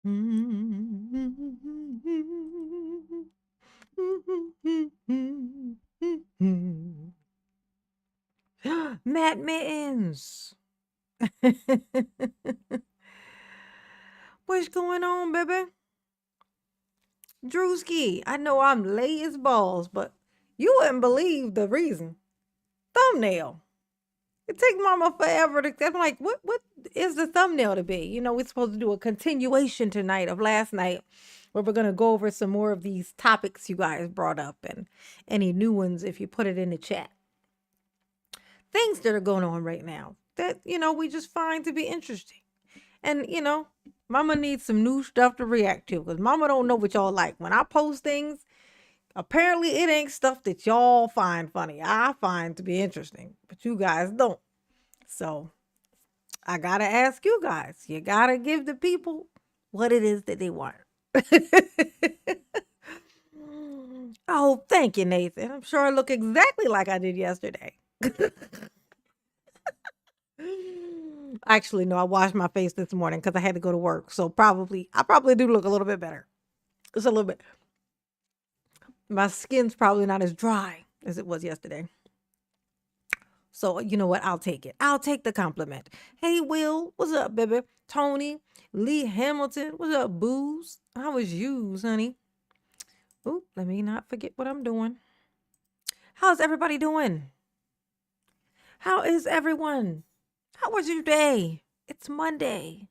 Matt Mittens. What's going on, baby? Drewski, I know I'm late as balls, but you wouldn't believe the reason. Thumbnail. It takes mama forever to. I'm like, what is the thumbnail to be? You know, we're supposed to do a continuation tonight of last night where we're going to go over some more of these topics you guys brought up and any new ones if you put it in the chat. Things that are going on right now that, we just find to be interesting. And, mama needs some new stuff to react to because mama don't know what y'all like. When I post things, apparently it ain't stuff that y'all find funny. I find to be interesting, but you guys don't. So I gotta ask you guys. You gotta give the people what it is that they want. Oh, thank you, Nathan. I'm sure I look exactly like I did yesterday. Actually, no, I washed my face this morning because I had to go to work. So I probably do look a little bit better. Just a little bit. My skin's probably not as dry as it was yesterday. So you know what? I'll take it. I'll take the compliment. Hey, Will, what's up, baby? Tony, Lee Hamilton, what's up, Booze? How was you, honey? Oop, let me not forget what I'm doing. How's everybody doing? How is everyone? How was your day? It's Monday.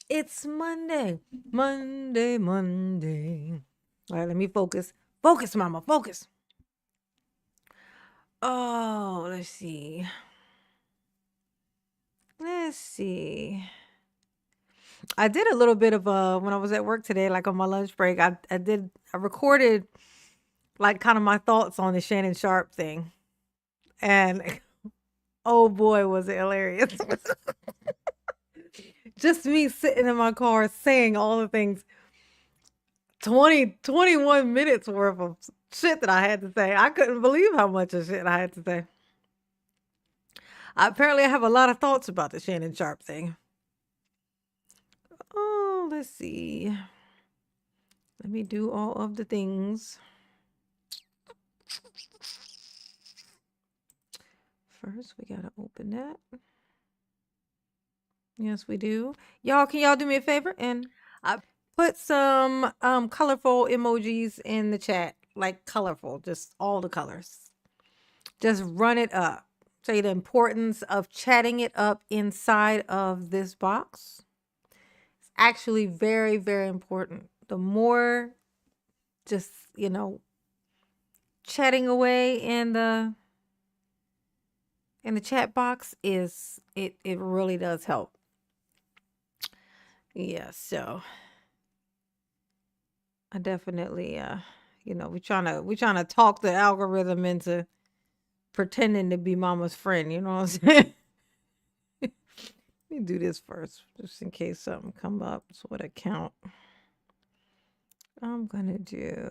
It's Monday. Monday, Monday. All right, let me focus. Focus, mama, focus. Oh, let's see. Let's see. I did a little bit of when I was at work today, like on my lunch break. I recorded like kind of my thoughts on the Shannon Sharp thing, and oh boy, was it hilarious! Just me sitting in my car saying all the things. 21 minutes worth of shit that I had to say. I couldn't believe how much of shit I had to say. Apparently, I have a lot of thoughts about the Shannon Sharp thing. Oh, let's see. Let me do all of the things. First, we gotta open that. Yes, we do. Y'all, can y'all do me a favor and put some colorful emojis in the chat, like colorful, just all the colors. Just run it up. Say the importance of chatting it up inside of this box. It's actually very, very important. The more just, chatting away in the chat box is it really does help. Yeah, so I definitely we're trying to talk the algorithm into pretending to be mama's friend, you know what I'm saying? Let me do this first, just in case something come up. So what account? We're gonna do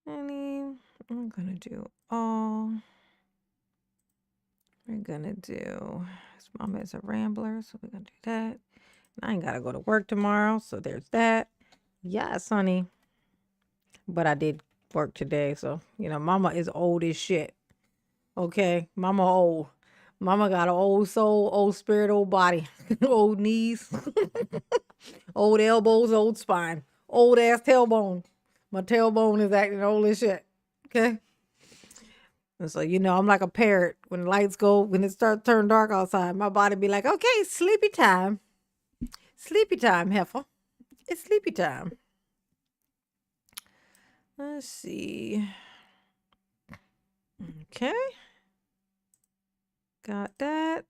any, I'm gonna do all. We're gonna do his mama is a rambler, so we're gonna do that. I ain't gotta go to work tomorrow, so there's that. Yes, honey. But I did work today, so mama is old as shit. Okay, mama old. Mama got an old soul, old spirit, old body, old knees, old elbows, old spine, old ass tailbone. My tailbone is acting old as shit. Okay. And so, I'm like a parrot. When the lights go, when it starts to turn dark outside, my body be like, okay, sleepy time. Sleepy time, heifer. It's sleepy time. Let's see. Okay. Got that.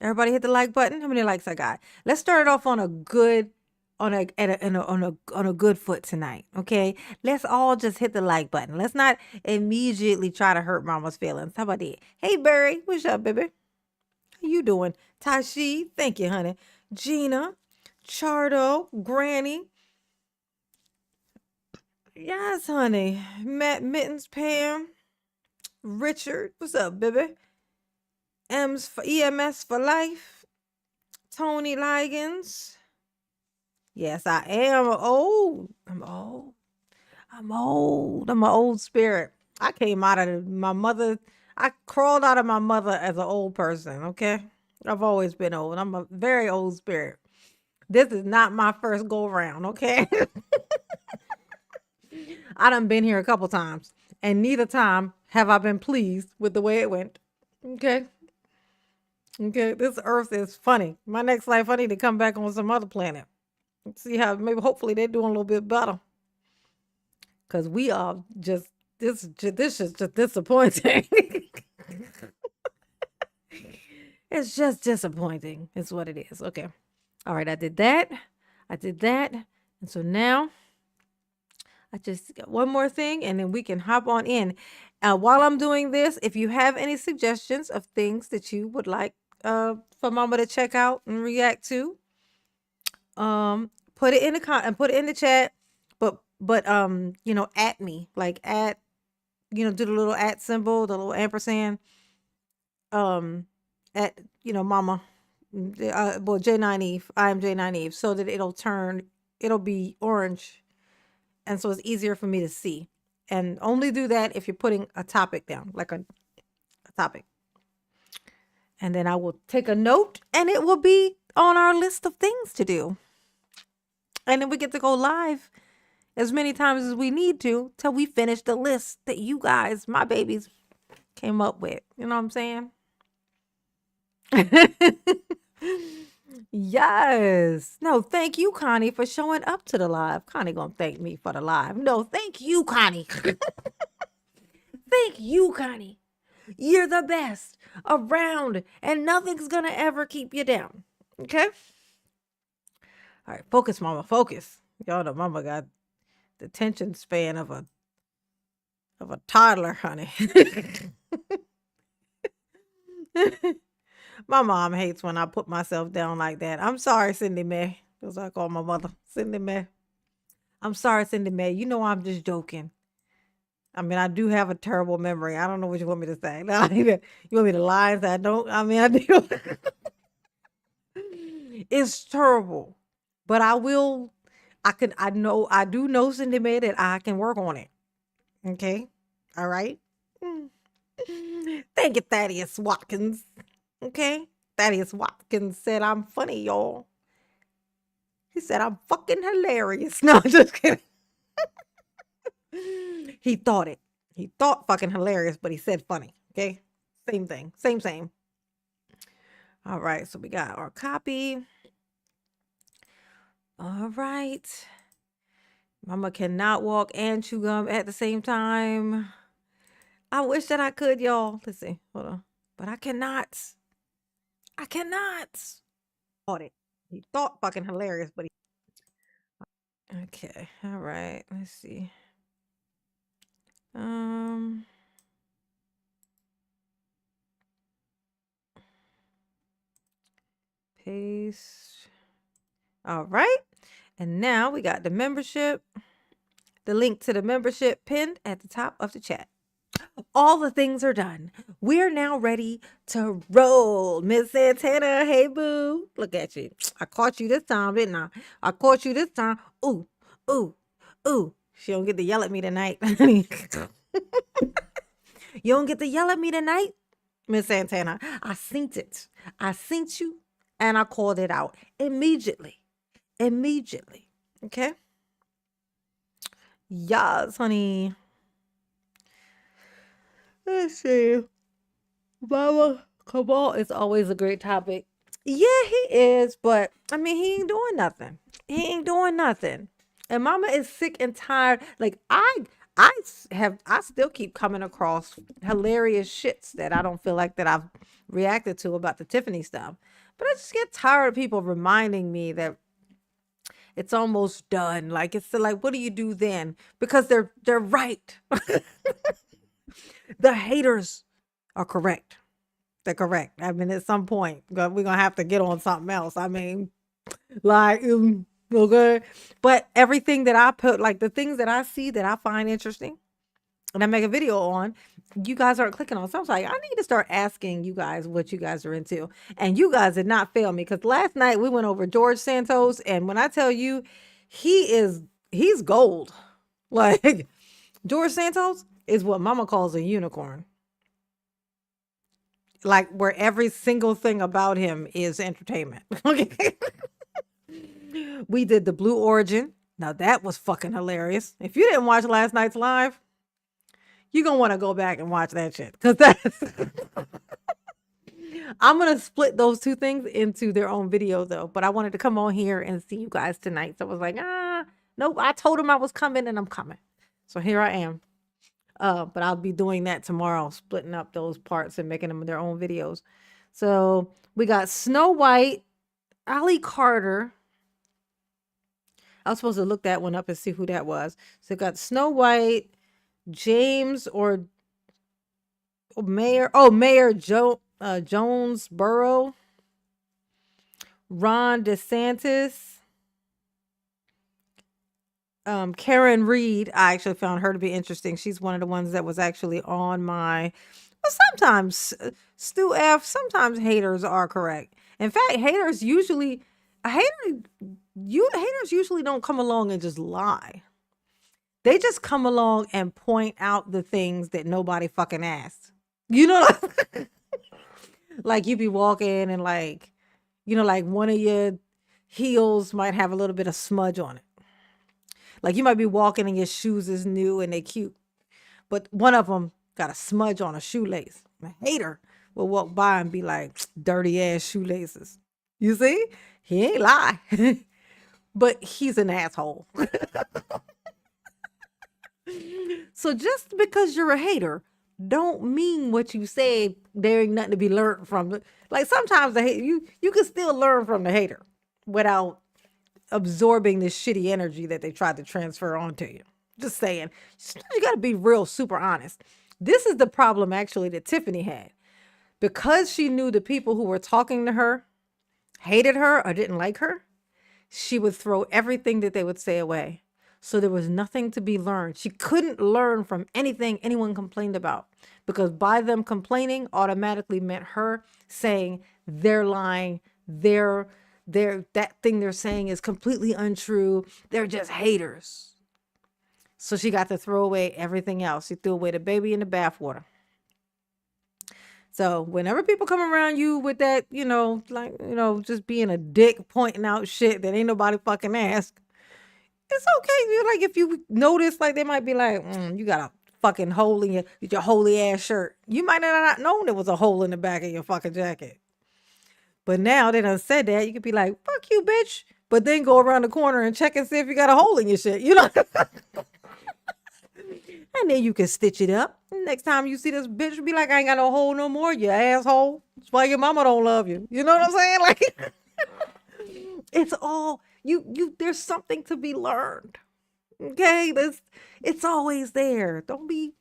Everybody hit the like button. How many likes I got? Let's start it off on a good on a good foot tonight. Okay. Let's all just hit the like button. Let's not immediately try to hurt mama's feelings. How about that? Hey Barry, what's up, baby? How you doing? Tashi, thank you, honey. Gina, Chardo, Granny. Yes, honey. Matt Mittens, Pam. Richard, what's up, baby? M's for EMS for life. Tony Ligens. Yes, I am old. I'm old. I'm old. I'm an old spirit. I came out of my mother. I crawled out of my mother as an old person, okay? I've always been old. I'm a very old spirit. This is not my first go round, okay? I done been here a couple times, and neither time have I been pleased with the way it went. Okay? Okay, this earth is funny. My next life, I need to come back on some other planet. See how maybe hopefully they're doing a little bit better. Cause we are just this is just disappointing. It's just disappointing. It's what it is. Okay. All right, I did that. I did that. And so now I just got one more thing and then we can hop on in. While I'm doing this, if you have any suggestions of things that you would like for Mama to check out and react to, put it in put it in the chat. But at me, like at do the little at symbol, the little ampersand, um, at Mama, well J9 Eve, I am J9 Eve, so that it'll be orange, and so it's easier for me to see. And only do that if you're putting a topic down, like a topic. And then I will take a note, and it will be on our list of things to do. And then we get to go live as many times as we need to till we finish the list that you guys, my babies, came up with. You know what I'm saying? Yes. No, thank you, Connie, for showing up to the live. Connie gonna thank me for the live. No, thank you, Connie. Thank you, Connie. You're the best around, and nothing's gonna ever keep you down. Okay? All right, focus, Mama, focus. Y'all know Mama got the attention span of a toddler, honey. My mom hates when I put myself down like that. I'm sorry, Cindy Mae. That's what I call my mother, Cindy Mae. I'm sorry, Cindy Mae. You know I'm just joking. I mean, I do have a terrible memory. I don't know what you want me to say. You want me to lie and say I don't? I mean, I do. It's terrible. But I will, I do know, Cindy Mae, that I can work on it. Okay? All right? Thank you, Thaddeus Watkins. Okay? Thaddeus Watkins said I'm funny, y'all. He said I'm fucking hilarious. No, I'm just kidding. He thought it. He thought fucking hilarious, but he said funny. Okay? Same thing. Same. All right, so we got our copy. All right. Mama cannot walk and chew gum at the same time. I wish that I could, y'all. Let's see. Hold on. But I cannot. I cannot. Thought it. He thought fucking hilarious, but he. Okay. All right. Let's see. Paste. All right. And now we got the membership. The link to the membership pinned at the top of the chat. All the things are done. We're now ready to roll. Miss Santana, hey boo. Look at you. I caught you this time, didn't I? I caught you this time. Ooh. She don't get to yell at me tonight. You don't get to yell at me tonight, Miss Santana. I seen it. I seen you, and I called it out immediately. Okay? Yes, honey. Let's see. Mama Cabal is always a great topic. Yeah, he is, but I mean, he ain't doing nothing. And Mama is sick and tired. Like I still keep coming across hilarious shits that I don't feel like that I've reacted to about the Tiffany stuff. But I just get tired of people reminding me that it's almost done. Like it's like, what do you do then? Because they're right. The haters are correct. They're correct. I mean, at some point, we're gonna have to get on something else. I mean, like, okay. But everything that I put, like the things that I see that I find interesting, and I make a video on, you guys aren't clicking on. So I was like, I need to start asking you guys what you guys are into. And you guys did not fail me because last night we went over George Santos. And when I tell you, he's gold. Like George Santos is what mama calls a unicorn. Like where every single thing about him is entertainment. Okay. We did the Blue Origin. Now that was fucking hilarious. If you didn't watch last night's live, you're gonna want to go back and watch that shit. Cause that's I'm gonna split those two things into their own video though. But I wanted to come on here and see you guys tonight. So I was like, nope, I told him I was coming and I'm coming. So here I am. But I'll be doing that tomorrow, splitting up those parts and making them their own videos. So we got Snow White, Ali Carter. I was supposed to look that one up and see who that was. So we got Snow White, James or Mayor. Oh, Mayor Jonesboro, Ron DeSantis, Karen Reed. I actually found her to be interesting. She's one of the ones that was actually on my. Well, sometimes Stu F. Sometimes haters are correct. In fact, haters usually don't come along and just lie. They just come along and point out the things that nobody fucking asked. You know, like you be walking and like, like one of your heels might have a little bit of smudge on it. Like you might be walking and your shoes is new and they cute, but one of them got a smudge on a shoelace. A hater will walk by and be like, dirty ass shoelaces. You see? He ain't lie, but he's an asshole. So just because you're a hater, don't mean what you say. There ain't nothing to be learned from. Like sometimes the hate you can still learn from the hater without absorbing this shitty energy that they tried to transfer onto you. Just saying, you got to be real, super honest. This is the problem actually that Tiffany had because she knew the people who were talking to her hated her or didn't like her. She would throw everything that they would say away. So there was nothing to be learned. She couldn't learn from anything anyone complained about because by them complaining automatically meant her saying they're lying, that thing they're saying is completely untrue. They're just haters. So she got to throw away everything else. She threw away the baby in the bathwater. So whenever people come around you with that, just being a dick, pointing out shit that ain't nobody fucking asked, it's okay. Like if you notice, like they might be like, you got a fucking hole in your holy ass shirt. You might not known there was a hole in the back of your fucking jacket. But now they done said that, you could be like, fuck you, bitch. But then go around the corner and check and see if you got a hole in your shit. And then you can stitch it up. Next time you see this bitch, be like, I ain't got no hole no more, you asshole. That's why your mama don't love you. You know what I'm saying? Like, it's all, there's something to be learned. Okay? It's always there. Don't be,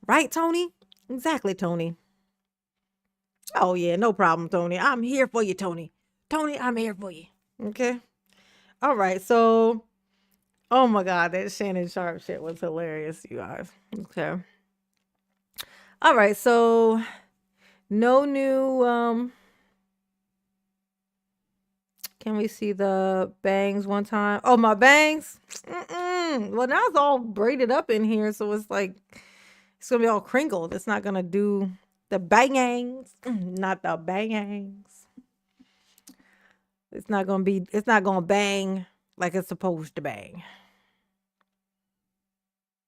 Right, Tony? Exactly, Tony. Oh, yeah, no problem, Tony. I'm here for you, Tony. Tony, I'm here for you. Okay? All right, so, oh my God, that Shannon Sharp shit was hilarious, you guys. Okay. All right, so, no new, can we see the bangs one time? Oh, my bangs? Well, now it's all braided up in here, so it's like, it's going to be all crinkled. It's not going to do the bangs. Not the bangs. It's not going to bang like it's supposed to bang.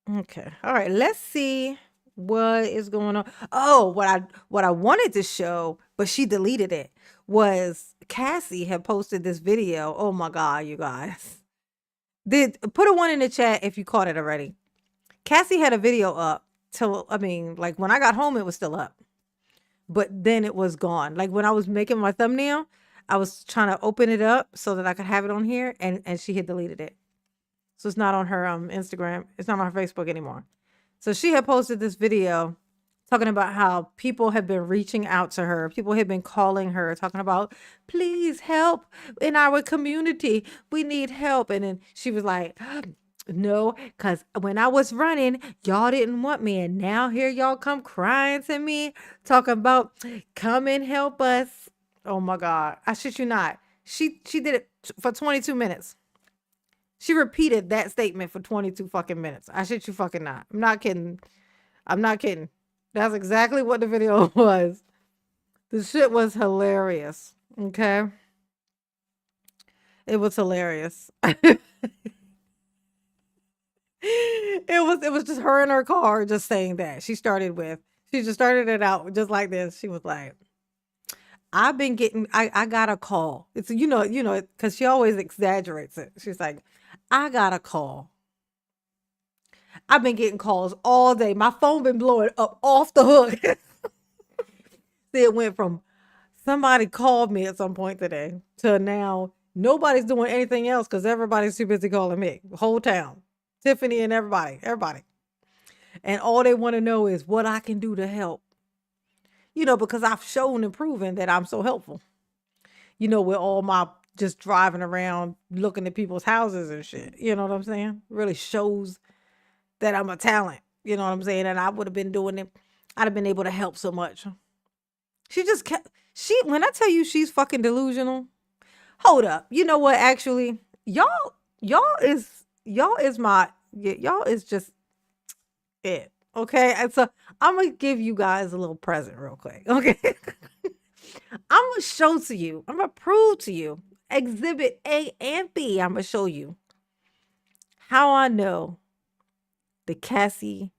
Okay. All right. Let's see what is going on. Oh, what I wanted to show, but she deleted it, was Cassie had posted this video. Oh my God, you guys. Put a one in the chat if you caught it already. Cassie had a video up till, like when I got home, it was still up, but then it was gone. Like when I was making my thumbnail, I was trying to open it up so that I could have it on here, and she had deleted it. So it's not on her Instagram. It's not on her Facebook anymore. So she had posted this video talking about how people have been reaching out to her. People have been calling her, talking about, please help in our community. We need help. And then she was like, no, because when I was running, y'all didn't want me. And now here y'all come crying to me, talking about come and help us. Oh my God. I shit you not. She did it for 22 minutes. She repeated that statement for 22 fucking minutes. I shit you fucking not. I'm not kidding. I'm not kidding. That's exactly what the video was. The shit was hilarious. Okay. It was hilarious. It was just her in her car just saying that. She just started it out just like this. She was like, I got a call. It's because she always exaggerates it. She's like, I got a call. I've been getting calls all day. My phone been blowing up off the hook. It went from somebody called me at some point today to now nobody's doing anything else because everybody's too busy calling me. Whole town. Tiffany and everybody. And all they want to know is what I can do to help. Because I've shown and proven that I'm so helpful. With all my just driving around looking at people's houses and shit. You know what I'm saying? Really shows that I'm a talent. You know what I'm saying? And I would have been doing it. I'd have been able to help so much. She just kept, when I tell you she's fucking delusional, hold up. You know what? Actually, y'all is just it. Okay. And so I'm going to give you guys a little present real quick. Okay. I'm going to show to you. I'm going to prove to you exhibit A and B. I'm going to show you how I know the Cassie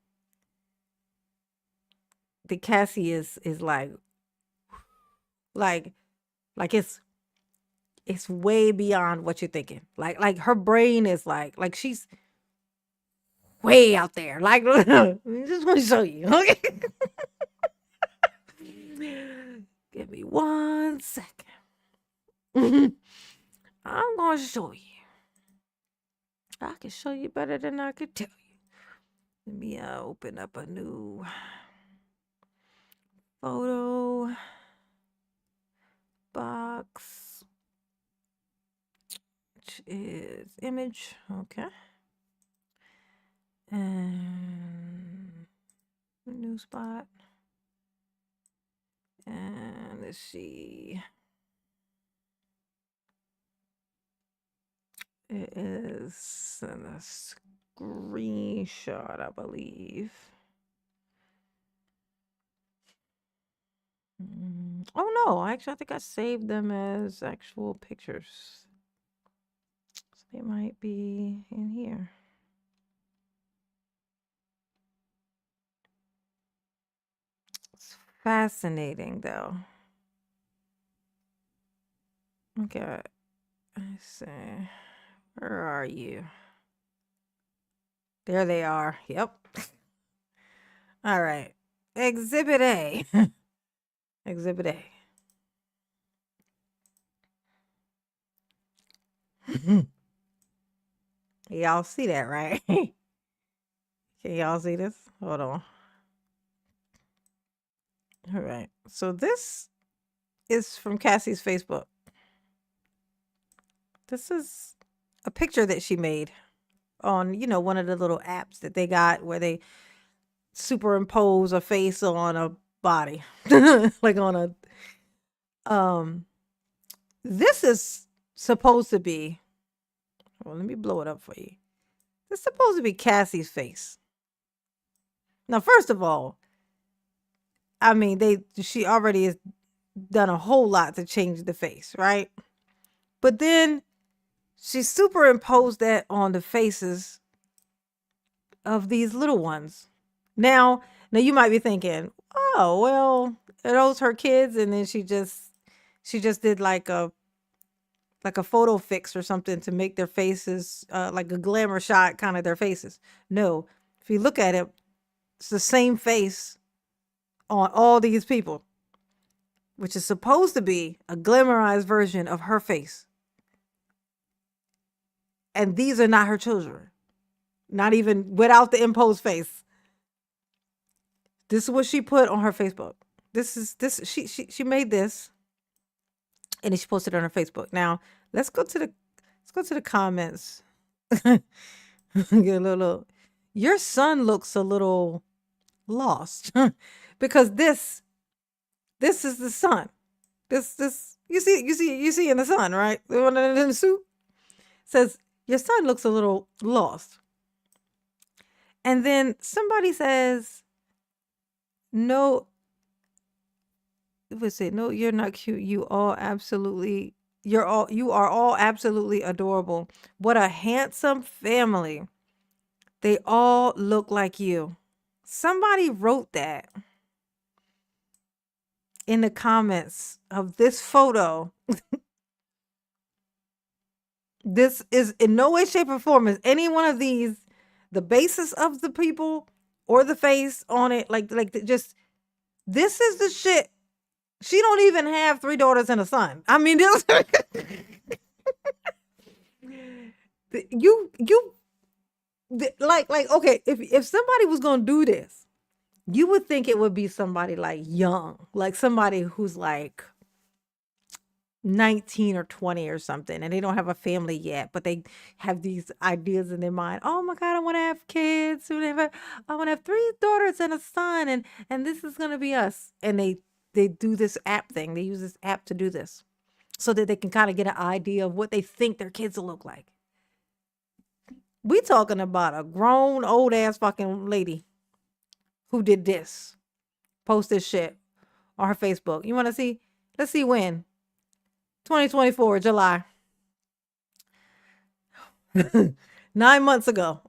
is like it's way beyond what you're thinking. Like her brain is like she's way out there. Like I just want to show you. Okay. Give me 1 second. I'm gonna show you. I can show you better than I could tell you. Let me open up a new photo box, which is image. Okay. And new spot. And let's see. It is in a screenshot, I believe. Oh no, actually I think I saved them as actual pictures. So they might be in here. It's fascinating though. Okay. Let's see. Where are you? There they are. Yep. All right. Exhibit A. Exhibit A. Y'all see that, right? Can y'all see this? Hold on. All right. So this is from Cassie's Facebook. This is a picture that she made on, one of the little apps that they got where they superimpose a face on a body. Like on a this is supposed to be, well, let me blow it up for you. This is supposed to be Cassie's face. Now, first of all, I mean, she already has done a whole lot to change the face, right? But then she superimposed that on the faces of these little ones. Now you might be thinking, oh, well, are those her kids? And then she just did like a photo fix or something to make their faces like a glamour shot, kind of their faces. No, if you look at it, it's the same face on all these people, which is supposed to be a glamorized version of her face. And these are not her children. Not even without the imposed face. This is what she put on her Facebook. She made this and then she posted it on her Facebook. Now let's go to the comments. Get a little. Your son looks a little lost because this is the son. This you see in the sun, right? The one in the suit says your son looks a little lost. And then somebody says, "No, what's it? No, you're not cute. You are all absolutely adorable. What a handsome family. They all look like you." Somebody wrote that in the comments of this photo. This is in no way, shape, or form is any one of these the basis of the people or the face on it. Just this is the shit. She don't even have 3 daughters and a son. I mean, this, you okay, if somebody was gonna do this, you would think it would be somebody like young, like somebody who's like 19 or 20 or something, and they don't have a family yet, but they have these ideas in their mind. Oh my God, I want to have kids. Whatever. I want to have 3 daughters and a son, and this is gonna be us. And they do this app thing. They use this app to do this so that they can kind of get an idea of what they think their kids will look like. We talking about a grown old ass fucking lady who did this, post this shit on her Facebook. You want to see? Let's see when. 2024, July. 9 months ago.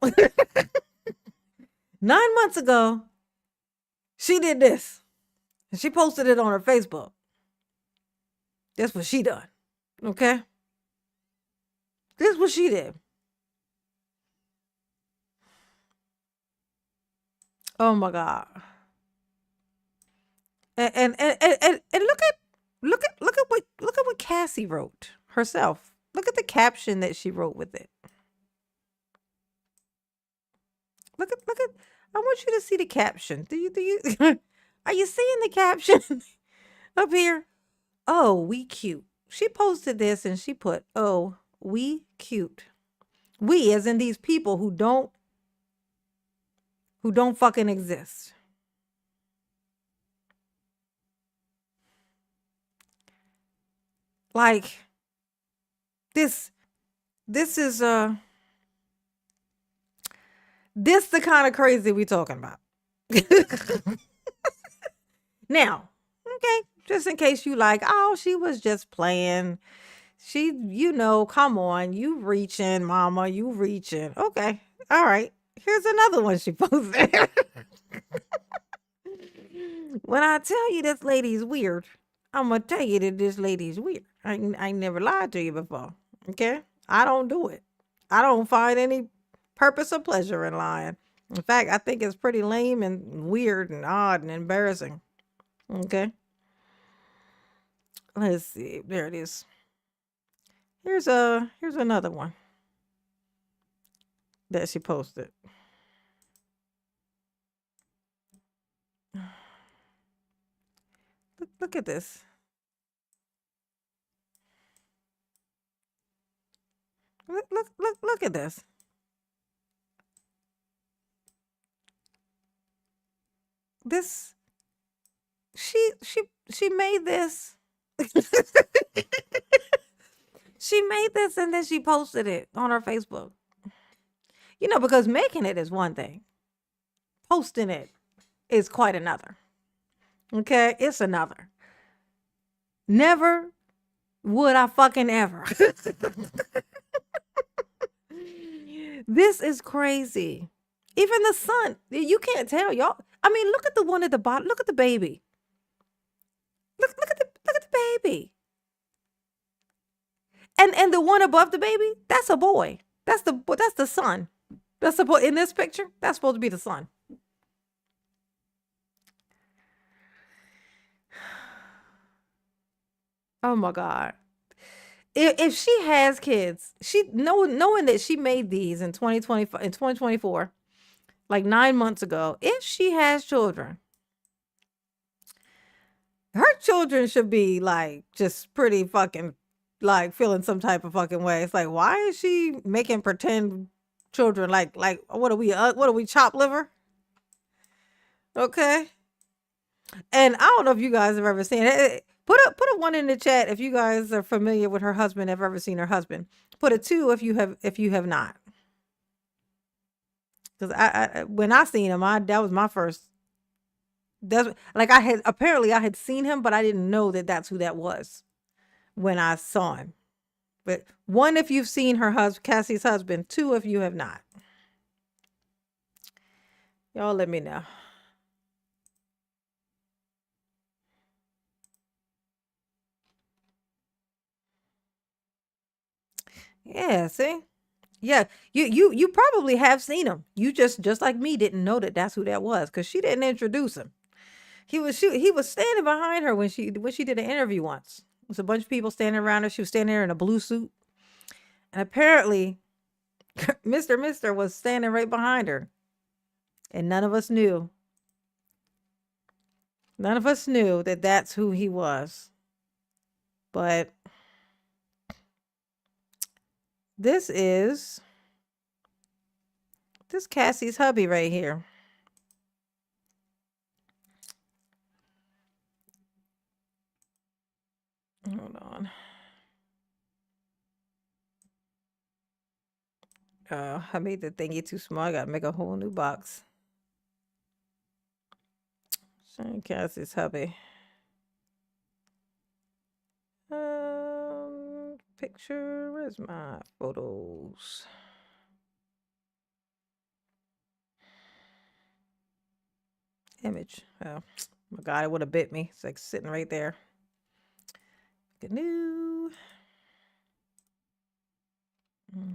9 months ago, she did this. And she posted it on her Facebook. That's what she done. Okay? This is what she did. Oh my God. And look at what Cassie wrote herself. Look at the caption that she wrote with it. Look at I want you to see the caption. Do you are you seeing the caption up here? Oh, we cute. She posted this and she put, "Oh, we cute." We as in these people who don't fucking exist. Like this is this the kind of crazy we talking about. Now, okay, just in case you like, oh, she was just playing. She, come on, you reaching, mama, you reaching. Okay, all right. Here's another one she posted. When I tell you this lady's weird, I'm gonna tell you that this lady's weird. I never lied to you before. Okay, I don't do it. I don't find any purpose or pleasure in lying. In fact, I think it's pretty lame and weird and odd and embarrassing. Okay, let's see. There it is. Here's another one that she posted. Look at this. Look at this. This she made this. She made this and then she posted it on her Facebook. Because making it is one thing. Posting it is quite another. Okay? It's another. Never would I fucking ever. This is crazy. Even the son, you can't tell, y'all. I mean, look at the one at the bottom. Look at the baby. Look at the baby. And the one above the baby, that's a boy. That's the son. That's supposed in this picture. That's supposed to be the son. Oh my God. If she has kids, she knowing that she made these in 2024, like 9 months ago, if she has children, children should be like just pretty fucking like feeling some type of fucking way. It's like, why is she making pretend children like what are we chopped liver? Okay. And I don't know if you guys have ever seen it. Put a one in the chat if you guys are familiar with her husband, have ever seen her husband. Put a two if you have not. Because I when I seen him, that was my first. That's like I had seen him, but I didn't know that that's who that was when I saw him. But one, if you've seen her husband, Cassie's husband. Two, if you have not. Y'all let me know. Yeah, see? Yeah, you probably have seen him. You just like me didn't know that that's who that was because she didn't introduce him. He was standing behind her when she did an interview once. There was a bunch of people standing around her. She was standing there in a blue suit, and apparently, Mister was standing right behind her, and none of us knew. None of us knew that that's who he was. But this Cassie's hubby right here. Hold on. I made the thingy too small. I gotta make a whole new box. Shane Cassie's hubby. Picture. Where's my photos? Image. Oh my god, it would have bit me. It's like sitting right there. Get new.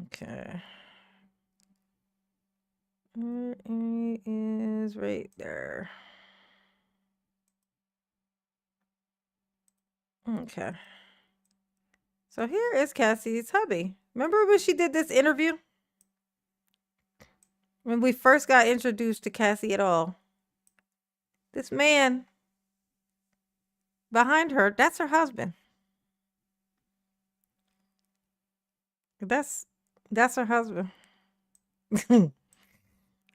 Okay. It is right there. Okay. So here is Cassie's hubby. Remember when she did this interview? When we first got introduced to Cassie at all. This man behind her, that's her husband. That's her husband. I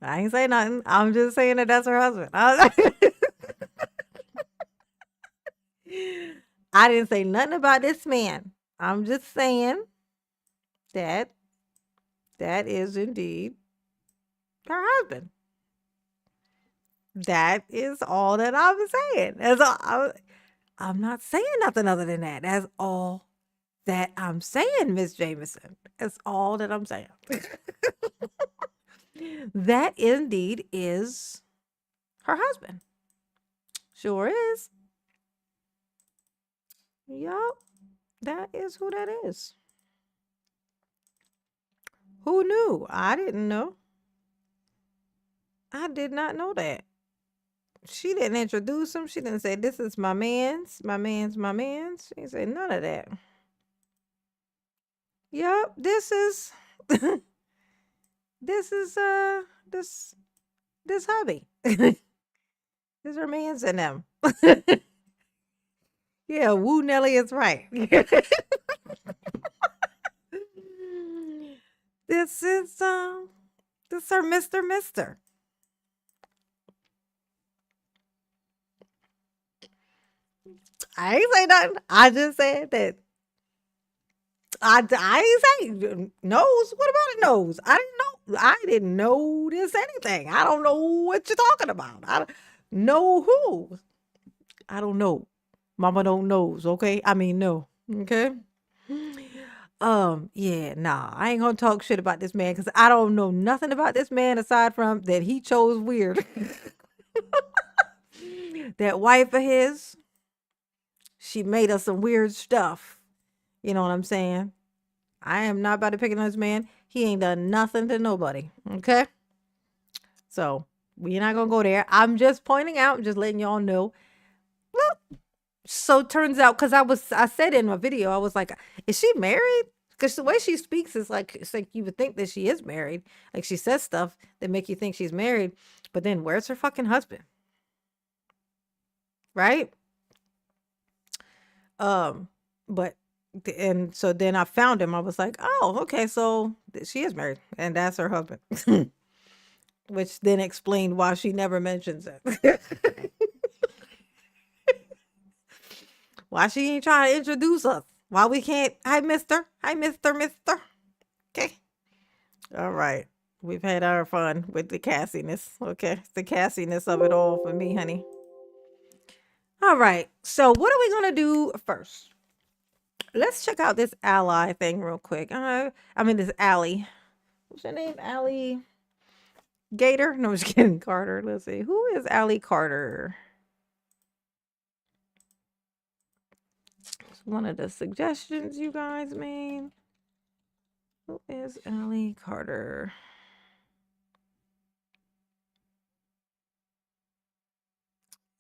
ain't say nothing. I'm just saying that that's her husband. I didn't say nothing about this man. I'm just saying that is indeed her husband. That is all that I'm saying. I'm not saying nothing other than that. That's all that I'm saying, Miss Jameson. That's all that I'm saying. That indeed is her husband. Sure is. Yup. That is who that is. Who knew? I didn't know. I did not know that. She didn't introduce him. She didn't say, this is my man's, my man's, my man's. She didn't say none of that. Yep, this is this is this hubby. This her man's in them. Yeah, Woo Nelly is right. This is her Mister. I ain't say nothing. I just said that I ain't say nose. What about a nose? I didn't notice anything. I don't know what you're talking about. I don't know who. I don't know. Mama don't knows, okay? I mean no. Okay? Yeah, nah. I ain't gonna talk shit about this man because I don't know nothing about this man aside from that he chose weird. That wife of his, she made us some weird stuff. You know what I'm saying? I am not about to pick on this man. He ain't done nothing to nobody. Okay? So we're not gonna go there. I'm just pointing out, I'm just letting y'all know. Well, so it turns out, because I said in my video, I was like, is she married? Because the way she speaks is like, it's like you would think that she is married. Like she says stuff that make you think she's married. But then where's her fucking husband? Right? Um, but and so then I found him. I was like, oh, okay, so she is married, and that's her husband, which then explained why she never mentions it. Why she ain't trying to introduce us? Why we can't? Hi, Mister. Hi, Mister. Okay. All right. We've had our fun with the Cassiness. Okay. It's the Cassiness of it all for me, honey. All right. So, what are we going to do first? Let's check out this ally thing real quick. This Allie. What's her name? Allie Gator? No, I'm just kidding. Carter. Let's see. Who is Allie Carter? It's one of the suggestions you guys made. Who is Allie Carter?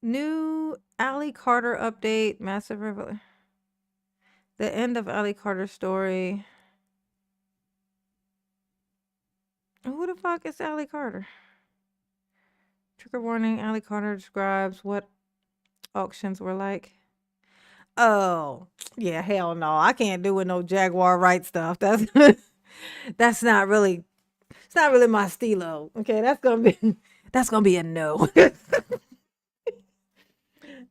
New Allie Carter update. Massive revelation. The end of Allie Carter's story. Who the fuck is Allie Carter? Trigger warning. Allie Carter describes what auctions were like. Oh, yeah, hell no. I can't do with no Jaguar right stuff. That's not really it's not really my stilo. Okay, that's gonna be a no.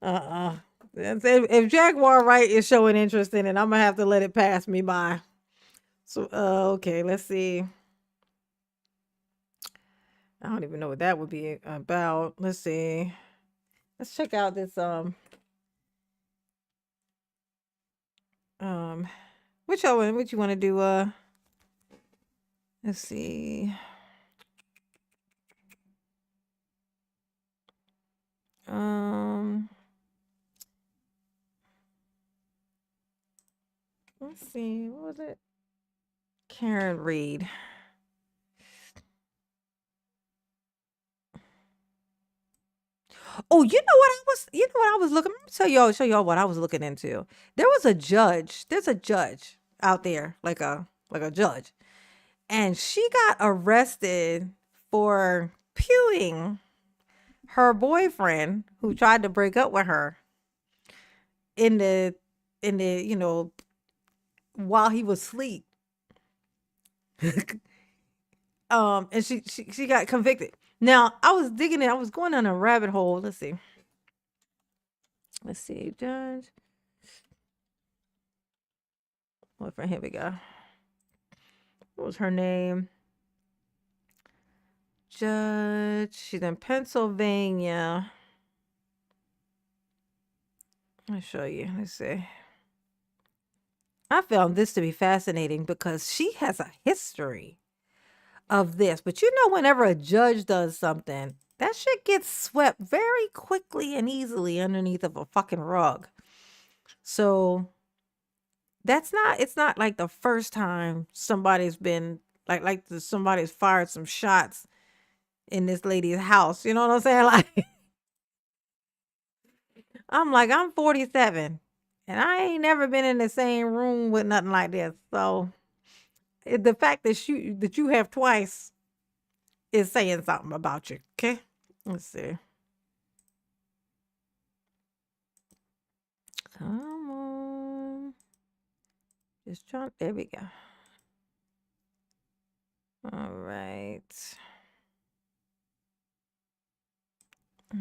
uh-uh. If Jaguar right is showing interest in it, I'm gonna have to let it pass me by. So okay, let's see. I don't even know what that would be about. Let's see. Let's check out this which one? What you want to do? Let's see. Let's see. What was it? Karen Reed. Oh, you know what I was looking. Let me show y'all what I was looking into. There was a judge. There's a judge out there, like a judge, and she got arrested for pewing her boyfriend who tried to break up with her in the while he was asleep. And she got convicted. Now I was digging in. I was going on a rabbit hole. Let's see. Judge. Well, for here we go. What was her name? Judge. She's in Pennsylvania. I'll show you. Let's see. I found this to be fascinating because she has a history of this. But whenever a judge does something, that shit gets swept very quickly and easily underneath of a fucking rug. So it's not like the first time somebody's been somebody's fired some shots in this lady's house. You know what I'm saying? Like, I'm 47 and I ain't never been in the same room with nothing like this. So the fact that you have twice is saying something about you. Okay. Let's see. Come on. Just trying. There we go. All right.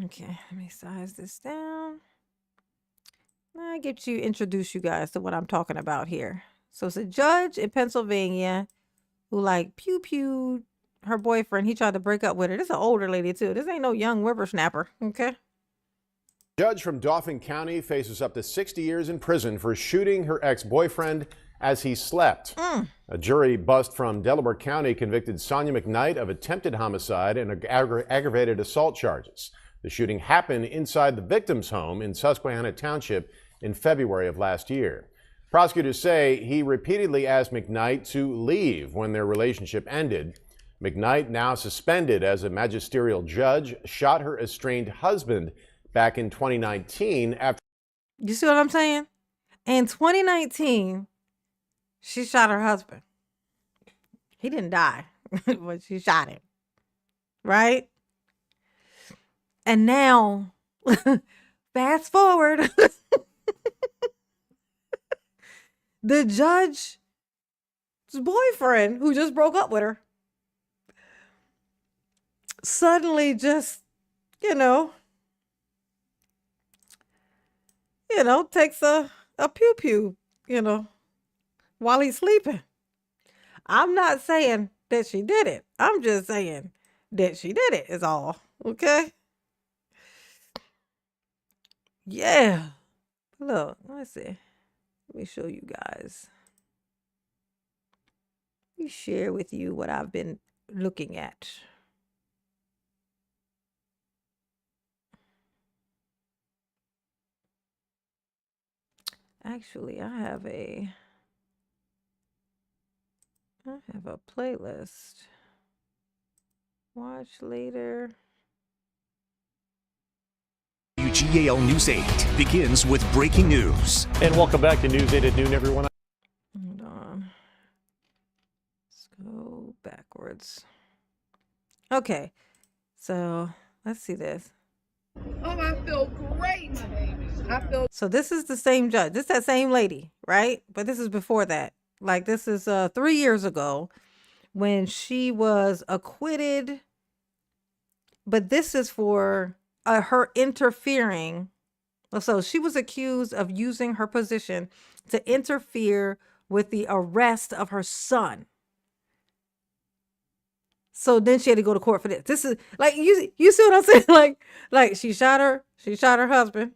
Okay, let me size this down. I introduce you guys to what I'm talking about here. So it's a judge in Pennsylvania who pew her boyfriend. He tried to break up with her. This is an older lady too. This ain't no young whippersnapper. Okay. Judge from Dauphin County faces up to 60 years in prison for shooting her ex-boyfriend as he slept. A jury bust from Delaware County convicted Sonia McKnight of attempted homicide and aggravated assault charges. The shooting happened inside the victim's home in Susquehanna Township in February of last year. Prosecutors say he repeatedly asked McKnight to leave when their relationship ended. McKnight, now suspended as a magisterial judge, shot her estranged husband back in 2019 after... You see what I'm saying? In 2019, she shot her husband. He didn't die, but she shot him. Right? And now, fast forward, the judge's boyfriend, who just broke up with her, suddenly just, you know, takes a pew pew, while he's sleeping. I'm not saying that she did it. I'm just saying that she did it is all. Okay? Yeah. Look, let's see. Let me show you guys. Let me share with you what I've been looking at. Actually, I have a playlist. Watch later. WGAL News 8 begins with breaking news. And welcome back to News 8 at noon, everyone. Hold on. Let's go backwards. Okay. So let's see this. Oh, I feel great. So this is the same judge. This is that same lady, right? But this is before that. Like, this is 3 years ago when she was acquitted. But this is for her interfering. So she was accused of using her position to interfere with the arrest of her son. So then she had to go to court for this. This is like, you see what I'm saying? Like she shot her husband.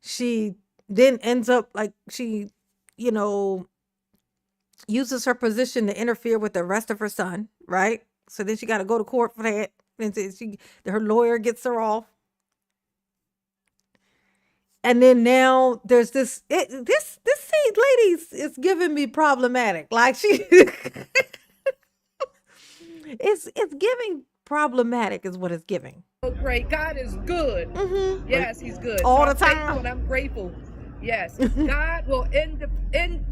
She then ends up like she, uses her position to interfere with the arrest of her son, right? So then she got to go to court for that. And her lawyer gets her off. And then now there's this lady is giving me problematic. Like she it's giving problematic is what it's giving. Oh, great. God is good. Mm-hmm. Yes, he's good. All the I'm time. thankful and I'm grateful. Yes. God will intervene.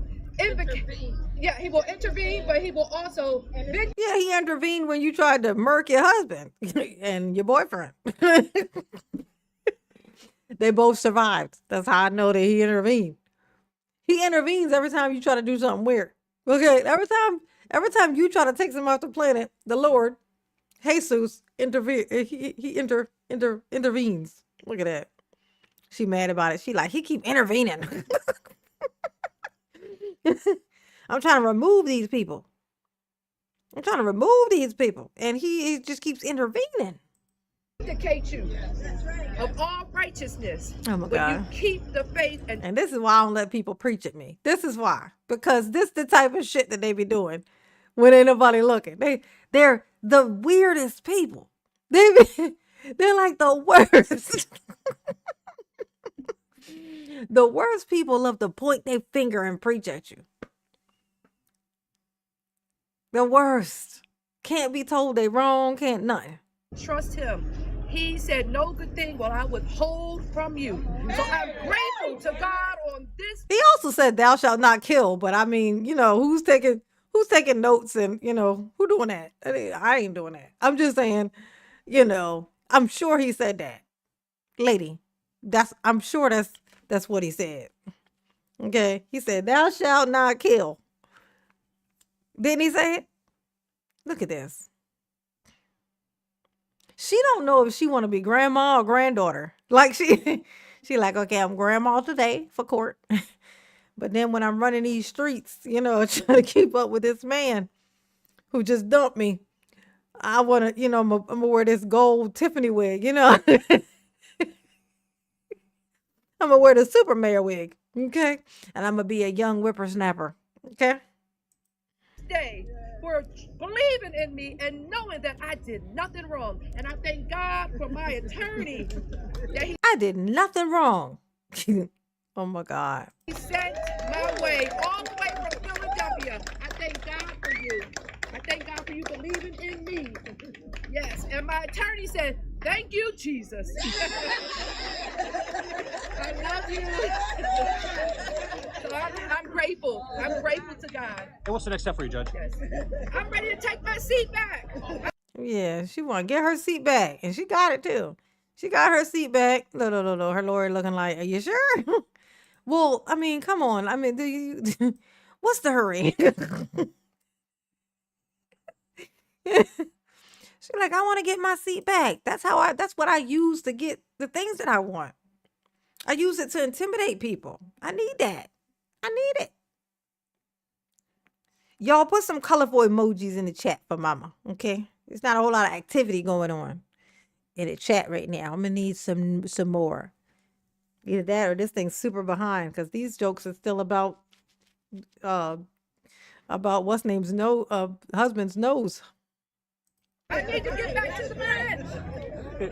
Yeah, he will intervene, but he will also Yeah, he intervened when you tried to murk your husband and your boyfriend. They both survived. That's how I know that he intervened. He intervenes every time you try to do something weird. Okay, every time you try to take him off the planet, the Lord, Jesus, intervenes. Look at that. She mad about it. She like, he keep intervening. I'm trying to remove these people. And he just keeps intervening. vindicate you of all righteousness. Oh my When God. you keep the faith And this is why I don't let people preach at me. This is why. Because this the type of shit that they be doing when ain't nobody looking. They're the weirdest people. They're like the worst. The worst people love to point their finger and preach at you. The worst. Can't be told they wrong, can't nothing. trust him. He said, no good thing will I withhold from you. So I'm grateful to God on this. He also said, thou shalt not kill. But I mean, who's taking notes and, who doing that? I ain't doing that. I'm just saying, I'm sure he said that. Lady, I'm sure that's what he said. Okay. He said, thou shalt not kill. Didn't he say it? Look at this. She don't know if she want to be grandma or granddaughter. Like she like, okay, I'm grandma today for court. But then when I'm running these streets, trying to keep up with this man who just dumped me, I want to, I'm gonna wear this gold Tiffany wig, I'm gonna wear the super mayor wig, okay? And I'm gonna be a young whippersnapper, okay? Day for believing in me and knowing that I did nothing wrong. And I thank God for my attorney that I did nothing wrong. Oh my God. he sent my way all the way from Philadelphia. I thank God for you. I thank God for you believing in me. Yes, and my attorney said, thank you, Jesus. I love you. So I'm grateful. I'm grateful to God. And what's the next step for you, Judge? Yes. I'm ready to take my seat back. Yeah, she want to get her seat back. And she got it too. She got her seat back. No. Her lawyer looking like, are you sure? Well, I mean, come on. I mean, do you what's the hurry? She's like, I want to get my seat back. That's what I use to get the things that I want. I use it to intimidate people. I need that. I need it. Y'all put some colorful emojis in the chat for mama, okay? There's not a whole lot of activity going on in the chat right now. I'm gonna need some more. Either that or this thing's super behind because these jokes are still about what's name's husband's nose. I need to get back to the bench.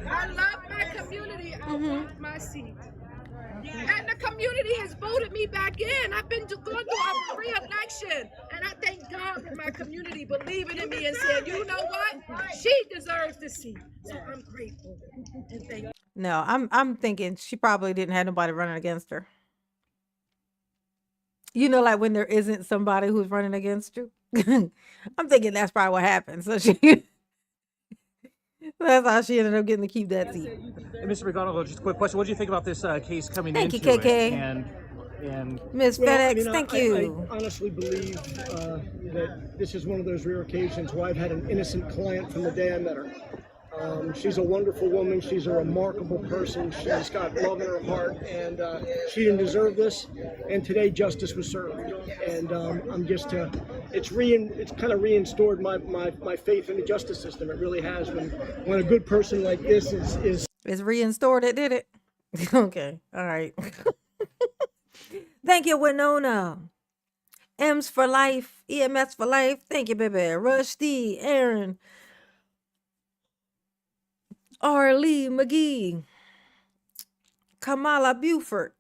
I love my community. I want my seat. And the community has voted me back in. I've been going through a re-election. And I thank God for my community believing in me and saying, you know what? She deserves the seat. So I'm grateful. And thank you. No, I'm thinking she probably didn't have nobody running against her. You know, like when there isn't somebody who's running against you. I'm thinking that's probably what happened. So that's how she ended up getting to keep that seat. Mr. McDonald, just a quick question. What do you think about this case coming Thank you, into KK. it? And Miss FedEx, thank you. I honestly believe that this is one of those rare occasions where I've had an innocent client from the day I met her. She's a wonderful woman. She's a remarkable person. She's got love in her heart, and she didn't deserve this. And today, justice was served. And I'm just, it's kind of reinstored my faith in the justice system. It really has. When a good person like this is It's reinstored it, did it? Okay, all right. Thank you, Winona. M's for life, EMS for life. Thank you, baby. Rusty, Aaron, R. Lee McGee, Kamala Buford.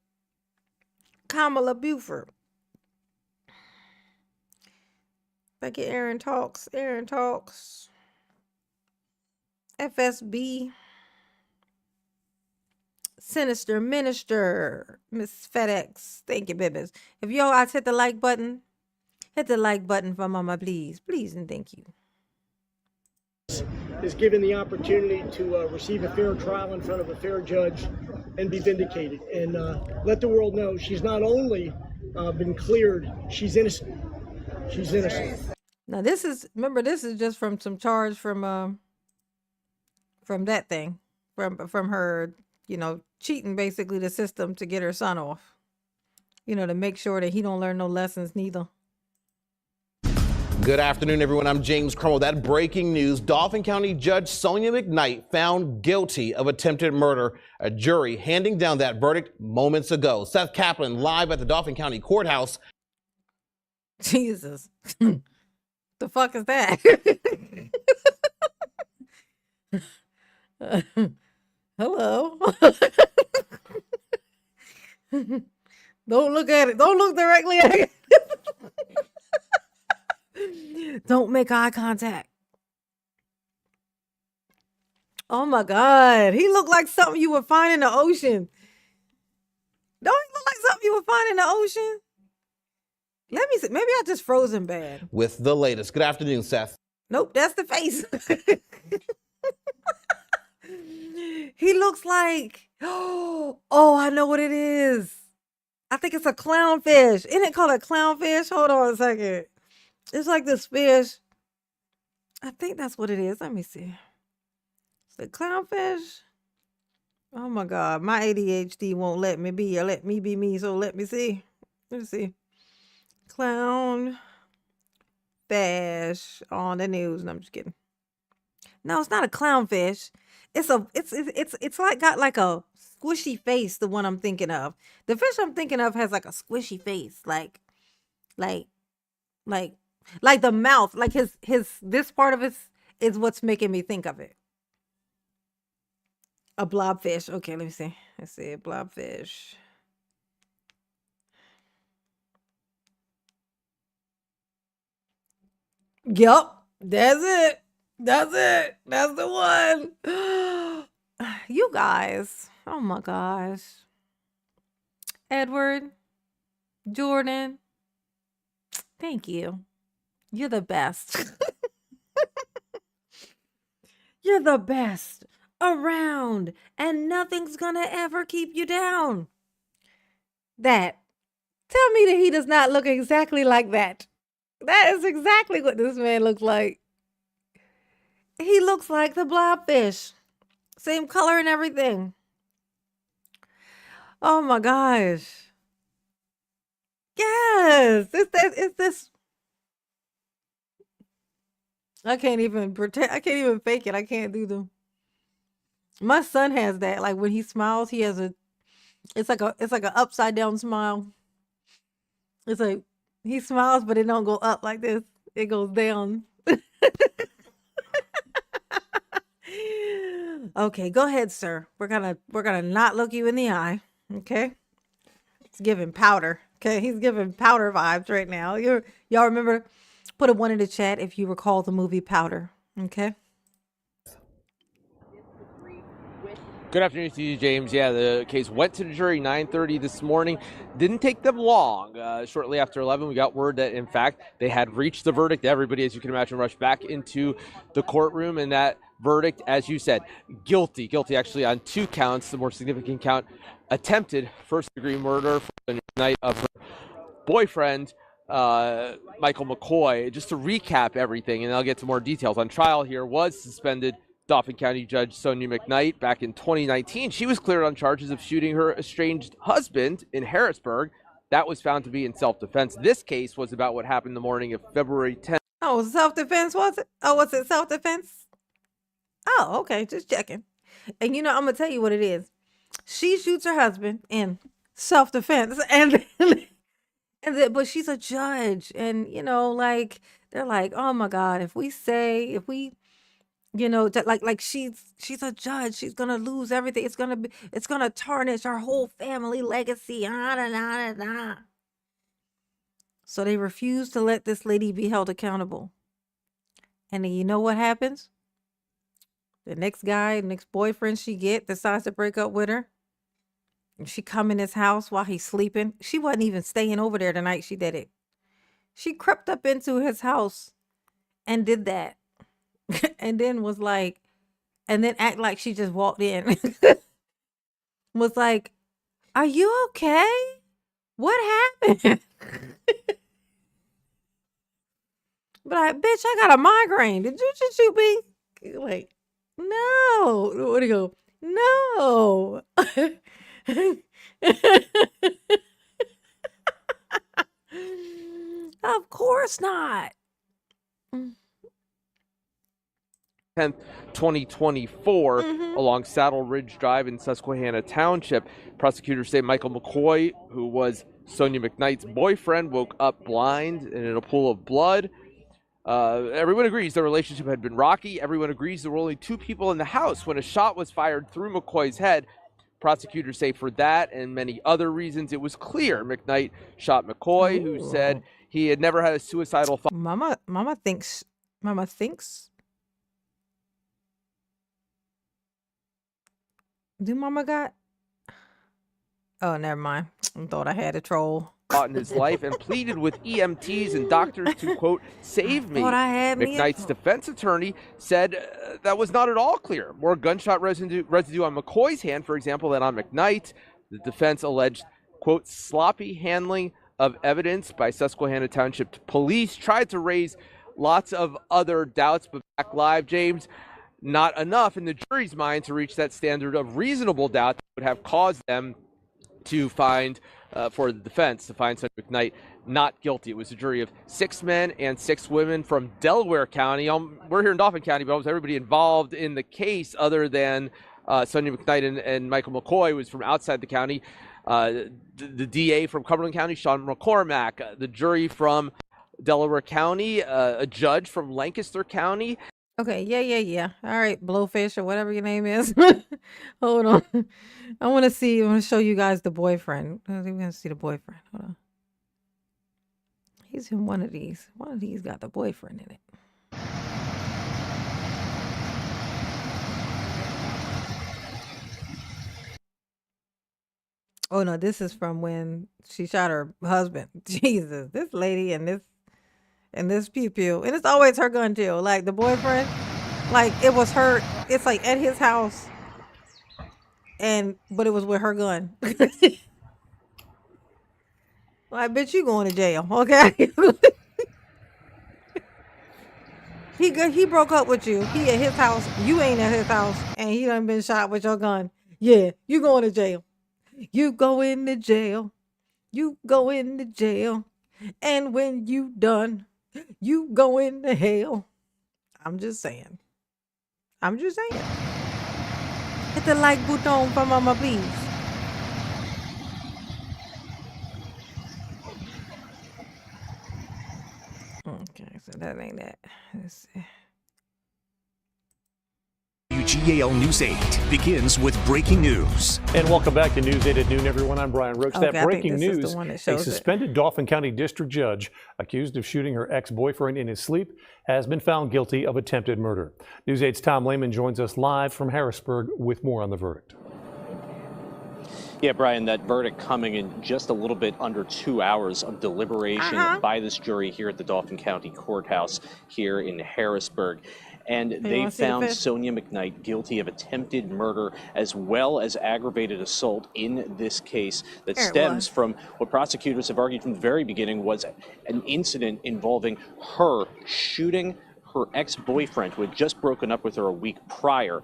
Thank you, Aaron Talks. FSB. Sinister Minister, Miss FedEx. Thank you, babies. If y'all guys hit the like button for mama, please. Please and thank you. is given the opportunity to receive a fair trial in front of a fair judge and be vindicated. And let the world know she's not only been cleared, she's innocent. She's innocent. Now this is just from some charge from that thing. From her, cheating basically the system to get her son off. To make sure that he don't learn no lessons neither. Good afternoon, everyone. I'm James Cromwell. That breaking news. Dauphin County Judge Sonia McKnight found guilty of attempted murder. A jury handing down that verdict moments ago. Seth Kaplan live at the Dauphin County Courthouse. Jesus. The fuck is that? Hello. Don't look at it. Don't look directly at it. Don't make eye contact. Oh my God. He looked like something you would find in the ocean. Don't he look like something you would find in the ocean? Let me see. Maybe I just froze him bad. With the latest. Good afternoon, Seth. Nope, that's the face. He looks like, oh, I know what it is. I think it's a clownfish. Isn't it called a clownfish? Hold on a second. It's like this fish. I think that's what it is. Let me see. It's a clownfish. Oh my God. My ADHD won't let me be me. So let me see. Let's see. Clown fish on the news. No, I'm just kidding. No, it's not a clownfish. It's like got like a squishy face, the one I'm thinking of. The fish I'm thinking of has like a squishy face, like the mouth, like his this part of it is what's making me think of it. A blobfish. Okay, let me see. Let's see, a blobfish. Yup, that's it. That's it. That's the one. You guys. Oh my gosh. Edward, Jordan, thank you. You're the best. You're the best around, and nothing's gonna ever keep you down. That Tell me that he does not look exactly like that. That is exactly what this man looks like. He looks like the blobfish. Same color and everything. Oh my gosh. Yes. It's this. I can't even pretend. I can't even fake it. I can't do them. My son has that. Like when he smiles, he has it's like an upside down smile. It's like he smiles, but it don't go up like this. It goes down. Okay, go ahead, sir. We're gonna not look you in the eye. Okay? It's giving powder. Okay, he's giving powder vibes right now. Y'all remember? Put a 1 in the chat if you recall the movie Powder. Okay. Good afternoon to you, James. Yeah, the case went to the jury 9:30 this morning. Didn't take them long. Shortly after 11, we got word that, in fact, they had reached the verdict. Everybody, as you can imagine, rushed back into the courtroom, and that verdict, as you said, guilty. Guilty, actually, on 2 counts. The more significant count, attempted first-degree murder for the night of her boyfriend, Michael McCoy. Just to recap everything, and I'll get to more details. On trial here was suspended Dauphin County Judge Sonia McKnight back in 2019. She was cleared on charges of shooting her estranged husband in Harrisburg. That was found to be in self-defense. This case was about what happened the morning of February 10th. Oh, self-defense, was it? Oh, was it self-defense? Oh, okay, just checking. And I'm gonna tell you what it is. She shoots her husband in self-defense, but she's a judge, and like they're like, oh my God, if we like she's a judge, she's gonna lose everything. It's gonna tarnish our whole family legacy. So they refuse to let this lady be held accountable. And then you know what happens? The next boyfriend she decides to break up with her. And she come in his house while he's sleeping. She wasn't even staying over there the night she did it. She crept up into his house and did that. And then act like she just walked in. Was like, are you okay? What happened? But bitch, I got a migraine. Did you just shoot me? Like, no. What do you go? No. Of course not. 10th, 2024, along Saddle Ridge Drive in Susquehanna Township. Prosecutors say Michael McCoy, who was Sonia McKnight's boyfriend, woke up blind and in a pool of blood. Everyone agrees the relationship had been rocky. Everyone agrees there were only 2 people in the house when a shot was fired through McCoy's head. Prosecutors say for that and many other reasons, it was clear McKnight shot McCoy, who said he had never had a suicidal thought. Mama thinks. Do Mama got? Oh, never mind. I thought I had a troll. In his life and pleaded with EMTs and doctors to, quote, save me. McKnight's defense attorney said that was not at all clear. More gunshot residue on McCoy's hand, for example, than on McKnight. The defense alleged, quote, sloppy handling of evidence by Susquehanna Township police. Tried to raise lots of other doubts, but back live, James, not enough in the jury's mind to reach that standard of reasonable doubt that would have caused them to find, for the defense, to find Sonia McKnight not guilty. It was a jury of 6 men and 6 women from Delaware County. We're here in Dauphin County, but almost everybody involved in the case other than Sonia McKnight and Michael McCoy was from outside the county. The DA from Cumberland County, Sean McCormack, the jury from Delaware County, a judge from Lancaster County. Okay, yeah. All right, Blowfish or whatever your name is. Hold on. I want to show you guys the boyfriend. We're going to see the boyfriend. Hold on. He's in one of these. One of these got the boyfriend in it. Oh no, this is from when she shot her husband. Jesus, this lady and this pew pew, and it's always her gun too. Like the boyfriend, like it was her. It's like at his house, but it was with her gun. Well, I bet you going to jail, okay? He broke up with you. He at his house. You ain't at his house, and he done been shot with your gun. Yeah, you going to jail. You go into jail. You go into jail. And when you done, you go into hell. I'm just saying. I'm just saying. Hit the like button for mama, please. Okay, so that ain't that. Let's see. WGAL News 8 begins with breaking news. And welcome back to News 8 at noon, everyone. I'm Brian Rooks. Okay, That breaking news, a suspended Dauphin County District Judge accused of shooting her ex-boyfriend in his sleep has been found guilty of attempted murder. News 8's Tom Lehman joins us live from Harrisburg with more on the verdict. Yeah, Brian, that verdict coming in just a little bit under 2 hours of deliberation by this jury here at the Dauphin County Courthouse here in Harrisburg. And they found Sonia McKnight guilty of attempted murder as well as aggravated assault in this case that stems from what prosecutors have argued from the very beginning was an incident involving her shooting her ex-boyfriend who had just broken up with her a week prior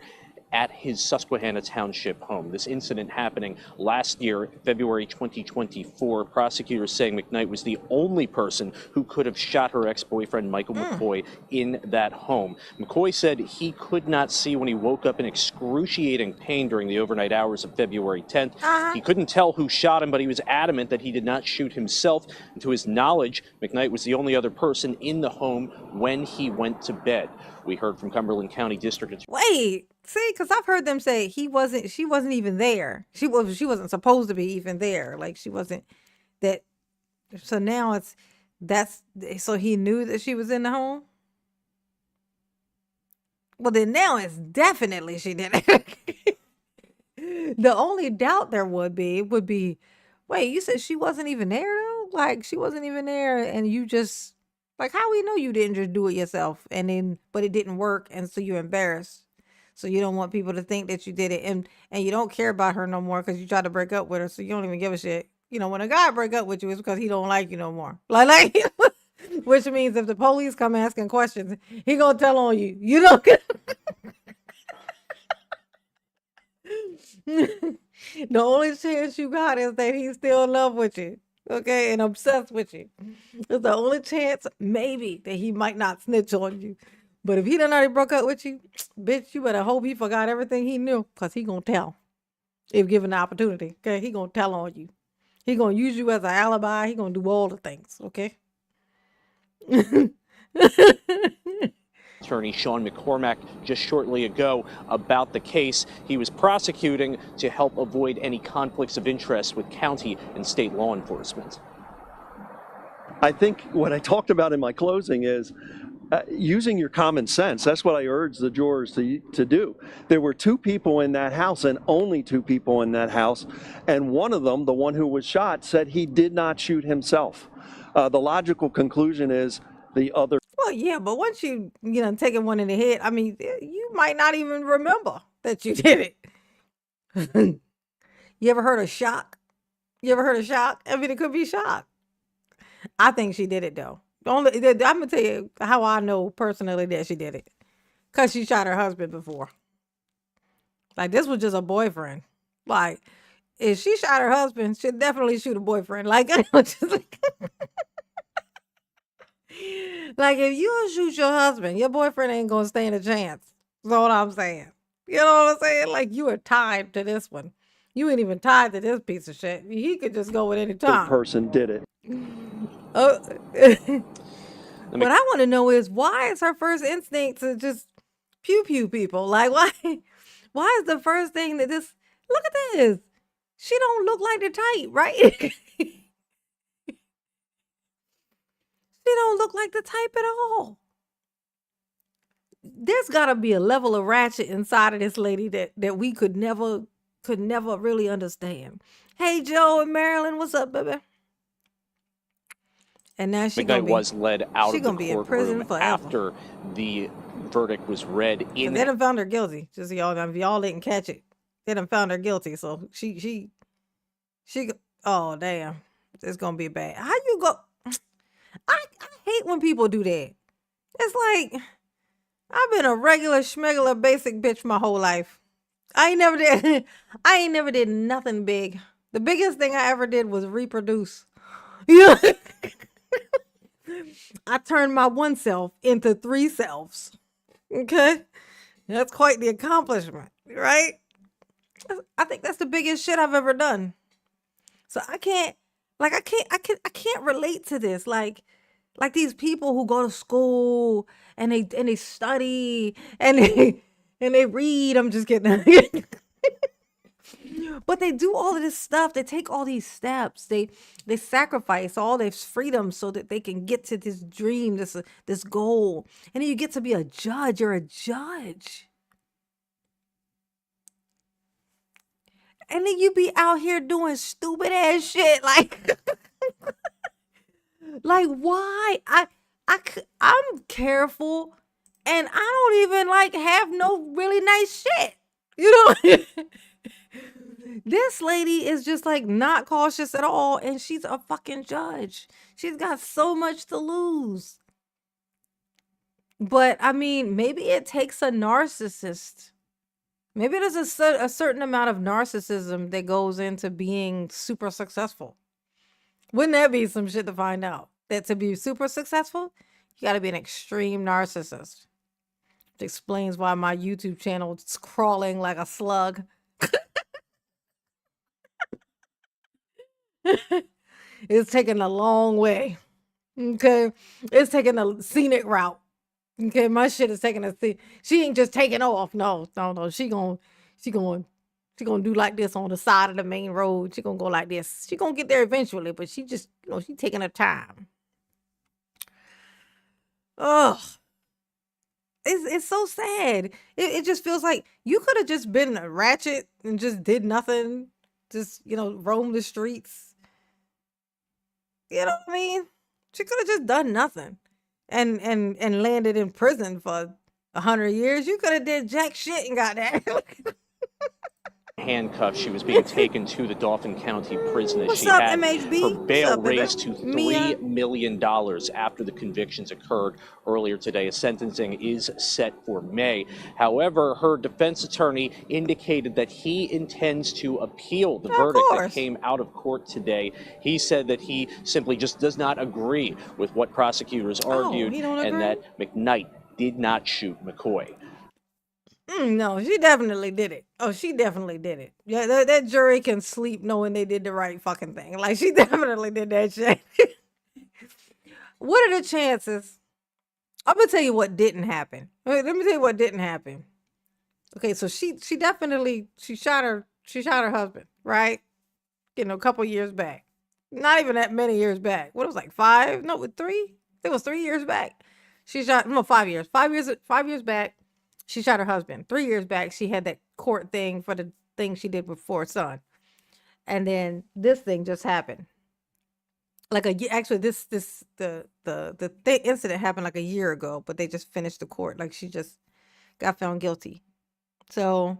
at his Susquehanna Township home. This incident happening last year, February 2024. Prosecutors saying McKnight was the only person who could have shot her ex-boyfriend, Michael McCoy, in that home. McCoy said he could not see when he woke up in excruciating pain during the overnight hours of February 10th. He couldn't tell who shot him, but he was adamant that he did not shoot himself. And to his knowledge, McKnight was the only other person in the home when he went to bed. We heard from Cumberland County District Attorney. Wait, see, because I've heard them say she wasn't even there. She wasn't supposed to be even there. Like she wasn't that. So now so he knew that she was in the home. Well, then now it's definitely she did it. The only doubt there would be, wait, you said she wasn't even there though? Like she wasn't even there and you just. Like, how we know you didn't just do it yourself but it didn't work, and so you're embarrassed. So you don't want people to think that you did it, and you don't care about her no more because you tried to break up with her, so you don't even give a shit. You know, when a guy break up with you, it's because he don't like you no more. Like which means if the police come asking questions, he gonna tell on you. You don't get. The only chance you got is that he's still in love with you. Okay, and obsessed with you. It's the only chance, maybe, that he might not snitch on you. But if he done already broke up with you, bitch, you better hope he forgot everything he knew, because he gonna tell. If given the opportunity, okay? He gonna tell on you. He gonna use you as an alibi. He gonna do all the things, okay? Attorney Sean McCormack just shortly ago about the case. He was prosecuting to help avoid any conflicts of interest with county and state law enforcement. I think what I talked about in my closing is using your common sense. That's what I urge the jurors to do. There were two people in that house and only two people in that house. And one of them, the one who was shot, said he did not shoot himself. The logical conclusion is the other. Well, yeah, but once you taking one in the head, I mean, you might not even remember that you did it. You ever heard of shock? I mean, it could be shock. I think she did it though. I'm gonna tell you how I know personally that she did it, cause she shot her husband before. Like this was just a boyfriend. Like if she shot her husband, she'd definitely shoot a boyfriend. Like just like if you shoot your husband, your boyfriend ain't gonna stand a chance. That's what I'm saying. You know what I'm saying? Like you are tied to this one. You ain't even tied to this piece of shit. He could just go at any time. The person did it. What I want to know is why is her first instinct to just pew pew people? Like why is the first thing that this? Look at this. She don't look like the type, right? She don't look like the type at all. There's got to be a level of ratchet inside of this lady that we could never really understand. Hey, Joe and Marilyn, what's up, baby? And now McKnight was led out of the be in prison courtroom after the verdict was read. They done found her guilty. Just y'all, if y'all didn't catch it, they done found her guilty. So she. Oh damn. It's gonna be bad. How you go? I hate when people do that. It's like I've been a regular schmegular basic bitch my whole life. I ain't never did nothing big. The biggest thing I ever did was reproduce. Yeah. I turned my one self into 3 selves. Okay? That's quite the accomplishment, right? I think that's the biggest shit I've ever done. So I can't relate to this. Like these people who go to school and they study and they read. I'm just kidding. But they do all of this stuff. They take all these steps. They sacrifice all their freedom so that they can get to this dream, this goal. And then you get to be a judge. You're a judge. And then you be out here doing stupid ass shit. Like why? I'm careful and I don't even like have no really nice shit. You know? This lady is just like not cautious at all, and she's a fucking judge. She's got so much to lose. But I mean, maybe it takes a narcissist. Maybe there's a certain amount of narcissism that goes into being super successful. Wouldn't that be some shit to find out? That to be super successful, you got to be an extreme narcissist. It explains why my YouTube channel is crawling like a slug. It's taking a long way. Okay. It's taking a scenic route. Okay. My shit is taking she ain't just taking off. No. She gonna do like this on the side of the main road. She gonna go like this. She gonna get there eventually, but she just, she taking her time. Ugh. It's so sad. It just feels like you could have just been a ratchet and just did nothing. Just, roam the streets. You know what I mean? She could have just done nothing and landed in prison for 100 years. You could have did jack shit and got that. Handcuffed. She was being taken to the Dauphin County prison as What's she up, had MHB? her bail What's up, baby? raised to $3 million after the convictions occurred earlier today. A sentencing is set for May. However, her defense attorney indicated that he intends to appeal the verdict that came out of court today. He said that he simply just does not agree with what prosecutors argued and that McKnight did not shoot McCoy. No, she definitely did it. Oh, she definitely did it. Yeah, that jury can sleep knowing they did the right fucking thing. Like, she definitely did that shit. What are the chances? I'm gonna tell you what didn't happen. Let me tell you what didn't happen. Okay, so she shot her husband, right? A couple years back. Not even that many years back. What, it was like 5? No, 3? I think it was 3 years back. 5 years. 5 years back. She shot her husband. 3 years back, she had that court thing for the thing she did before her son. And then this thing just happened. Actually, the incident happened like a year ago, but they just finished the court. Like, she just got found guilty. So,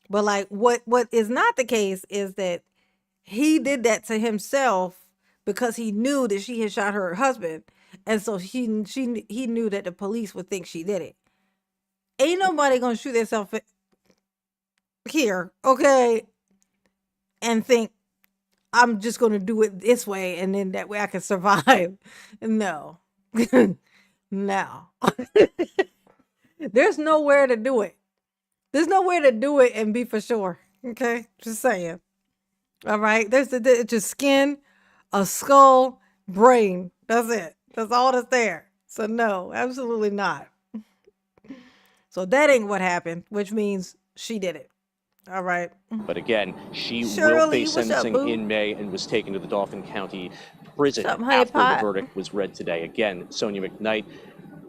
but like what is not the case is that he did that to himself because he knew that she had shot her husband. And so he knew that the police would think she did it. Ain't nobody gonna shoot themselves here, okay, and think I'm just gonna do it this way and then that way I can survive. No. No. There's nowhere to do it. There's nowhere to do it and be for sure. Okay? Just saying. All right? There's just skin, a skull, brain. That's it. That's all that's there. So no, absolutely not. So that ain't what happened, which means she did it. All right. But again, she will face sentencing in May and was taken to the Dauphin County prison after the verdict was read today. Again, Sonia McKnight,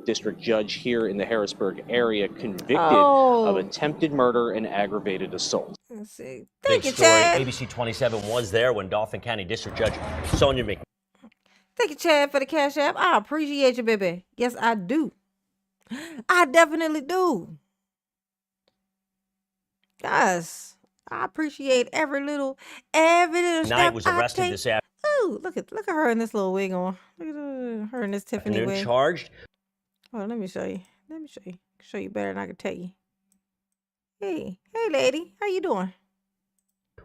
district judge here in the Harrisburg area, convicted of attempted murder and aggravated assault. Let's see. Thank you, Chad. ABC 27 was there when Dauphin County District Judge Sonia McKnight. Thank you, Chad, for the cash app. I appreciate you, baby. Yes, I do. I definitely do. Yes, I appreciate every little Knight step was I arrested take. this afternoon. cute. Look at her in this little wig on. Look at her in this Tiffany Afternoon wig. charged Oh, let me show you. Show you better than I can tell you. Hey, lady, how you doing?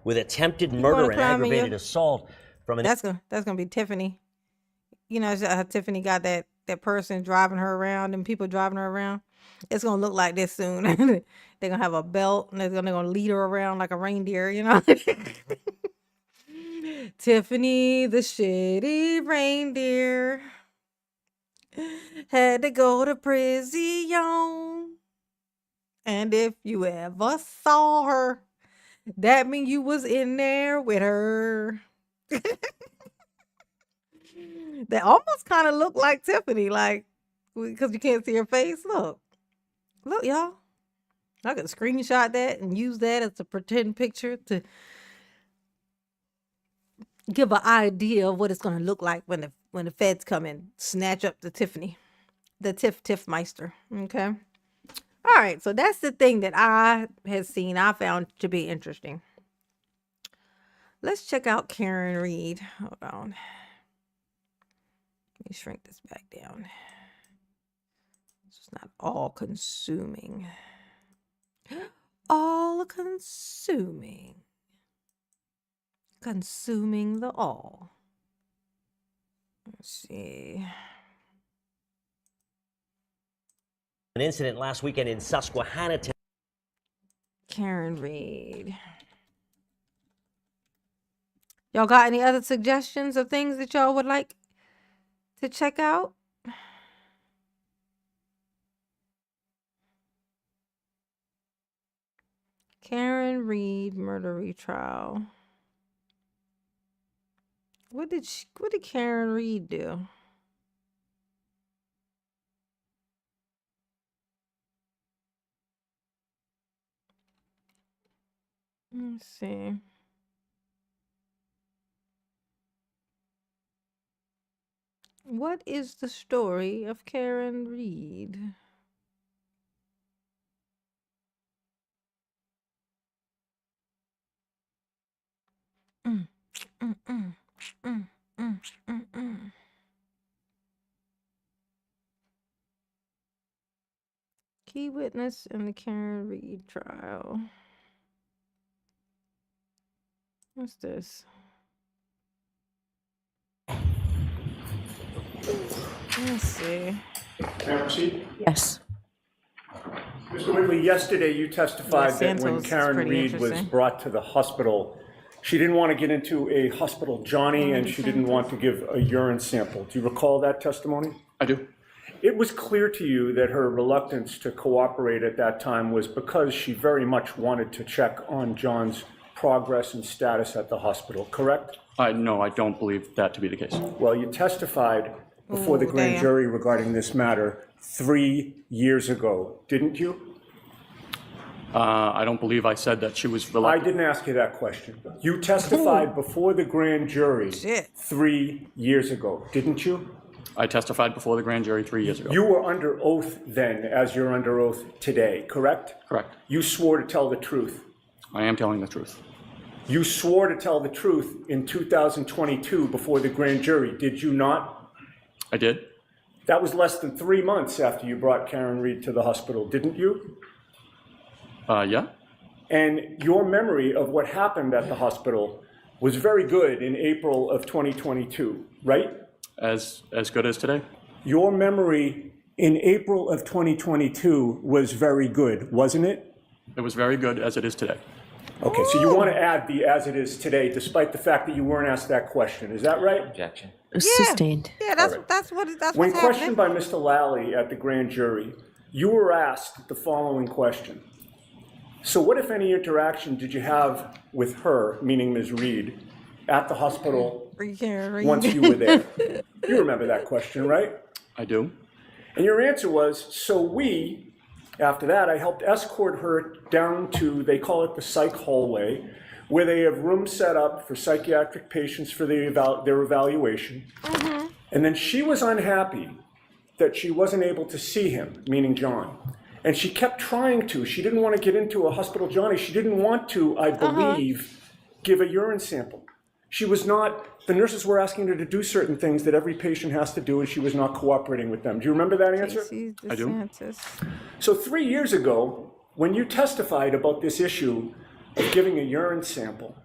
with attempted murder and aggravated assault from an. That's gonna be Tiffany. You know how Tiffany got that person driving her around and people driving her around. It's gonna look like this soon. They're gonna have a belt and they're gonna lead her around like a reindeer. You know. Tiffany, the shitty reindeer, had to go to prison. And if you ever saw her, that mean you was in there with her. That almost kind of look like Tiffany, like, because you can't see her face. Look, y'all. I could screenshot that and use that as a pretend picture to give an idea of what it's going to look like when the feds come and snatch up the Tiffany, the Tiff Meister. Okay. All right. So that's the thing that I found to be interesting. Let's check out Karen Reed. Hold on. Let me shrink this back down. It's not all consuming. All consuming. Consuming the all. Let's see. An incident last weekend in Susquehanna. Karen Reed. Y'all got any other suggestions of things that y'all would like to check out? Karen Reed murder retrial. What did Karen Reed do? Let's see. What is the story of Karen Reed? Key witness in the Karen Reed trial. What's this? Let's see. Can I proceed? Yes. Mr. Whitley, yesterday you testified that Santos when is Karen pretty Reed was interesting. brought to the hospital, she didn't want to get into a hospital Johnny and she didn't want to give a urine sample. Do you recall that testimony? I do. It was clear to you that her reluctance to cooperate at that time was because she very much wanted to check on John's progress and status at the hospital, correct? No, I don't believe that to be the case. Well, you testified before the grand jury regarding this matter 3 years ago, didn't you? I don't believe I said that she was I reluctant. didn't ask you that question. You testified before the grand jury 3 years ago, didn't you? I testified before the grand jury 3 years ago. You were under oath then, as you're under oath today, correct? Correct. You swore to tell the truth. I am telling the truth. You swore to tell the truth in 2022 before the grand jury, did you not? I did. That was less than 3 months after you brought Karen Reed to the hospital, didn't you? Yeah. And your memory of what happened at the hospital was very good in April of 2022, right? As good as today? Your memory in April of 2022 was very good, wasn't it? It was very good as it is today. Okay, so you want to add the as it is today, despite the fact that you weren't asked that question. Is that right? Objection. Sustained. Yeah, that's When what's questioned happening. by Mr. Lally at the grand jury, you were asked the following question. So what, if any, interaction did you have with her, meaning Ms. Reed, at the hospital once you were there? You remember that question, right? I do. And your answer was, after that, I helped escort her down to, they call it the psych hallway, where they have rooms set up for psychiatric patients for their evaluation. And then she was unhappy that she wasn't able to see him, meaning John. And she kept trying to. She didn't want to get into a hospital Johnny. She didn't want to, I believe, give a urine sample. She was not, the nurses were asking her to do certain things that every patient has to do, and she was not cooperating with them. Do you remember that answer? I do. So 3 years ago, when you testified about this issue of giving a urine sample,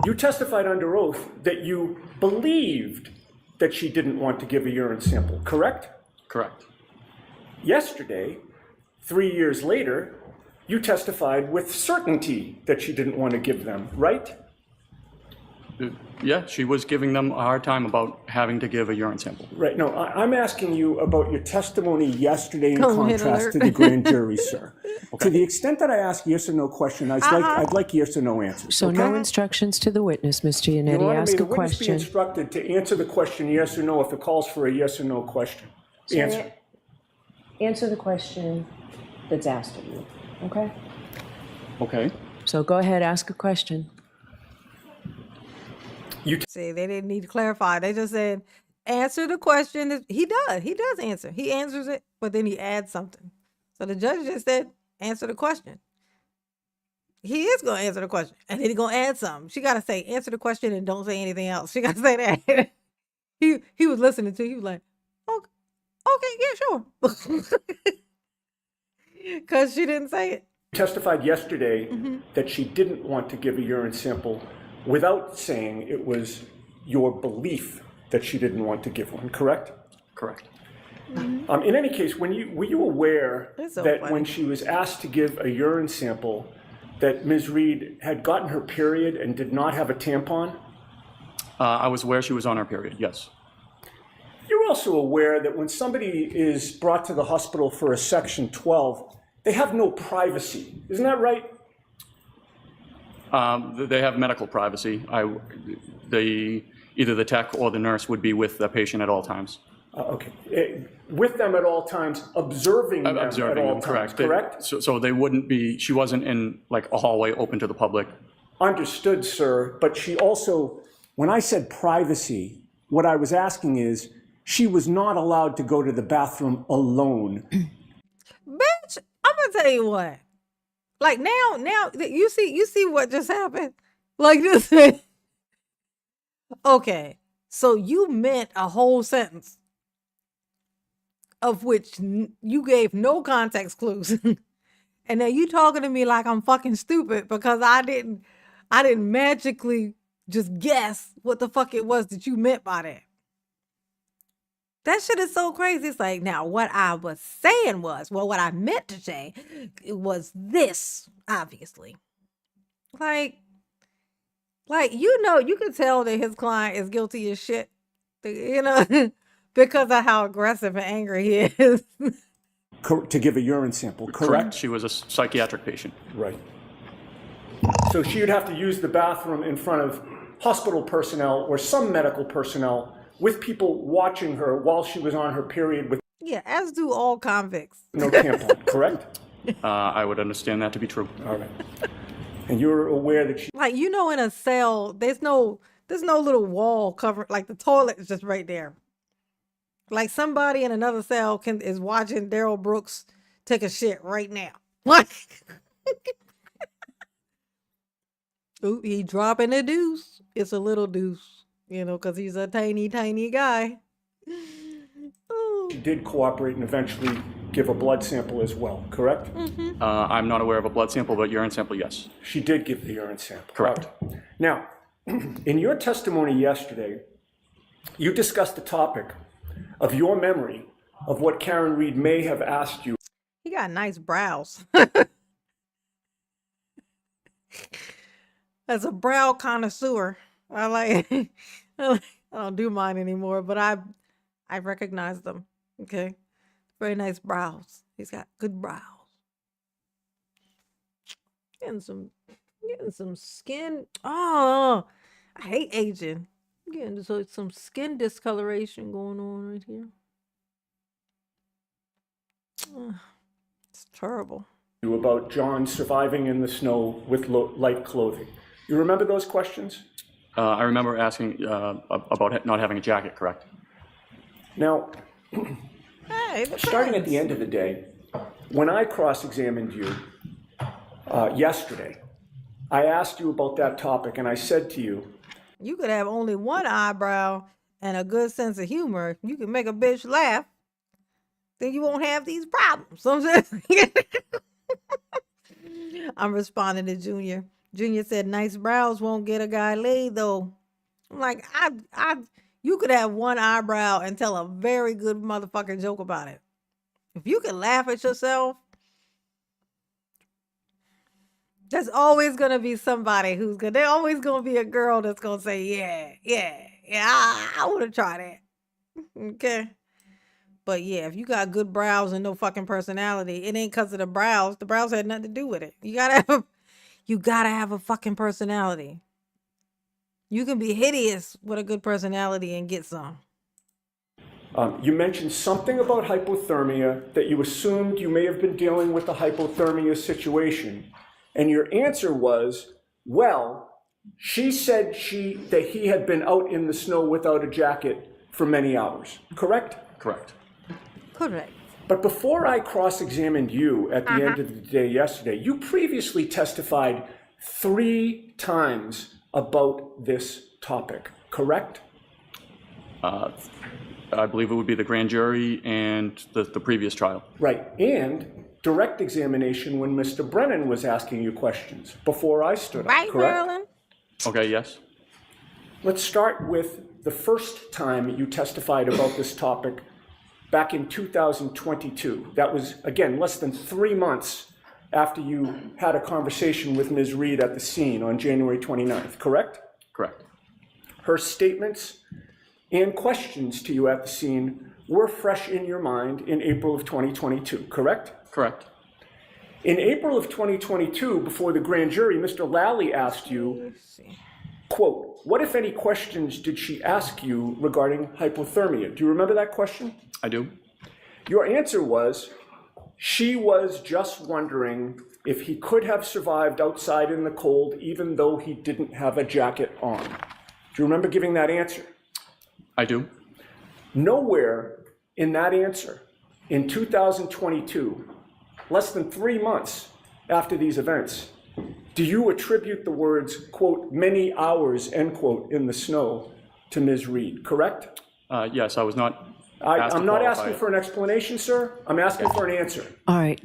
you testified under oath that you believed that she didn't want to give a urine sample, correct? Correct. Yesterday, 3 years later, you testified with certainty that she didn't want to give them, right? Yeah, she was giving them a hard time about having to give a urine sample. Right. No, I'm asking you about your testimony yesterday in contrast to the grand jury, sir. To the extent that I ask yes or no question, I'd like yes or no answers. So okay? no instructions to the witness, Ms. Giannetti. Your Honor, Ask may a the witness be question. instructed to answer the question yes or no if it calls for a yes or no question. Sir, Answer. Answer the question that's asked of you, okay? Okay. So go ahead, ask a question. See, they didn't need to clarify. They just said, answer the question. He does answer. He answers it, but then he adds something. So the judge just said, answer the question. He is going to answer the question, and then he's going to add something. She got to say, answer the question and don't say anything else. She got to say that. He was listening to you. He was like, okay, yeah, sure. Because she didn't say it. Testified yesterday that she didn't want to give a urine sample without saying it was your belief that she didn't want to give one, correct? Correct. In any case, were you aware So that funny. when she was asked to give a urine sample, that Ms. Reed had gotten her period and did not have a tampon? I was aware she was on her period, yes. You're also aware that when somebody is brought to the hospital for a Section 12, they have no privacy. Isn't that right? They have medical privacy. Either the tech or the nurse would be with the patient at all times. Okay. With them at all times, observing them at all times, correct? So they wouldn't be, she wasn't in like a hallway open to the public. Understood, sir. But she also, when I said privacy, what I was asking is, she was not allowed to go to the bathroom alone. Bitch, I'm going to tell you what. Like now you see what just happened? Like this. Okay. So you meant a whole sentence of which you gave no context clues. And now you talking to me like I'm fucking stupid because I didn't magically just guess what the fuck it was that you meant by that. That shit is so crazy. It's like, now what I was saying was, well, what I meant to say was this, obviously. Like, you could tell that his client is guilty as shit, because of how aggressive and angry he is. To give a urine sample, correct? She was a psychiatric patient. Right. So she would have to use the bathroom in front of hospital personnel or some medical personnel with people watching her while she was on her period with Yeah, as do all convicts. no tampon, correct? I would understand that to be true. All right. And you're aware that she... Like, in a cell, there's no little wall cover, like the toilet is just right there. Like somebody in another cell is watching Daryl Brooks take a shit right now. Like, ooh, he dropping a deuce. It's a little deuce. Because he's a tiny, tiny guy. She did cooperate and eventually give a blood sample as well, correct? I'm not aware of a blood sample, but urine sample, yes. She did give the urine sample. Correct. All right. Now, in your testimony yesterday, you discussed the topic of your memory of what Karen Reed may have asked you. He got nice brows. As a brow connoisseur, I don't do mine anymore, but I recognize them. Okay. Very nice brows. He's got good brows. Getting some skin. Oh, I hate aging. Getting some skin discoloration going on right here. It's terrible. About John surviving in the snow with light clothing. You remember those questions? I remember asking about not having a jacket, correct? Now, hey, starting at the end of the day, when I cross-examined you yesterday, I asked you about that topic, and I said to you You could have only one eyebrow and a good sense of humor. You can make a bitch laugh, then you won't have these problems. So I'm saying, I'm responding to Junior. Junior said, "Nice brows won't get a guy laid, though." I'm like, you could have one eyebrow and tell a very good motherfucking joke about it. If you can laugh at yourself, there's always gonna be somebody who's gonna. There's always gonna be a girl that's gonna say, "Yeah, I want to try that." Okay. But yeah, if you got good brows and no fucking personality, it ain't because of the brows. The brows had nothing to do with it. You gotta have a fucking personality. You can be hideous with a good personality and get some. You mentioned something about hypothermia, that you assumed you may have been dealing with a hypothermia situation. And your answer was, well, she said that he had been out in the snow without a jacket for many hours. Correct? Correct. Correct. But before I cross-examined you at the end of the day yesterday, you previously testified 3 times about this topic, correct? I believe it would be the grand jury and the previous trial. Right, and direct examination when Mr. Brennan was asking you questions before I stood up, Right, correct? Marilyn? Okay, yes. Let's start with the first time you testified about this topic back in 2022. That was, again, less than 3 months after you had a conversation with Ms. Reed at the scene on January 29th, correct? Correct. Her statements and questions to you at the scene were fresh in your mind in April of 2022, correct? Correct. In April of 2022, before the grand jury, Mr. Lally asked you, quote, what, if any, questions did she ask you regarding hypothermia? Do you remember that question? I do. Your answer was, she was just wondering if he could have survived outside in the cold even though he didn't have a jacket on. Do you remember giving that answer? I do. Nowhere in that answer, in 2022, less than 3 months after these events, do you attribute the words, quote, many hours, end quote, in the snow to Ms. Reed, correct? Yes, I was not. I'm not asking for an explanation, sir. I'm asking for an answer. All right.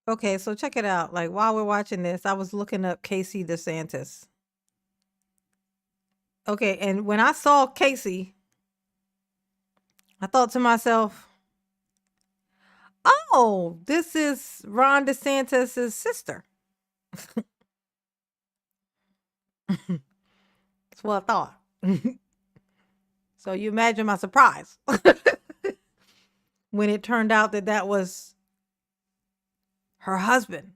Okay, so check it out. Like, while we're watching this, I was looking up Casey Santos. Okay, and when I saw Casey, I thought to myself, oh, this is Ron DeSantis' sister. That's what I thought. So you imagine my surprise when it turned out that that was her husband.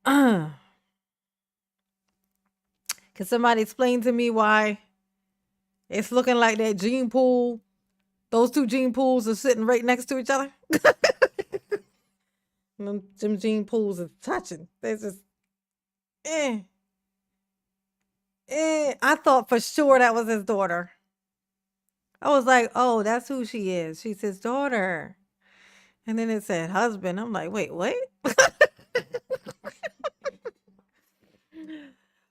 Can somebody explain to me why it's looking like that gene pool, those 2 gene pools are sitting right next to each other? Them gene pools are touching. They're just, I thought for sure that was his daughter. I was like, oh, that's who she is. She's his daughter. And then it said husband. I'm like, wait, what?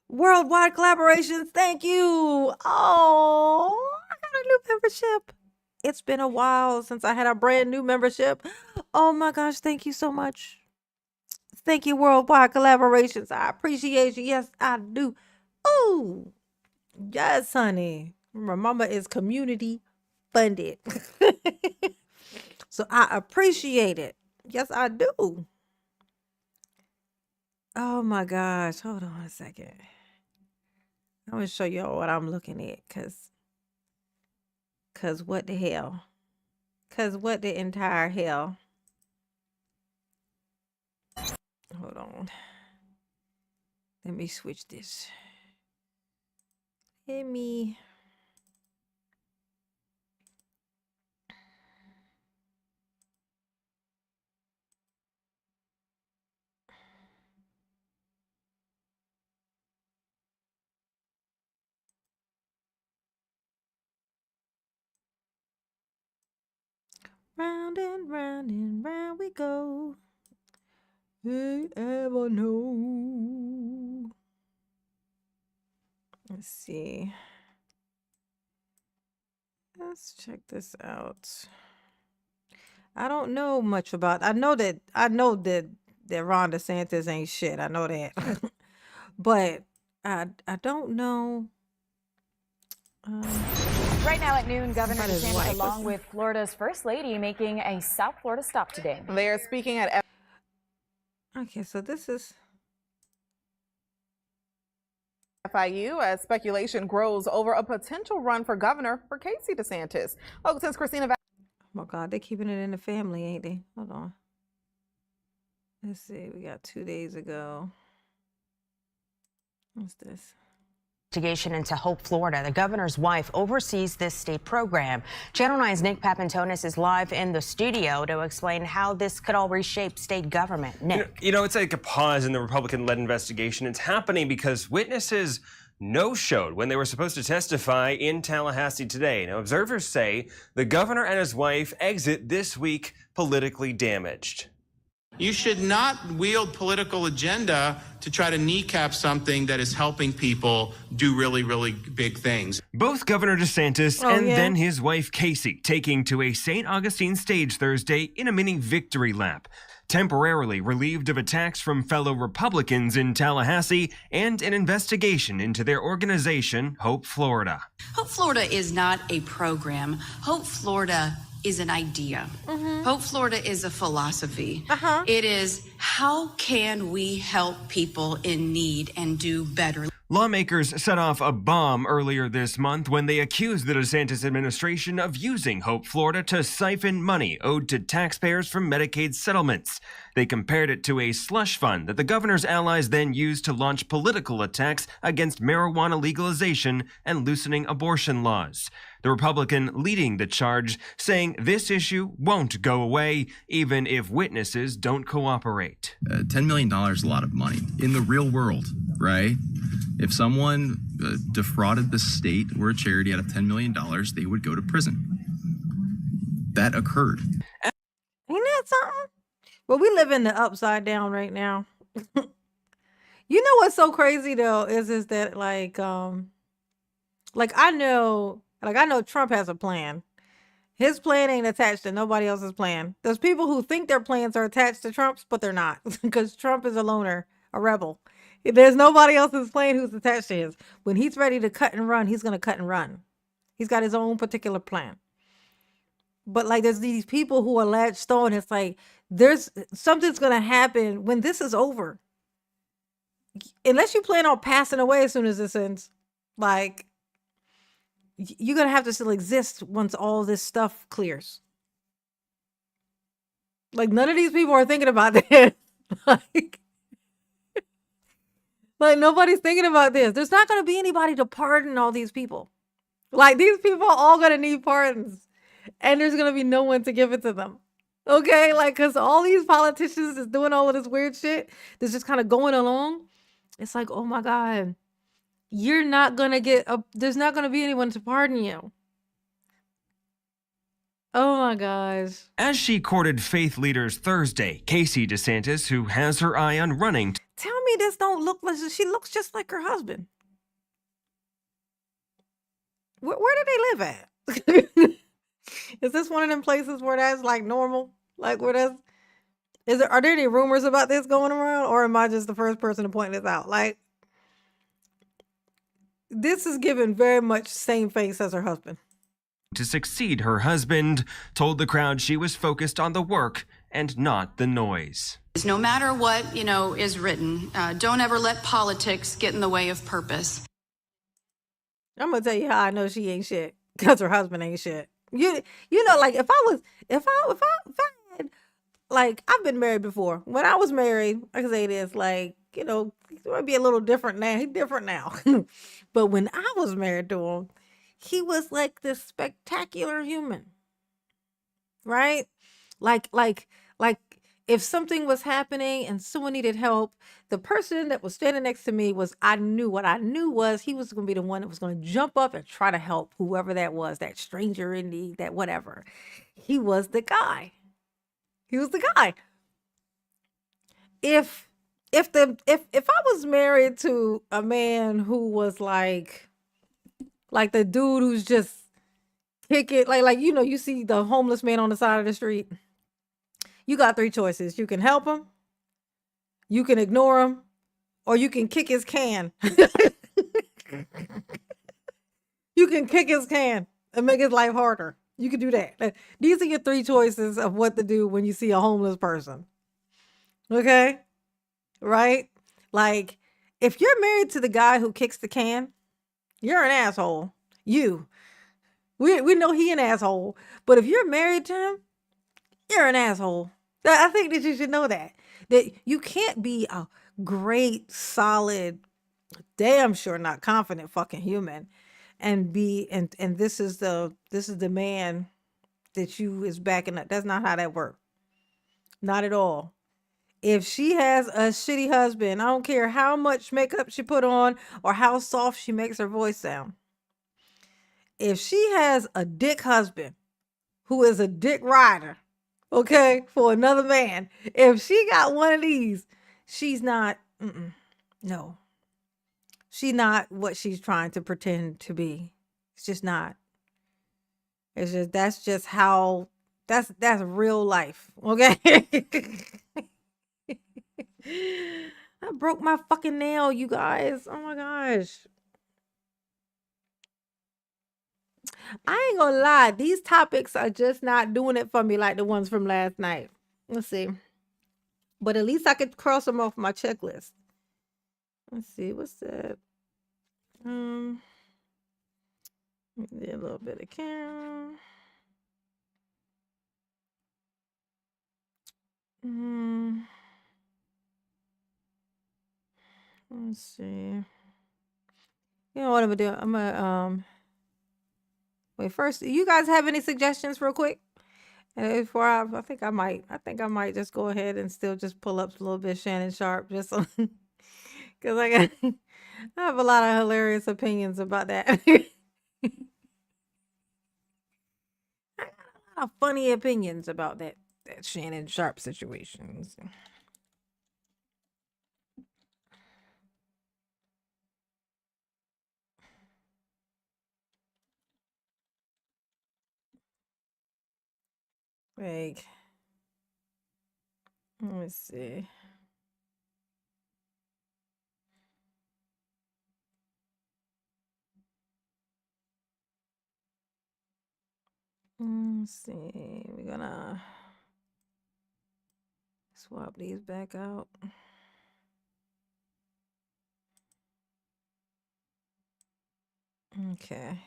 Worldwide collaborations, thank you. Oh, I got a new membership. It's been a while since I had a brand new membership. Oh my gosh, thank you so much. Thank you, Worldwide Collaborations. I appreciate you. Yes, I do. Oh, yes, honey. Remember, it's community funded. So I appreciate it. Yes, I do. Oh my gosh. Hold on a second. I'm going to show y'all what I'm looking at. Cause what the hell? Cause what the entire hell? Hold on. Let me switch this. Let me. Round and round we go. Hey, ever know? Let's see. Let's check this out. I don't know much about. I know that Ron DeSantis ain't shit. I know that, but I don't know. Right now at noon, Governor About his DeSantis, wife. along with Florida's First Lady, making a South Florida stop today. They're speaking at Okay, so this is FIU as speculation grows over a potential run for governor for Casey DeSantis. Oh, since Christina. Oh my God, they're keeping it in the family, ain't they? Hold on. Let's see. We got 2 days ago. What's this? Investigation into Hope, Florida. The governor's wife oversees this state program. Channel 9's Nick Papantonis is live in the studio to explain how this could all reshape state government. Nick. You know, it's like a pause in the Republican-led investigation. It's happening because witnesses no-showed when they were supposed to testify in Tallahassee today. Now, observers say the governor and his wife exit this week politically damaged. You should not wield political agenda to try to kneecap something that is helping people do really, really big things. Both Governor DeSantis and then his wife Cassie taking to a St. Augustine stage Thursday in a mini victory lap, temporarily relieved of attacks from fellow Republicans in Tallahassee and an investigation into their organization, Hope Florida. Hope Florida is not a program. Hope Florida is an idea. Hope Florida is a philosophy. It is, how can we help people in need and do better? Lawmakers set off a bomb earlier this month when they accused the DeSantis administration of using Hope Florida to siphon money owed to taxpayers from Medicaid settlements. They compared it to a slush fund that the governor's allies then used to launch political attacks against marijuana legalization and loosening abortion laws. The Republican leading the charge, saying this issue won't go away even if witnesses don't cooperate. $10 million is a lot of money in the real world, right? If someone defrauded the state or a charity out of $10 million, they would go to prison. That occurred. Ain't that something? Well, we live in the upside down right now. You know what's so crazy though is that I know Trump has a plan. His plan ain't attached to nobody else's plan. There's people who think their plans are attached to Trump's, but they're not, because Trump is a loner, a rebel. There's nobody else's plan who's attached to his. When he's ready to cut and run, he's going to cut and run. He's got his own particular plan. But like, there's these people who are latched on. It's like, there's something's going to happen when this is over. Unless you plan on passing away as soon as this ends, like, you're going to have to still exist once all this stuff clears. Like, none of these people are thinking about this. Like, nobody's thinking about this. There's not going to be anybody to pardon all these people. Like, these people are all going to need pardons. And there's going to be no one to give it to them. Okay? Like, because all these politicians is doing all of this weird shit that's just kind of going along. It's like, oh my God. You're not going to get there's not going to be anyone to pardon you. Oh my gosh. As she courted faith leaders Thursday, Casey DeSantis, who has her eye on running. Tell me this don't look like, she looks just like her husband. Where do they live at? Is this one of them places where that's like normal? Like where that's, are there any rumors about this going around? Or am I just the first person to point this out? Like, this is given very much same face as her husband. To succeed her husband, told the crowd she was focused on the work and not the noise. No matter what, is written, don't ever let politics get in the way of purpose. I'm gonna tell you how I know she ain't shit, because her husband ain't shit. You know, like if I had, like, I've been married before. When I was married, I can say this, like, it might be a little different now. He's different now. But when I was married to him, he was like this spectacular human. Right? Like if something was happening and someone needed help, the person that was standing next to me what I knew was he was going to be the one that was going to jump up and try to help whoever that was, that stranger in need, that whatever. He was the guy. He was the guy. If if I was married to a man who was like the dude who's just kicking, like you see the homeless man on the side of the street, you got three choices. You can help him, you can ignore him, or you can kick his can. You can kick his can and make his life harder. You can do that. These are your three choices of what to do when you see a homeless person. Okay? Right? Like, if you're married to the guy who kicks the can, you're an asshole. We know he an asshole. But if you're married to him, you're an asshole. I think that you should know that. That you can't be a great, solid, damn sure not confident fucking human and this is the man that you is backing up. That's not how that works. Not at all. If she has a shitty husband, I don't care how much makeup she put on or how soft she makes her voice sound. If she has a dick husband who is a dick rider, okay, for another man, if she got one of these, she's not, no. She's not what she's trying to pretend to be. It's just not. It's just, that's just how, that's real life, okay? I broke my fucking nail, you guys. Oh my gosh. I ain't gonna lie. These topics are just not doing it for me like the ones from last night. Let's see. But at least I could cross them off my checklist. Let's see. What's that? A little bit of camera. Let's see. You know what I'm gonna do? I'm gonna wait first. You guys have any suggestions real quick? And before I think I might just go ahead and still just pull up a little bit Shannon Sharp just so because I have a lot of hilarious opinions about that. I got a lot of funny opinions about that Shannon Sharp situation. Like, let's see. Let's see. We're gonna swap these back out. Okay.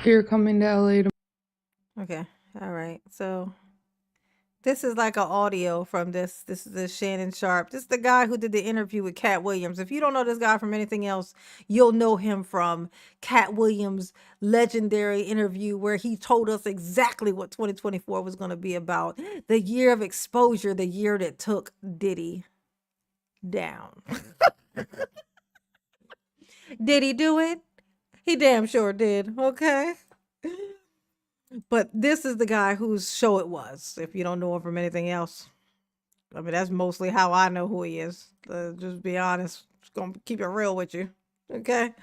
You're coming to LA tomorrow. Okay. All right. So this is like an audio from this. This is the Shannon Sharp. This is the guy who did the interview with Cat Williams. If you don't know this guy from anything else, you'll know him from Cat Williams' legendary interview where he told us exactly what 2024 was going to be about. The year of exposure, the year that took Diddy down. Did he do it? He damn sure did. Okay. But this is the guy whose show it was. If you don't know him from anything else, I mean, that's mostly how I know who he is. Just be honest. Just gonna keep it real with you. Okay.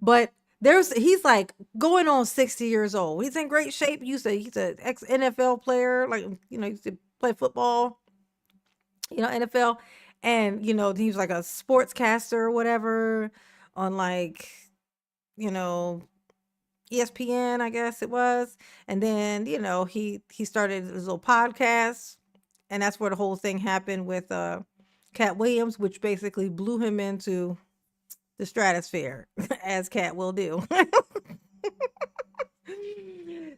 But he's like going on 60 years old. He's in great shape. He's an ex NFL player. Like, he used to play football, NFL. And, he was like a sportscaster or whatever on like, ESPN, I guess it was. And then, he started his little podcast, and that's where the whole thing happened with Cat Williams, which basically blew him into the stratosphere, as Cat will do.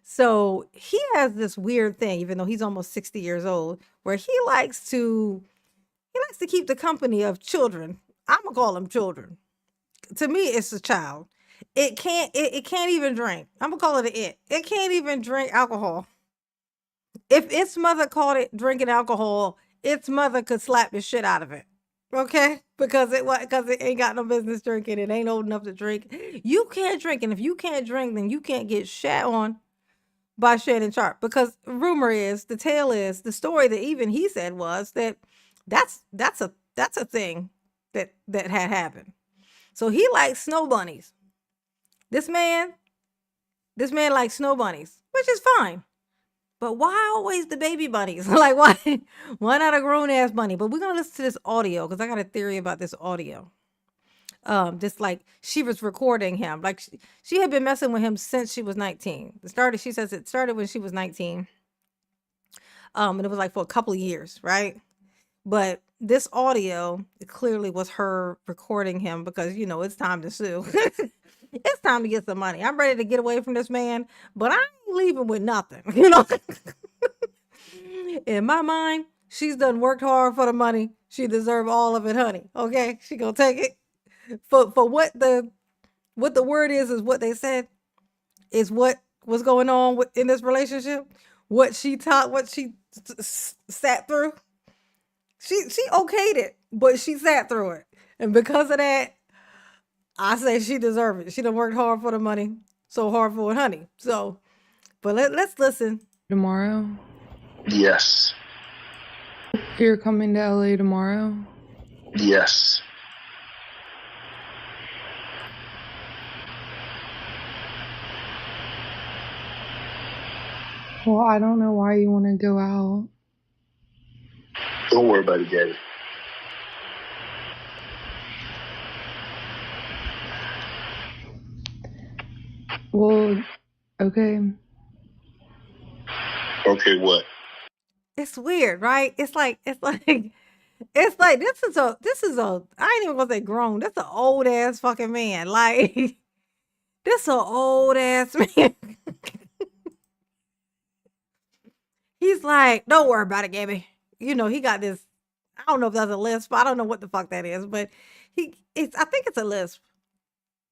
So he has this weird thing, even though he's almost 60 years old, where he likes to keep the company of children. I'm gonna call them children. To me, it's a child. It can't even drink. I'm gonna call it it. It can't even drink alcohol. If its mother caught it drinking alcohol, its mother could slap the shit out of it. Okay? Because it ain't got no business drinking. It ain't old enough to drink. You can't drink, and if you can't drink, then you can't get shat on by Shannon Sharp. Because the story that even he said was that That's a thing that had happened. So he likes snow bunnies. This man likes snow bunnies, which is fine. But why always the baby bunnies? Like, why not a grown ass bunny? But we're gonna listen to this audio because I got a theory about this audio. Just like she was recording him, like she had been messing with him since she was 19. She says it started when she was 19. And it was like for a couple of years, right? But this audio clearly was her recording him because it's time to sue. It's time to get some money. I'm ready to get away from this man, but I ain't leaving with nothing. In my mind, she's done worked hard for the money. She deserve all of it, honey. Okay, she gonna take it for what the word is what they said is what was going on in this relationship. What she taught, what she sat through. She okayed it, but she sat through it, and because of that, I say she deserved it. She done worked hard for the money, so hard for it, honey. So, but let's listen. Tomorrow? Yes. You're coming to LA tomorrow? Yes. Well, I don't know why you want to go out. Don't worry about it, Gabby. Well, okay. Okay, what? It's weird, right? It's like this is a I ain't even gonna say grown. That's an old ass fucking man. Like this an old ass man. He's like, don't worry about it, Gabby. He got this. I don't know if that's a lisp. I don't know what the fuck that is, but I think it's a lisp.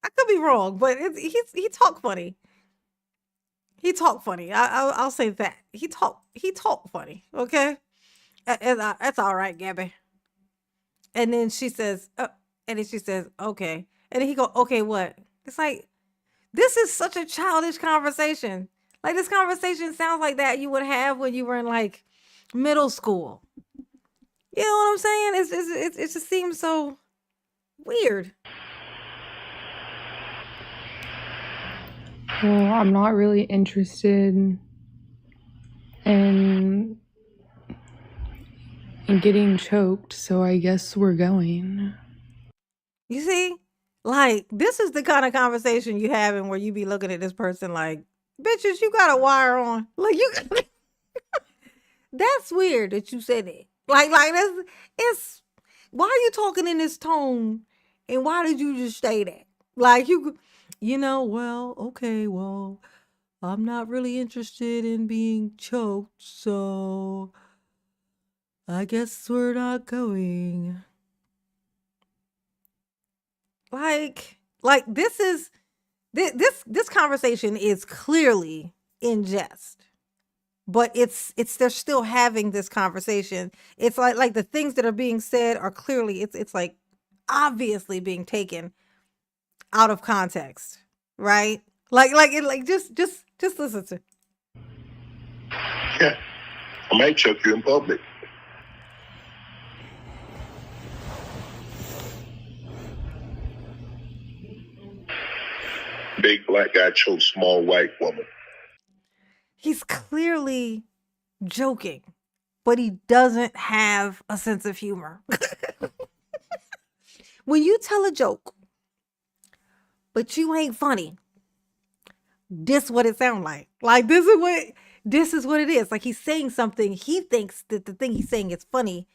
I could be wrong, but he talk funny. He talk funny. I'll say that. He talk funny. Okay, that's all right, Gabby. And then she says, okay. And then he go, okay, what? It's like this is such a childish conversation. Like this conversation sounds like that you would have when you were in like middle school. You know what I'm saying? It just seems so weird. Well, I'm not really interested in getting choked, so I guess we're going. You see? Like, this is the kind of conversation you having where you be looking at this person like, bitches, you got a wire on. Like, you that's weird that you said it. Like it's why are you talking in this tone and why did you just say that? Like well, okay, well, I'm not really interested in being choked, so I guess we're not going. Like this conversation is clearly in jest. But it's they're still having this conversation. It's like the things that are being said are clearly it's like obviously being taken out of context, right? Just listen to. Yeah, I might choke you in public. Big black guy chokes small white woman. He's clearly joking, but he doesn't have a sense of humor. When you tell a joke, but you ain't funny, this what it sounds like. Like this is what it is. Like he's saying something, he thinks that the thing he's saying is funny.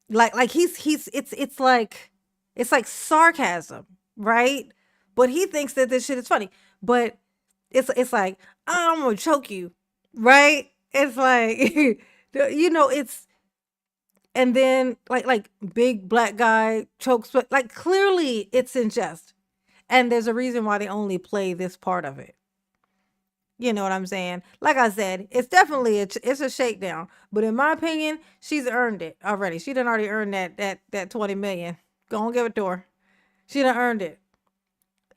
Like it's like sarcasm, right? But he thinks that this shit is funny. But it's like, I'm gonna choke you, right? It's like, it's, and then like big black guy chokes, but like clearly it's in jest. And there's a reason why they only play this part of it. You know what I'm saying? Like I said, it's definitely it's a shakedown. But in my opinion, she's earned it already. She done already earned that 20 million. Go on, give it to her. She done earned it.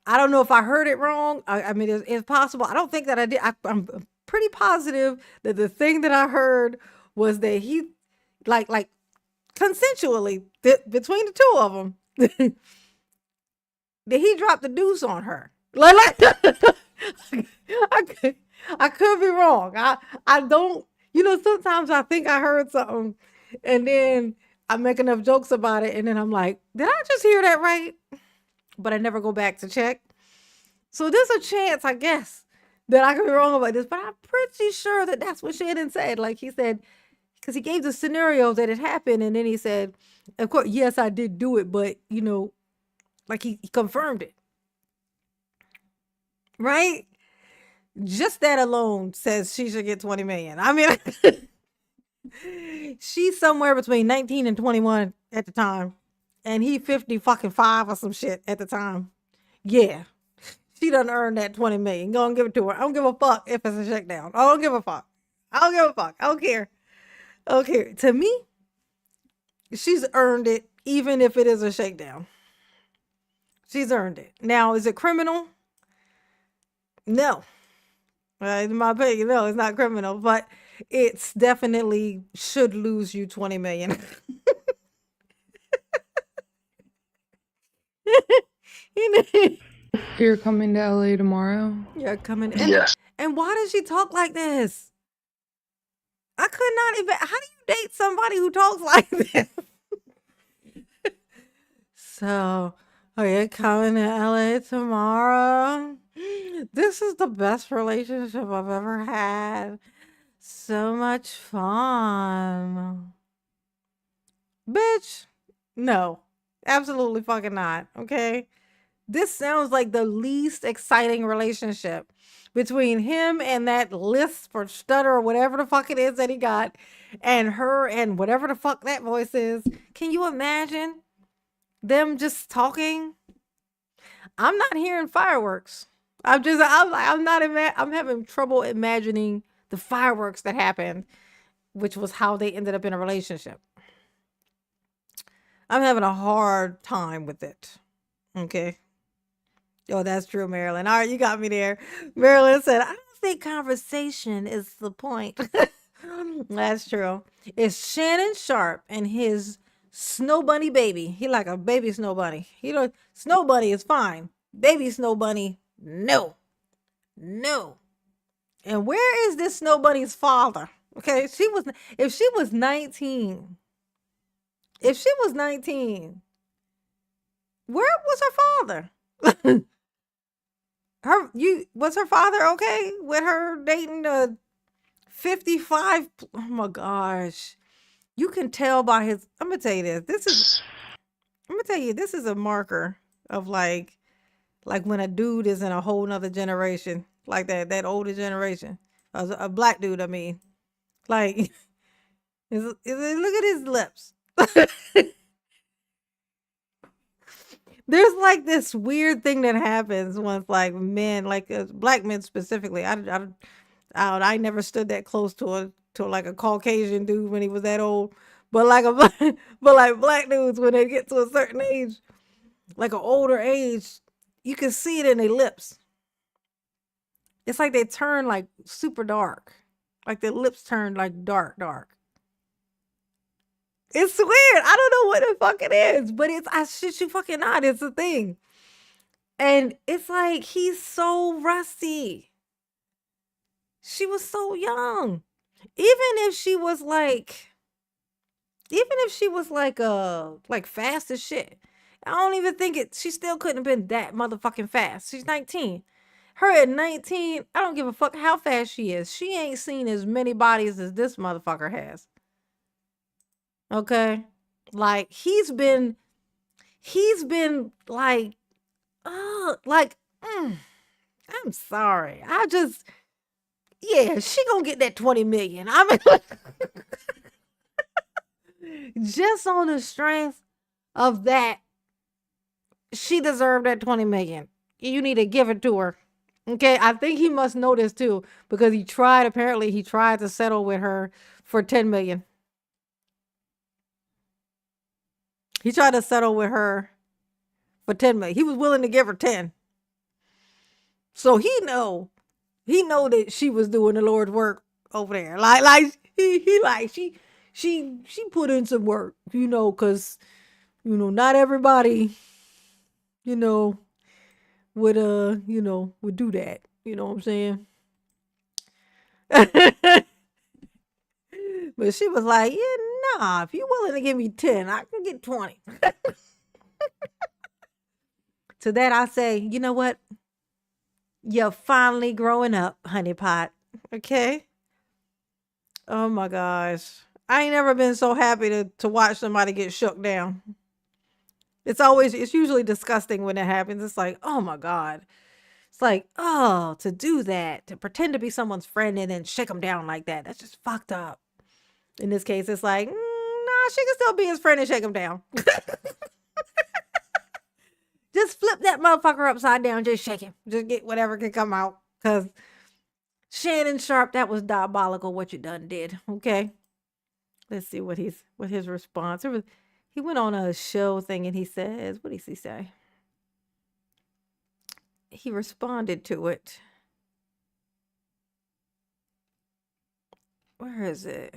I don't know if I heard it wrong. I mean, it's possible. I don't think that I did. I'm pretty positive that the thing that I heard was that he, like consensually, between the two of them, that he dropped the deuce on her. Like I could be wrong. I don't, sometimes I think I heard something and then I make enough jokes about it and then I'm like, did I just hear that right? But I never go back to check. So there's a chance, I guess, that I could be wrong about this, but I'm pretty sure that that's what Shannon said. Like he said, because he gave the scenarios that it happened and then he said, of course, yes, I did do it, but like he confirmed it. Right? Just that alone says she should get 20 million. I mean, she's somewhere between 19 and 21 at the time. And he 50 fucking 5 or some shit at the time. Yeah. She done earned that 20 million. Go and give it to her. I don't give a fuck if it's a shakedown. I don't give a fuck. I don't give a fuck. I don't care. Okay. To me, she's earned it even if it is a shakedown. She's earned it. Now, is it criminal? No. In my opinion, no, it's not criminal, but it's definitely should lose you 20 million. You're coming to LA tomorrow? You're coming. Yes. And why does she talk like this? I could not even. How do you date somebody who talks like this? So, are you coming to LA tomorrow? This is the best relationship I've ever had. So much fun. Bitch, no. Absolutely fucking not, okay? This sounds like the least exciting relationship between him and that lisp or stutter or whatever the fuck it is that he got, and her and whatever the fuck that voice is. Can you imagine them just talking? I'm not hearing fireworks. I'm having trouble imagining the fireworks that happened, which was how they ended up in a relationship. I'm having a hard time with it. Okay. Oh, that's true, Marilyn. All right, you got me there. Marilyn said, I don't think conversation is the point. That's true. It's Shannon Sharp and his snow bunny baby. He like a baby snow bunny. Snow bunny is fine. Baby snow bunny, no. No. And where is this snow bunny's father? Okay, if she was 19, where was her father? Was her father okay with her dating a 55? Oh my gosh. You can tell by his, I'm gonna tell you this is a marker of like when a dude is in a whole nother generation, like that older generation, a black dude, I mean, like, look at his lips. There's like this weird thing that happens once like men, like black men specifically. I never stood that close to like a Caucasian dude when he was that old, but like black dudes when they get to a certain age, like an older age, you can see it in their lips. It's like they turn like super dark, like their lips turn like dark. It's weird. I don't know what the fuck it is, but I shit you fucking not. It's a thing. And it's like, he's so rusty. She was so young. Even if she was like fast as shit, I don't even think she still couldn't have been that motherfucking fast. She's 19. Her at 19, I don't give a fuck how fast she is. She ain't seen as many bodies as this motherfucker has. Okay, like he's been like, I'm sorry. She gonna get that 20 million. I mean, just on the strength of that, she deserved that 20 million. You need to give it to her. Okay, I think he must know this too, because apparently he tried to settle with her for 10 million. He tried to settle with her for 10 million. He was willing to give her 10. So he know that she was doing the Lord's work over there. Like he like she put in some work, cause not everybody, would would do that. You know what I'm saying? But she was like, yeah, nah, if you're willing to give me 10, I can get 20. To that I say, you know what? You're finally growing up, honeypot. Okay? Oh my gosh. I ain't never been so happy to watch somebody get shook down. It's usually disgusting when it happens. It's like, oh my God. It's like, oh, to do that, to pretend to be someone's friend and then shake them down like that. That's just fucked up. In this case, it's like, nah, she can still be his friend and shake him down. Just flip that motherfucker upside down. Just shake him. Just get whatever can come out. Because Shannon Sharp, that was diabolical what you done did. Okay. Let's see what his response. He went on a show thing and he says, what does he say? He responded to it. Where is it?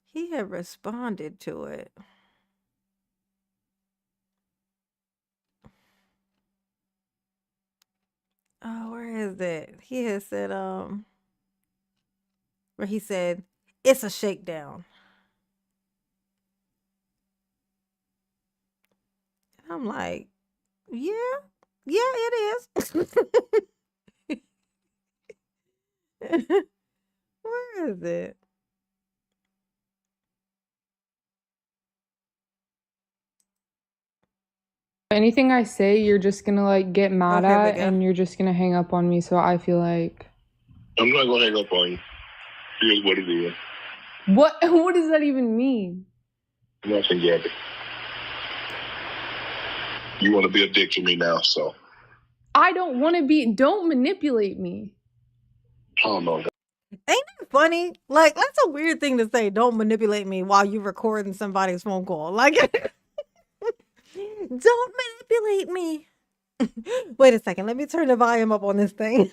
He had responded to it. Oh, where is it? He had said, where he said, it's a shakedown. And I'm like, yeah, it is. Where is it? Anything I say, you're just gonna like get mad here we at go. and you're just gonna hang up on me. So I feel like, I'm not gonna hang up on you. Here's what it is. what does that even mean? Nothing, Gabby. You want to be a dick to me now, so. I don't want to be, don't manipulate me. I don't know. Ain't that funny? Like, that's a weird thing to say. Don't manipulate me while you're recording somebody's phone call. Like, don't manipulate me. Wait a second. Let me turn the volume up on this thing.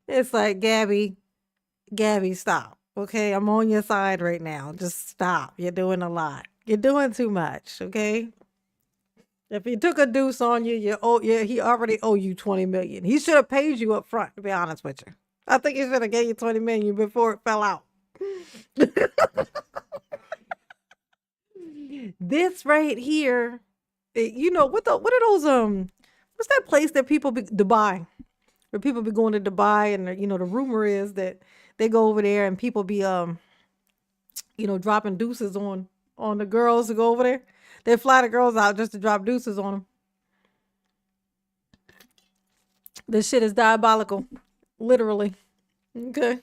It's like, Gabby, stop. Okay, I'm on your side right now. Just stop. You're doing a lot. You're doing too much. Okay. If he took a deuce on you, he already owe you 20 million. He should have paid you up front, to be honest with you. I think he should have gave you 20 million before it fell out. This right here, what are those what's that place that people be Dubai, where people be going to Dubai, and the rumor is that they go over there and people be dropping deuces on the girls to go over there. They fly the girls out just to drop deuces on them. This shit is diabolical, literally. Okay.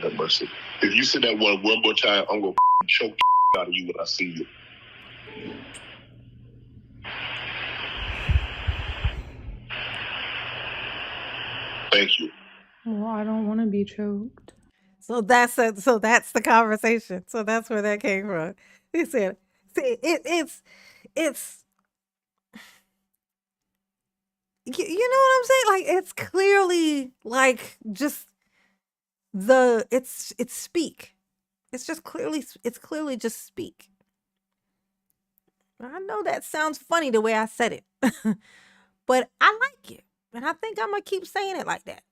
Have mercy. If you say that one more time, I'm gonna choke out of you when I see you. Thank you. Well, I don't want to be choked. So that's the conversation. So that's where that came from. He said, "See, it's you know what I'm saying? Like, it's clearly like just it's speak. It's clearly just speak. I know that sounds funny the way I said it, but I like it, and I think I'm gonna keep saying it like that.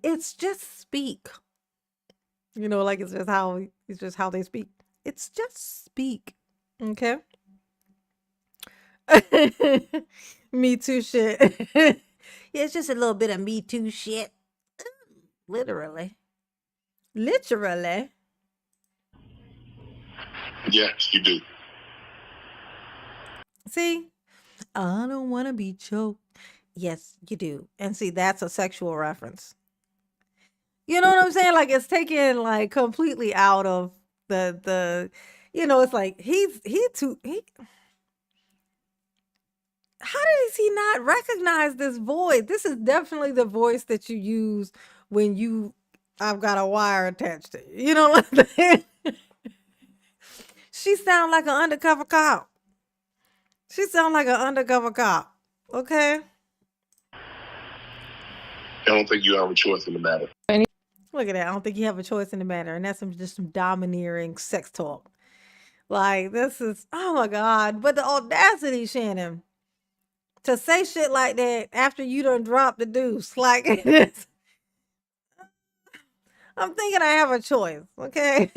It's just speak. Like it's just how they speak. It's just speak. Okay. Me too shit. Yeah, it's just a little bit of me too shit. Literally. Yes, you do. See, I don't want to be choked. Yes, you do. And see, that's a sexual reference. You know what I'm saying? Like, it's taken like completely out of the it's like how does he not recognize this voice? This is definitely the voice that you use when I've got a wire attached to you. You know what I'm saying? She sounds like an undercover cop. She sound like an undercover cop. Okay. I don't think you have a choice in the matter. Look at that. I don't think you have a choice in the matter. And that's just some domineering sex talk. Like, this is, oh my God. But the audacity, Shannon, to say shit like that after you done dropped the deuce. Like, it's, I'm thinking I have a choice, okay?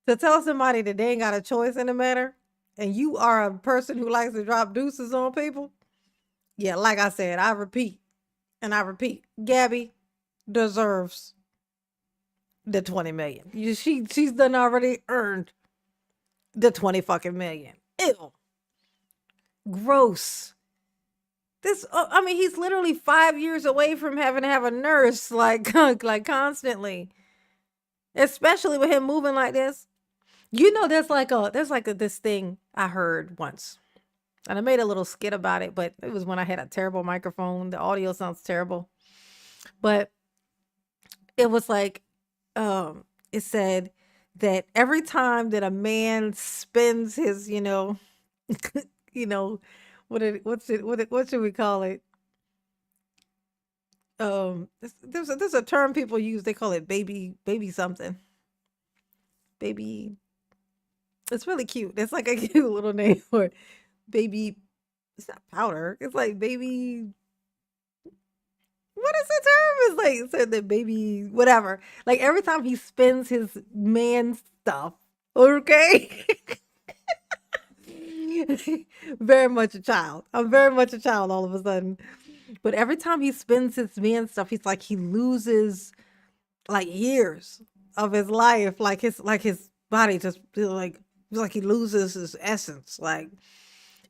To tell somebody that they ain't got a choice in the matter, and you are a person who likes to drop deuces on people, yeah, like I said, I repeat, Gabby deserves the 20 million. She's done already earned the 20 fucking million. Ew. Gross. This, I mean, he's literally 5 years away from having to have a nurse like constantly. Especially with him moving like this. You know, there's like this thing I heard once. And I made a little skit about it, but it was when I had a terrible microphone. The audio sounds terrible. But it was like, it said that every time that a man spends his, what should we call it? There's a term people use. They call it baby something. Baby. It's really cute. It's like a cute little name for it. Baby. It's not powder. It's like baby. What is the term? It's like said that baby whatever. Like every time he spends his man stuff, okay. Very much a child. I'm very much a child all of a sudden. But every time he spends his man stuff, he's like he loses like years of his life. Like his body just like he loses his essence. Like,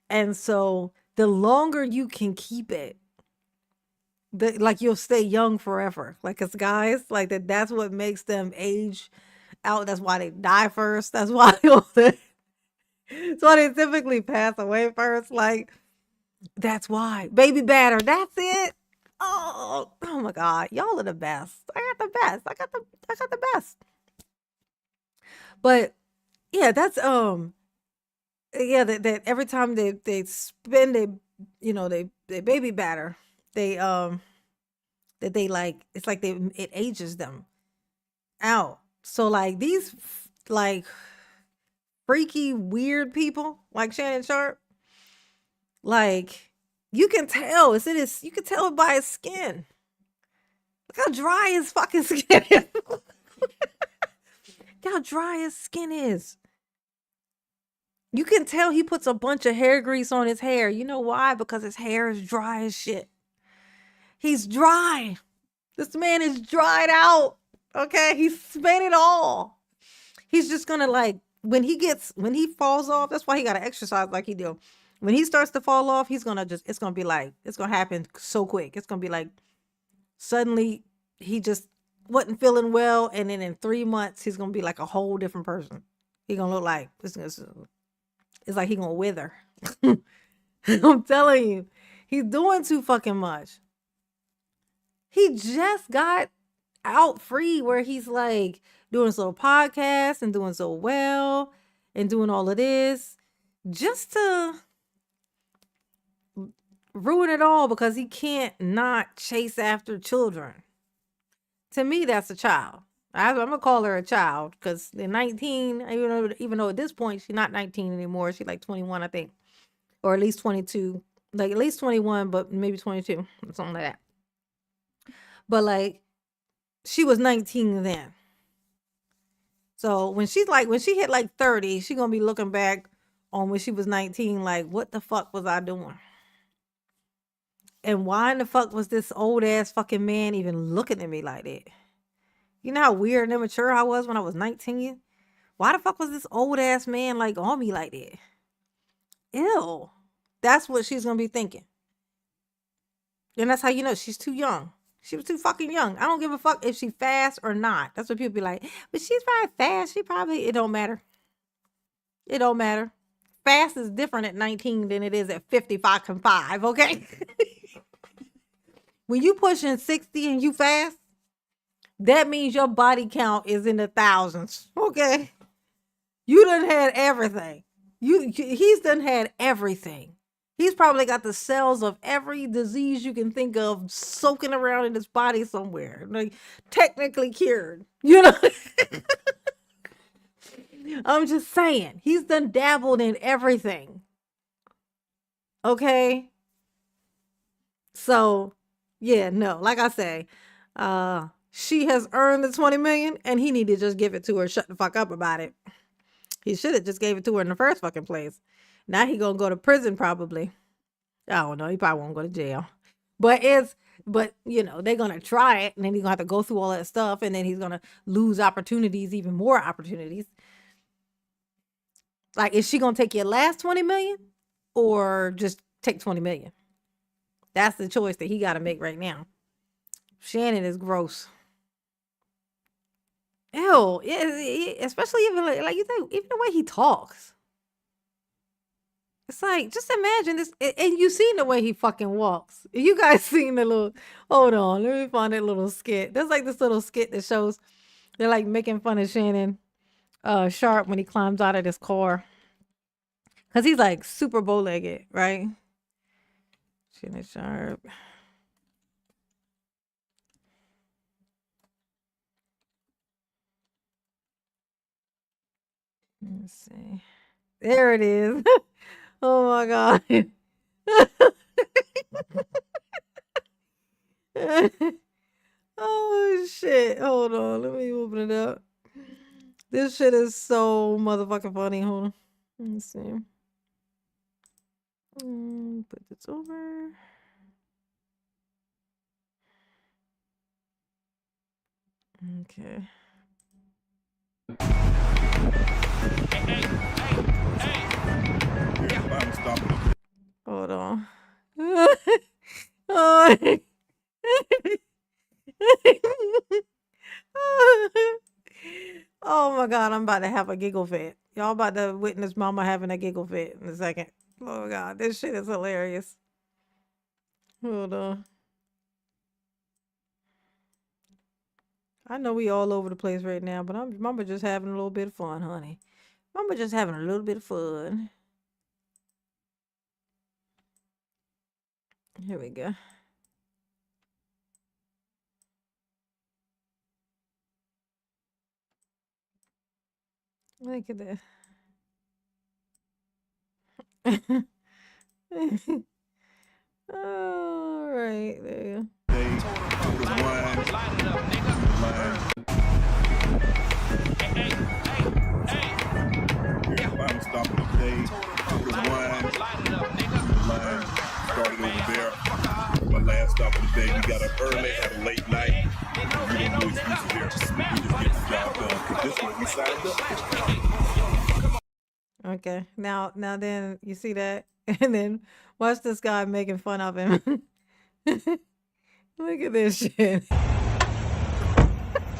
and so the longer you can keep it, like you'll stay young forever. Like as guys, like that's what makes them age out. That's why they die first. That's why they typically pass away first. Like that's why. Baby batter. That's it. Oh my God. Y'all are the best. I got the best. I got the best. But yeah, that's yeah, that every time they spend they baby batter, that they like, it's like it ages them out. So like these like freaky weird people like Shannon Sharp, like you can tell you can tell by his skin. Look how dry his fucking skin is. Look how dry his skin is. You can tell he puts a bunch of hair grease on his hair. You know why? Because his hair is dry as shit. He's dry. This man is dried out. Okay? He spent it all. He's just gonna like, when he falls off, that's why he gotta exercise like he do. When he starts to fall off, it's gonna happen so quick. It's gonna be like, suddenly he just wasn't feeling well, and then in 3 months, he's gonna be like a whole different person. He gonna look like, it's like he gonna wither. I'm telling you, he's doing too fucking much. He just got out free where he's like doing this little podcast and doing so well and doing all of this just to ruin it all because he can't not chase after children. To me, that's a child. I'm gonna call her a child because they're 19. Even though at this point she's not 19 anymore, she's like 21, I think, or at least 22, like at least 21, but maybe 22, something like that. But like, she was 19 then. So when she hit like 30, she's gonna be looking back on when she was 19, like, what the fuck was I doing? And why in the fuck was this old ass fucking man even looking at me like that? You know how weird and immature I was when I was 19? Why the fuck was this old ass man like on me like that? Ew. That's what she's gonna be thinking. And that's how you know she's too young. She was too fucking young. I don't give a fuck if she fast or not. That's what people be like. But she's probably fast. It don't matter. It don't matter. Fast is different at 19 than it is at 55 and 5, okay? When you pushing 60 and you fast, that means your body count is in the thousands, okay? You done had everything. He's done had everything. He's probably got the cells of every disease you can think of soaking around in his body somewhere. Like, technically cured. You know? I'm just saying. He's done dabbled in everything. Okay? So, yeah, no. Like I say, she has earned the $20 million, and he need to just give it to her. Shut the fuck up about it. He should have just gave it to her in the first fucking place. Now he gonna go to prison probably. I don't know. He probably won't go to jail. But you know, they're gonna try it, and then he's gonna have to go through all that stuff, and then he's gonna lose opportunities, even more opportunities. Like, is she gonna take your last 20 million or just take 20 million? That's the choice that he gotta make right now. Shannon is gross. Ew, especially even like you think, even the way he talks. It's like, just imagine this, and you seen the way he fucking walks. You guys seen the little, hold on, let me find that little skit. There's like this little skit that shows, they're like making fun of Shannon Sharp when he climbs out of this car. Because he's like super bow-legged, right? Shannon Sharp. Let's see. There it is. Oh my God. Oh shit. Hold on. Let me open it up. This shit is so motherfucking funny. Hold on. Let me see. Put this over. Okay. Hold on. Oh. Oh my God, I'm about to have a giggle fit. Y'all about to witness mama having a giggle fit in a second. Oh God, this shit is hilarious. Hold on. I know we all over the place right now, but mama just having a little bit of fun, honey. Mama just having a little bit of fun. Here we go. Look at this. All right, there you Last stop of the day, we got up early, had a late night. We didn't do excuses here. We just get the job done. Cause this one we signed up. Okay, now then you see that, and then watch this guy making fun of him. Look at this shit.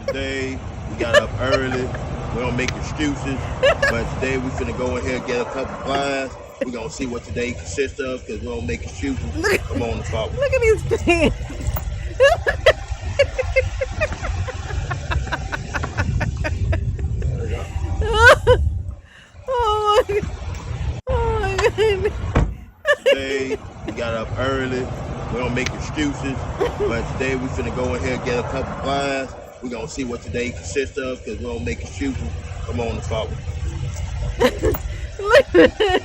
Today we got up early. We don't make excuses, but today we finna go in here and get a couple clients. We're gonna see what today consists of because we don't make excuses. Come on, the follow. Look at these pants. Oh my God. Oh my goodness. Today we got up early. We don't make excuses, but today we finna go in here and get a couple clients. We're gonna see what today consists of because we don't make excuses. Come on, the follow. Look at that.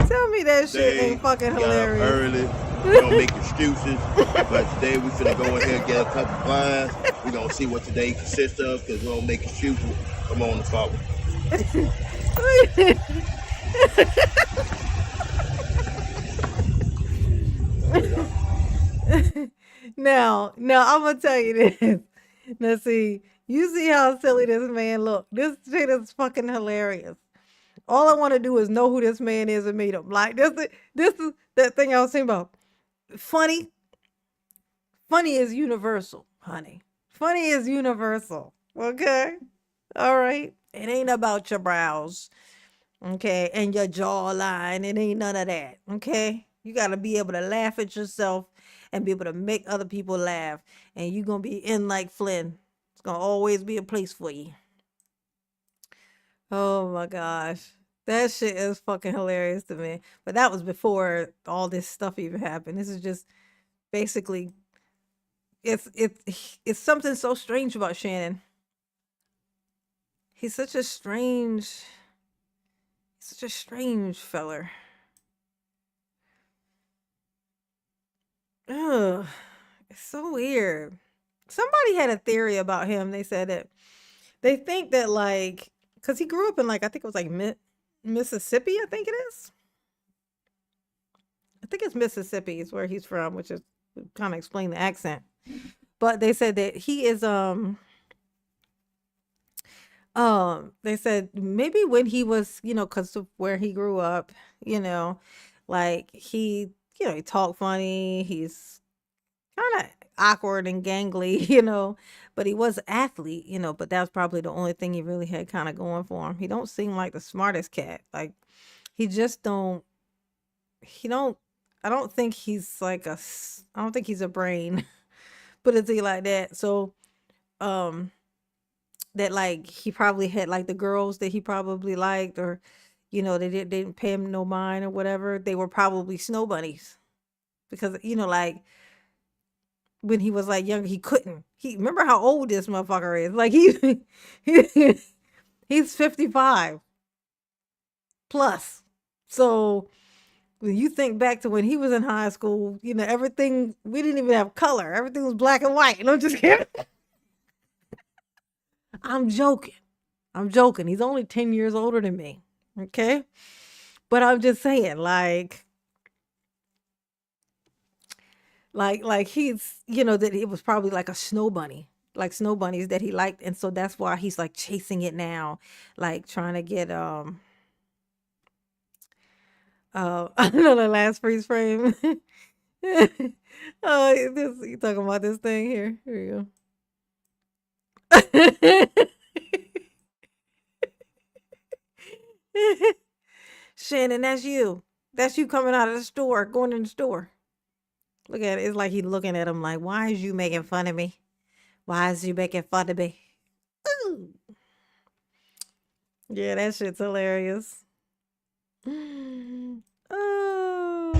Tell me that shit ain't fucking hilarious. Got up early. We don't make excuses, but today we finna go in here and get a couple clients. We're gonna see what today consists of because we don't make excuses. Come on, the follow. Now I'm gonna tell you this. Now see, you see how silly this man look. This shit is fucking hilarious. All I want to do is know who this man is and meet him. Like this is that thing I was saying about. Funny is universal, honey. Funny is universal. Okay? All right. It ain't about your brows. Okay, and your jawline. It ain't none of that. Okay? You gotta be able to laugh at yourself and be able to make other people laugh. And you're going to be in like Flynn. It's going to always be a place for you. Oh my gosh. That shit is fucking hilarious to me. But that was before all this stuff even happened. This is just basically it's something so strange about Shannon. He's such a strange feller. Ugh, it's so weird. Somebody had a theory about him. They said that they think that like, cause he grew up in like, I think it was like Mississippi, I think it is. I think it's Mississippi is where he's from, which is kind of explain the accent. But they said that he is they said maybe when he was, cause of where he grew up, like he talked funny, he's kind of awkward and gangly, but he was an athlete, but that was probably the only thing he really had kind of going for him. He don't seem like the smartest cat. Like he just I don't think he's like I don't think he's a brain, put it to you like that. So, that like he probably had like the girls that he probably liked, or, they didn't pay him no mind or whatever. They were probably snow bunnies because, like when he was like younger, he couldn't. Remember how old this motherfucker is. Like he's 55 plus. So when you think back to when he was in high school, everything, we didn't even have color. Everything was black and white. And I'm just kidding. I'm joking. He's only 10 years older than me. Okay. But I'm just saying, like he's, that it was probably like a snow bunny, like snow bunnies that he liked. And so that's why he's like chasing it now, like trying to get, I know the last freeze frame. Oh, you talking about this thing here. Here you go. Shannon, that's you. That's you coming out of the store, going in the store. Look at it. It's like he's looking at him like, why is you making fun of me? Why is you making fun of me? Ooh. Yeah, that shit's hilarious. Oh.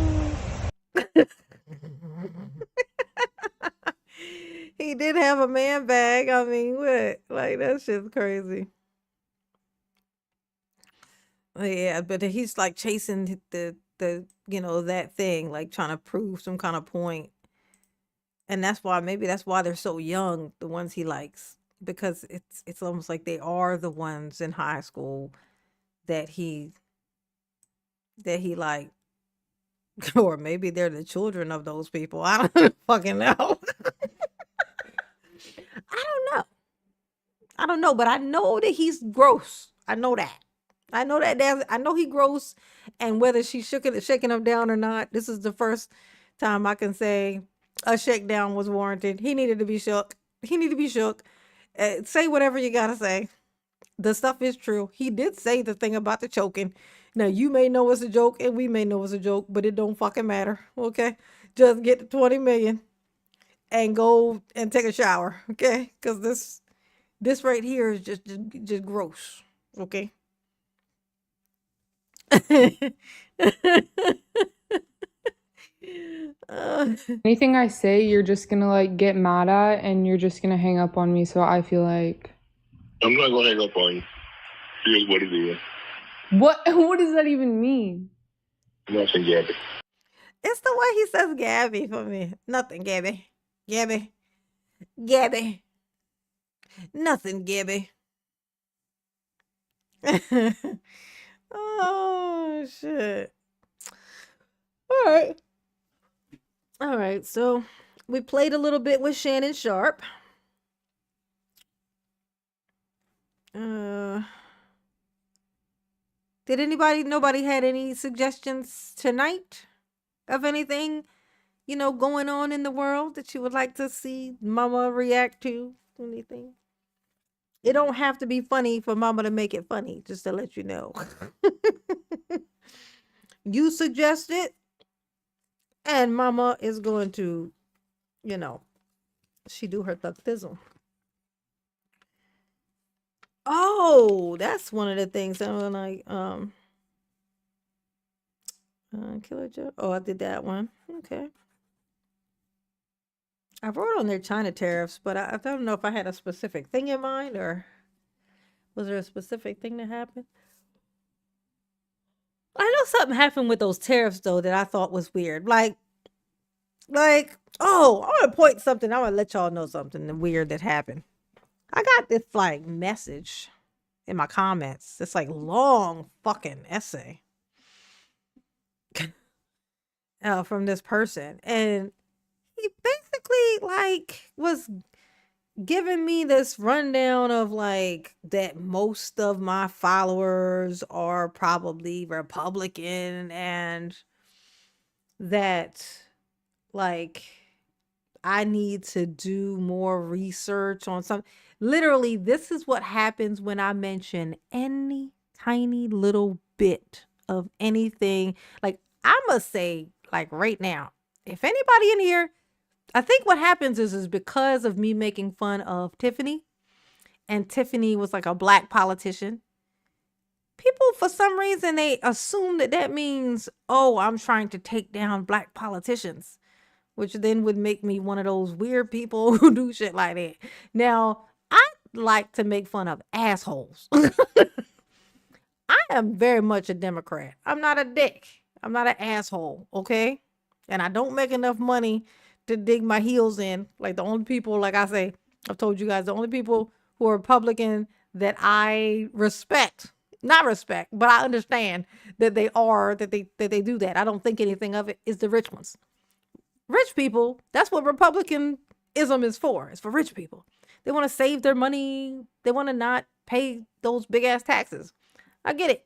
He did have a man bag. I mean, what? Like, that shit's crazy. Yeah, but he's like chasing the that thing, like trying to prove some kind of point. And that's why they're so young, the ones he likes, because it's almost like they are the ones in high school that he like, or maybe they're the children of those people. I don't fucking know. I don't know, but I know that he's gross. I know that. I know he gross, and whether she's shaking him down or not, this is the first time I can say a shakedown was warranted. He needed to be shook. Say whatever you gotta say. The stuff is true. He did say the thing about the choking. Now, you may know it's a joke, and we may know it's a joke, but it don't fucking matter, okay? Just get the 20 million and go and take a shower, okay? Because this right here is just gross, okay? Anything I say, you're just gonna like get mad at, and you're just gonna hang up on me. So I feel like I'm not gonna hang up on you. Here's what it is. what does that even mean? Nothing, Gabby. It's the way he says Gabby for me. Nothing, Gabby. Gabby. Nothing, Gabby. Oh, shit. All right. So we played a little bit with Shannon Sharp. Did nobody had any suggestions tonight of anything, going on in the world that you would like to see Mama react to? Anything? It don't have to be funny for Mama to make it funny, just to let you know. You suggest it, And mama is going to, she do her thug thizzle. Oh, that's one of the things that I'm like, Killer Joe. Oh, I did that one. Okay. I wrote on there China tariffs, but I don't know if I had a specific thing in mind, or was there a specific thing that happened? I know something happened with those tariffs though that I thought was weird. Like, oh, I want to point something. I want to let y'all know something weird that happened. I got this like message in my comments. It's like long fucking essay from this person, and he basically like was giving me this rundown of like that most of my followers are probably Republican, and that like I need to do more research on something. Literally, this is what happens when I mention any tiny little bit of anything. Like, I must say, like right now, if anybody in here, I think what happens is because of me making fun of Tiffany, and Tiffany was like a black politician, people for some reason they assume that means, oh, I'm trying to take down black politicians, which then would make me one of those weird people who do shit like that. Now, I like to make fun of assholes. I am very much a Democrat. I'm not a dick. I'm not an asshole, okay? And I don't make enough money to dig my heels in. Like, the only people, like I say, I've told you guys, the only people who are Republican that I respect, not respect, but I understand that they are, that they do that. I don't think anything of it, is the rich ones. Rich people, that's what Republicanism is for. It's for rich people. They want to save their money. They want to not pay those big ass taxes. I get it.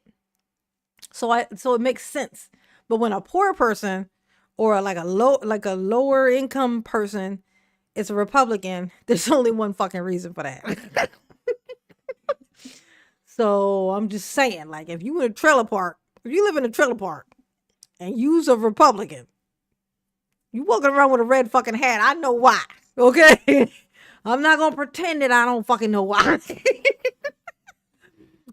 So it makes sense. But when a poor person or like a lower income person is a Republican, there's only one fucking reason for that. So I'm just saying, like, if you in a trailer park, if you live in a trailer park and you's a Republican, you walking around with a red fucking hat, I know why. Okay? I'm not gonna pretend that I don't fucking know why.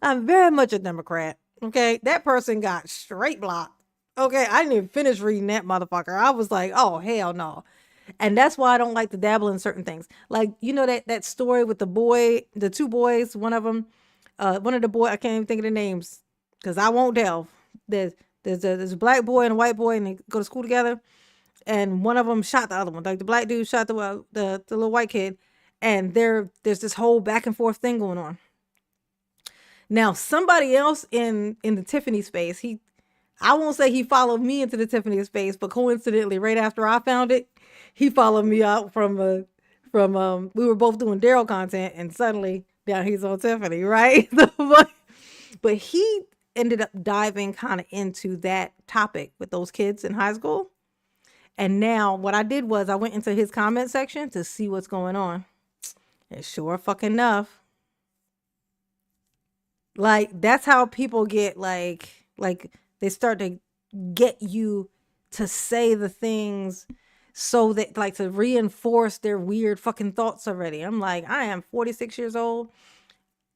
I'm very much a Democrat. Okay? That person got straight blocked. Okay? I didn't even finish reading that motherfucker. I was like, oh, hell no. And that's why I don't like to dabble in certain things. Like, you know that story with the two boys, one of them, one of the boys, I can't even think of the names because I won't delve. There's a black boy and a white boy, and they go to school together. And one of them shot the other one. Like, the black dude shot the little white kid, and there's this whole back and forth thing going on. Now, somebody else in the Tiffany space, I won't say he followed me into the Tiffany space, but coincidentally, right after I found it, he followed me out from we were both doing Daryl content, and suddenly now he's on Tiffany, right? But he ended up diving kind of into that topic with those kids in high school. And now what I did was I went into his comment section to see what's going on. And sure fucking enough, like, that's how people get like they start to get you to say the things so that, like, to reinforce their weird fucking thoughts already. I'm like, I am 46 years old.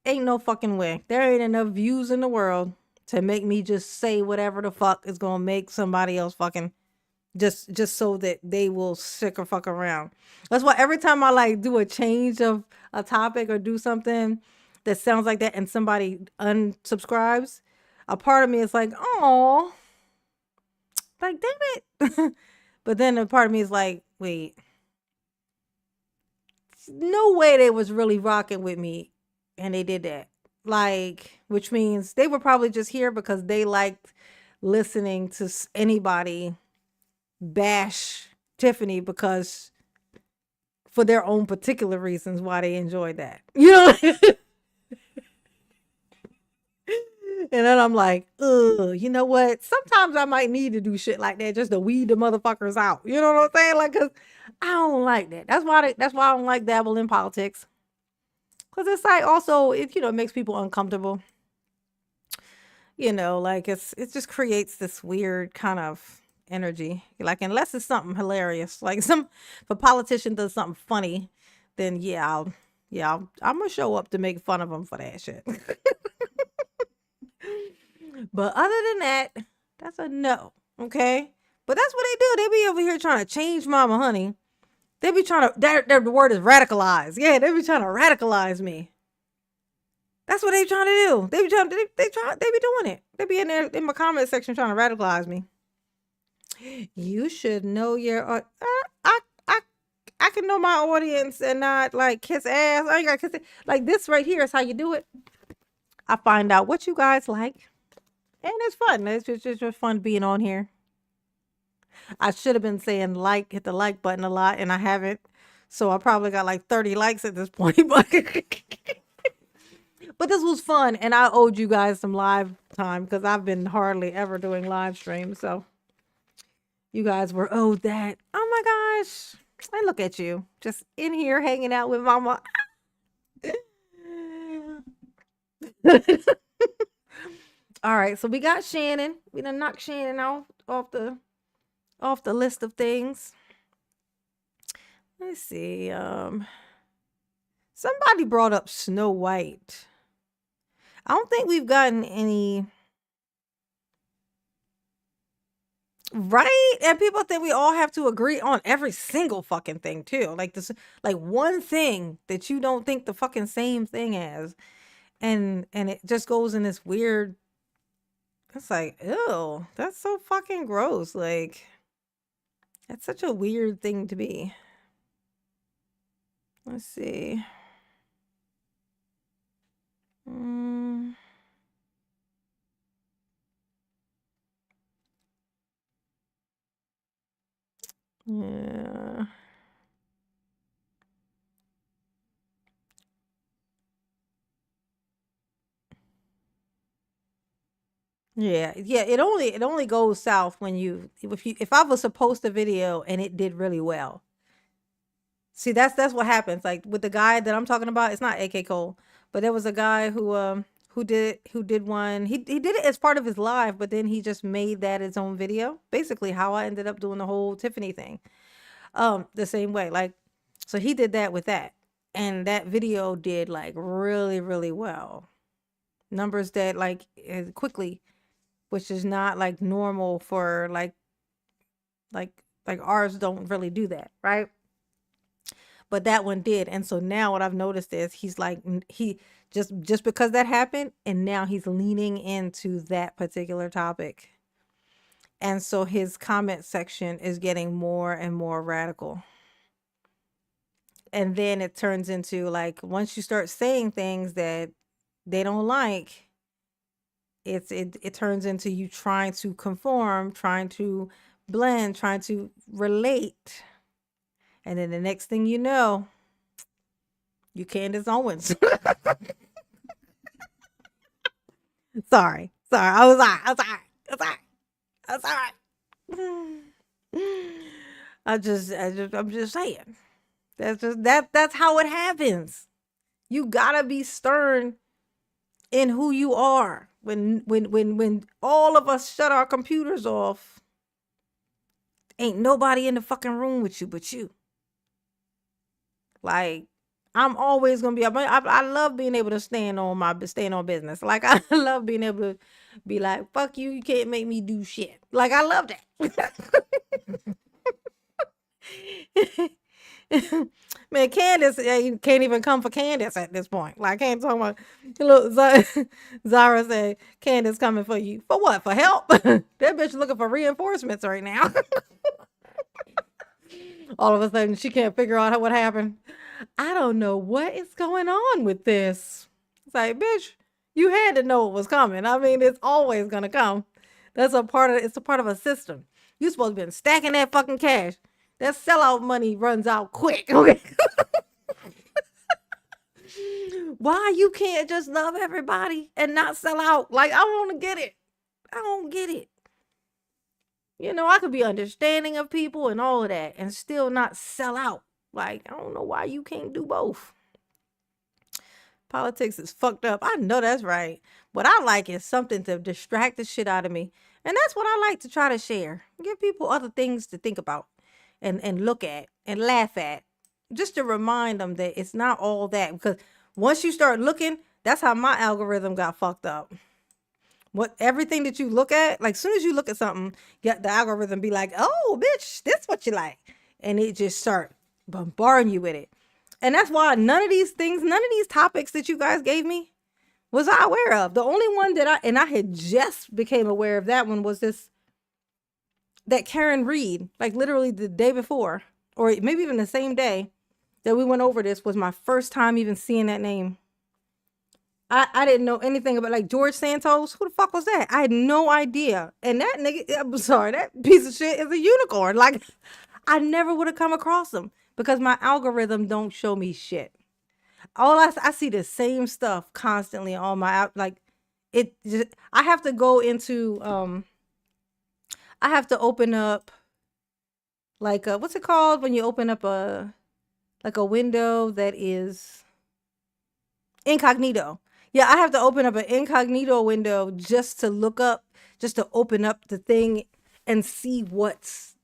Ain't no fucking way. There ain't enough views in the world to make me just say whatever the fuck is gonna make somebody else fucking just so that they will sick or fuck around. That's why every time I like do a change of a topic or do something that sounds like that and somebody unsubscribes, a part of me is like, oh, like, damn it. But then a part of me is like, wait, no way they was really rocking with me and they did that. Like, which means they were probably just here because they liked listening to anybody bash Tiffany because for their own particular reasons why they enjoyed that. You know? And then I'm like, ugh, you know what? Sometimes I might need to do shit like that just to weed the motherfuckers out. You know what I'm saying? Like, cause I don't like that. That's why I don't like dabble in politics. Cause it's like also it makes people uncomfortable. Like it just creates this weird kind of energy. Like, unless it's something hilarious, like if a politician does something funny, then I'm gonna show up to make fun of them for that shit. But other than that, that's a no. Okay. But that's what they do. They be over here trying to change Mama Honey. They be trying to, their word is radicalize. Yeah, they be trying to radicalize me. That's what they trying to do. They be doing it. They be in there in my comment section trying to radicalize me. You should know your, I can know my audience and not like kiss ass. I ain't got to kiss it. Like this right here is how you do it. I find out what you guys like. And it's fun. It's just fun being on here. I should have been saying hit the like button a lot, and I haven't. So I probably got like 30 likes at this point. But this was fun, and I owed you guys some live time because I've been hardly ever doing live streams. So you guys were owed that. Oh my gosh. And look at you. Just in here hanging out with Mama. All right, so we got Shannon. We done knocked Shannon off the list of things. Let's see. Somebody brought up Snow White. I don't think we've gotten any. Right? And people think we all have to agree on every single fucking thing too. Like this, like one thing that you don't think the fucking same thing as. And it just goes in this weird. It's like, ew, that's so fucking gross. Like, that's such a weird thing to be. Let's see. Yeah. Yeah, it only goes south when if I was to post a video and it did really well. See, that's what happens. Like with the guy that I'm talking about, it's not AK Cole, but there was a guy who did one. He did it as part of his live, but then he just made that his own video. Basically how I ended up doing the whole Tiffany thing. The same way. Like, so he did that with that. And that video did like really, really well. Numbers that like quickly, which is not like normal for like ours don't really do that, right? But that one did. And so now what I've noticed is he's like, he just because that happened, and now he's leaning into that particular topic. And so his comment section is getting more and more radical. And then it turns into like, once you start saying things that they don't like, it turns into you trying to conform, trying to blend, trying to relate. And then the next thing you know, you Candace Owens. Sorry. I'm just saying. That's how it happens. You gotta be stern in who you are. When all of us shut our computers off, ain't nobody in the fucking room with you but you. Like, I'm always gonna be. I love being able to stand on business. Like, I love being able to be like, fuck you, you can't make me do shit. Like, I love that. Man, Candace, you can't even come for Candace at this point. Like, I can't talk about. Look, Zara said, Candace coming for you. For what? For help? That bitch looking for reinforcements right now. All of a sudden, she can't figure out what happened. I don't know what is going on with this. It's like, bitch, you had to know it was coming. I mean, it's always gonna come. It's a part of a system. You're supposed to be stacking that fucking cash. That sellout money runs out quick. Okay. Why you can't just love everybody and not sell out? Like, I don't get it. I don't get it. You know, I could be understanding of people and all of that and still not sell out. Like, I don't know why you can't do both. Politics is fucked up. I know that's right. What I like is something to distract the shit out of me. And that's what I like to try to share. Give people other things to think about and look at and laugh at. Just to remind them that it's not all that. Because once you start looking, that's how my algorithm got fucked up. Everything that you look at, like soon as you look at something, the algorithm be like, oh, bitch, this what you like. And it just start bombarding you with it. And that's why none of these topics that you guys gave me was I aware of. The only one that I had just became aware of that one was that Karen Reed, like literally the day before, or maybe even the same day that we went over this was my first time even seeing that name. I didn't know anything about like George Santos. Who the fuck was that? I had no idea. And that nigga, I'm sorry, that piece of shit is a unicorn. Like I never would have come across him because my algorithm don't show me shit. I see the same stuff constantly on my like it just, I have to go into I have to open up like what's it called when you open up a window that is incognito. Yeah, I have to open up an incognito window just to open up the thing and see what's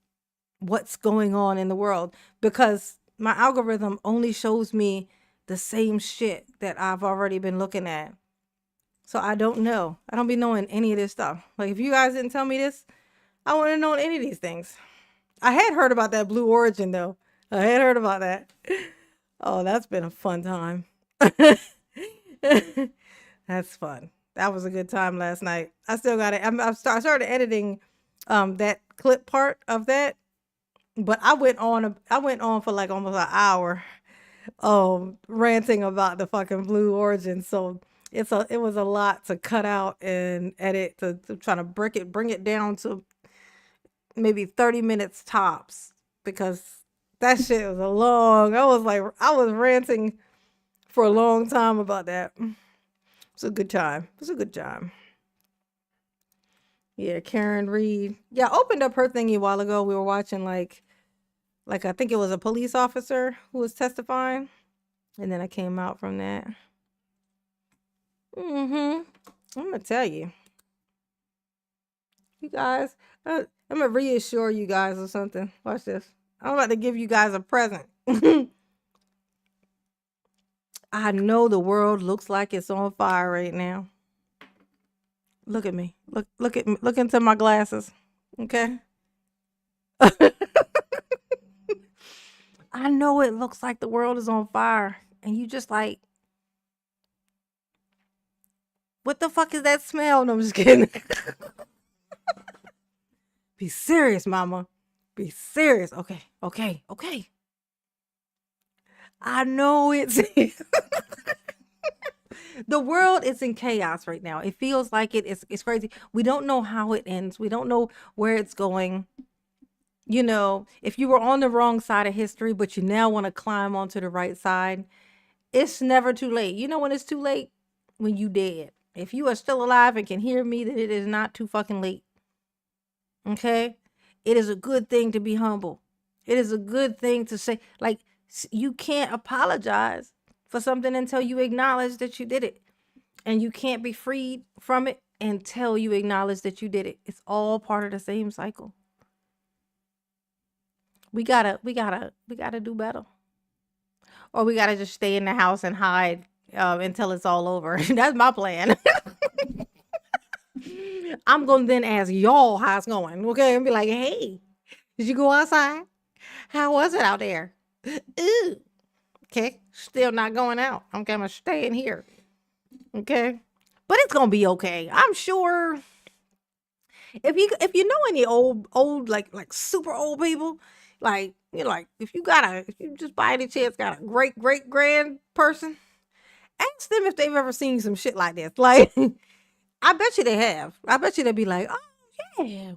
going on in the world because my algorithm only shows me the same shit that I've already been looking at. So I don't know. I don't be knowing any of this stuff. Like if you guys didn't tell me this, I wouldn't have known any of these things. I had heard about that Blue Origin though. I had heard about that. Oh, that's been a fun time. That's fun. That was a good time last night. I still got it. I started editing that clip part of that, but I went on for like almost an hour ranting about the fucking Blue Origin. So it was a lot to cut out and edit to try to bring it down to maybe 30 minutes tops because that shit was I was ranting for a long time about that. It's a good time. Yeah, Karen Reed. Yeah, I opened up her thingy a while ago. We were watching like I think it was a police officer who was testifying. And then I came out from that. I'm gonna tell you. You guys, I'm gonna reassure you guys of something. Watch this. I'm about to give you guys a present. I know the world looks like it's on fire right now. Look at me. Look at me. Look into my glasses. Okay? I know it looks like the world is on fire. And you just like, what the fuck is that smell? No, I'm just kidding. Be serious, mama. Be serious. Okay. I know it's the world is in chaos right now. It feels like it's crazy. We don't know how it ends. We don't know where it's going. You know, if you were on the wrong side of history, but you now want to climb onto the right side, it's never too late. You know when it's too late? When you dead. If you are still alive and can hear me, then it is not too fucking late. Okay? It is a good thing to be humble. It is a good thing to say, like, you can't apologize for something until you acknowledge that you did it. And you can't be freed from it until you acknowledge that you did it. It's all part of the same cycle. We gotta do better. Or we gotta just stay in the house and hide until it's all over. That's my plan. I'm gonna then ask y'all how it's going, okay? And be like, hey, did you go outside? How was it out there? Ooh. Okay, still not going out. Okay, I'm gonna stay in here. Okay, but it's gonna be okay. I'm sure. If you know any old like super old people, like if you just by any chance got a great grand person, ask them if they've ever seen some shit like this. Like, I bet you they have. I bet you they'd be like, oh yeah,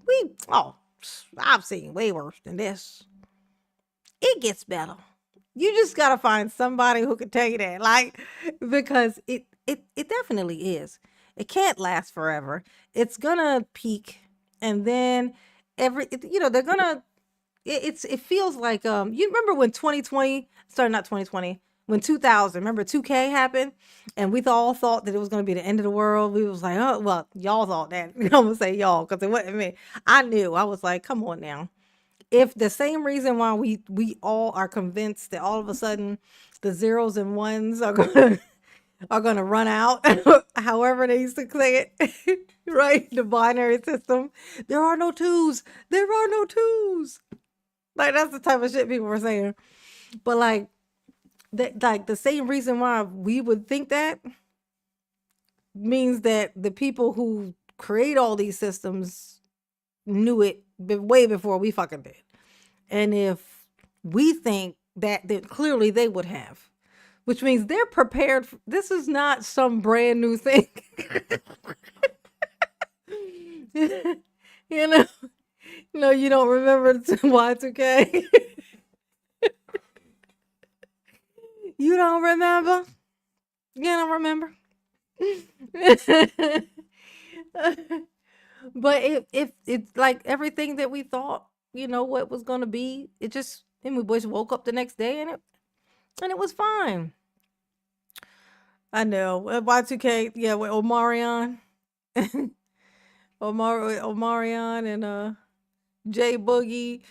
I've seen way worse than this. It gets better. You just gotta find somebody who can tell you that, like, because it definitely is. It can't last forever. It's gonna peak, and then they're gonna. It feels like you remember when 2020 started, not 2020, when 2000, remember 2K happened, and we all thought that it was going to be the end of the world. We was like, oh, well, y'all thought that. I'm gonna say y'all because it wasn't me. I knew. I was like, come on now. If the same reason why we all are convinced that all of a sudden the zeros and ones are gonna run out, however they used to say it, right? The binary system. There are no twos. There are no twos. Like that's the type of shit people were saying. But like the same reason why we would think that means that the people who create all these systems knew it way before we fucking did. And if we think that, then clearly they would have, which means they're prepared. This is not some brand new thing. You know, no, you don't remember Y2K. You don't remember? You don't remember? But if it's like everything that we thought, you know, what was gonna be, it just, and we just woke up the next day and it was fine. I know. Y2K, yeah, with Omarion. Omarion and J Boogie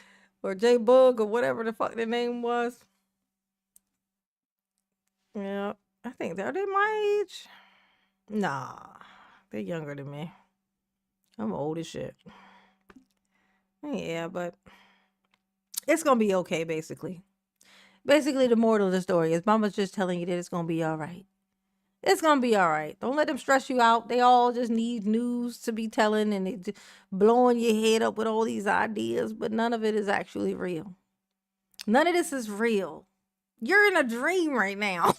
or J Boog or whatever the fuck their name was. Yeah, I think they're my age. Nah, they're younger than me. I'm old as shit. Yeah, but it's gonna be okay, basically. Basically, the moral of the story is Mama's just telling you that it's gonna be all right. It's gonna be all right. Don't let them stress you out. They all just need news to be telling, and they blowing your head up with all these ideas, but none of it is actually real. None of this is real. You're in a dream right now.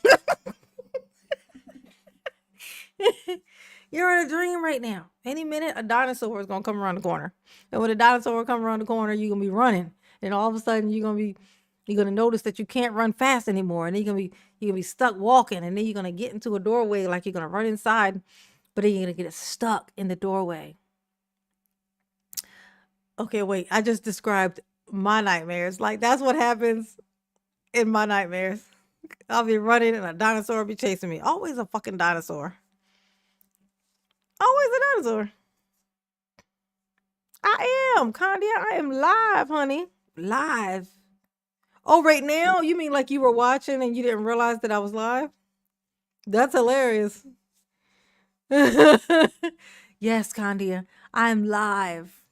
You're in a dream right now. Any minute, a dinosaur is gonna come around the corner, and when a dinosaur come around the corner, you're gonna be running, and all of a sudden you're gonna notice that you can't run fast anymore, and then you're gonna be stuck walking, and then you're gonna get into a doorway like you're gonna run inside, but then you're gonna get stuck in the doorway. Okay, wait. I just described my nightmares. Like that's what happens in my nightmares. I'll be running, and a dinosaur will be chasing me. Always a fucking dinosaur. Always a dinosaur. I am, Candia. I am live, honey. Live. Oh, right now? You mean like you were watching and you didn't realize that I was live? That's hilarious. Yes, Candia. I'm live.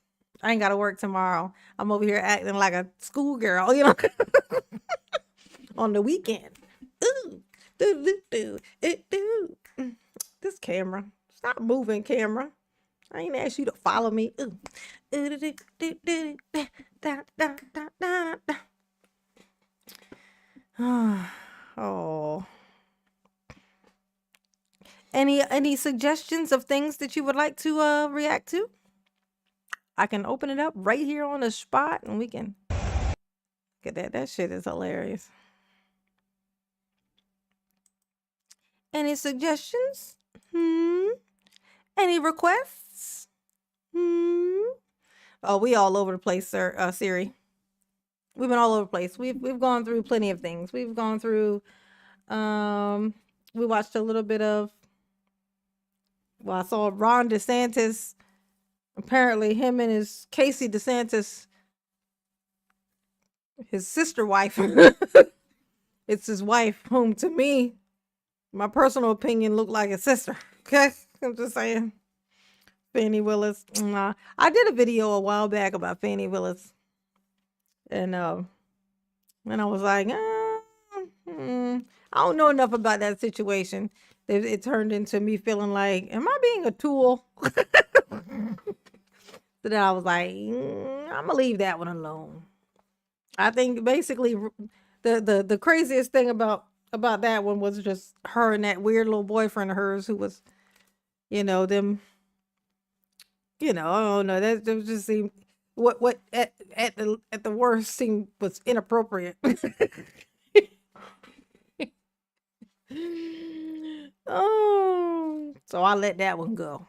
I ain't got to work tomorrow. I'm over here acting like a schoolgirl, you know, on the weekend. Ooh. This camera. Stop moving, camera. I ain't asked you to follow me. Oh. Any suggestions of things that you would like to react to? I can open it up right here on the spot and we can get that. That shit is hilarious. Any suggestions? Any requests? Oh, we all over the place, sir. Siri. We've been all over the place. We've gone through plenty of things. We've gone through. We watched a little bit of. Well, I saw Ron DeSantis. Apparently, him and his Cassie DeSantis, his sister wife. It's his wife, whom to me, my personal opinion, looked like his sister. Okay, I'm just saying. Fannie Willis. I did a video a while back about Fannie Willis, and I was like, I don't know enough about that situation. It turned into me feeling like, am I being a tool? So then I was like, I'm gonna leave that one alone. I think basically the craziest thing about that one was just her and that weird little boyfriend of hers who was, them. I don't know. That just seemed what at the worst seemed was inappropriate. Oh, so I let that one go.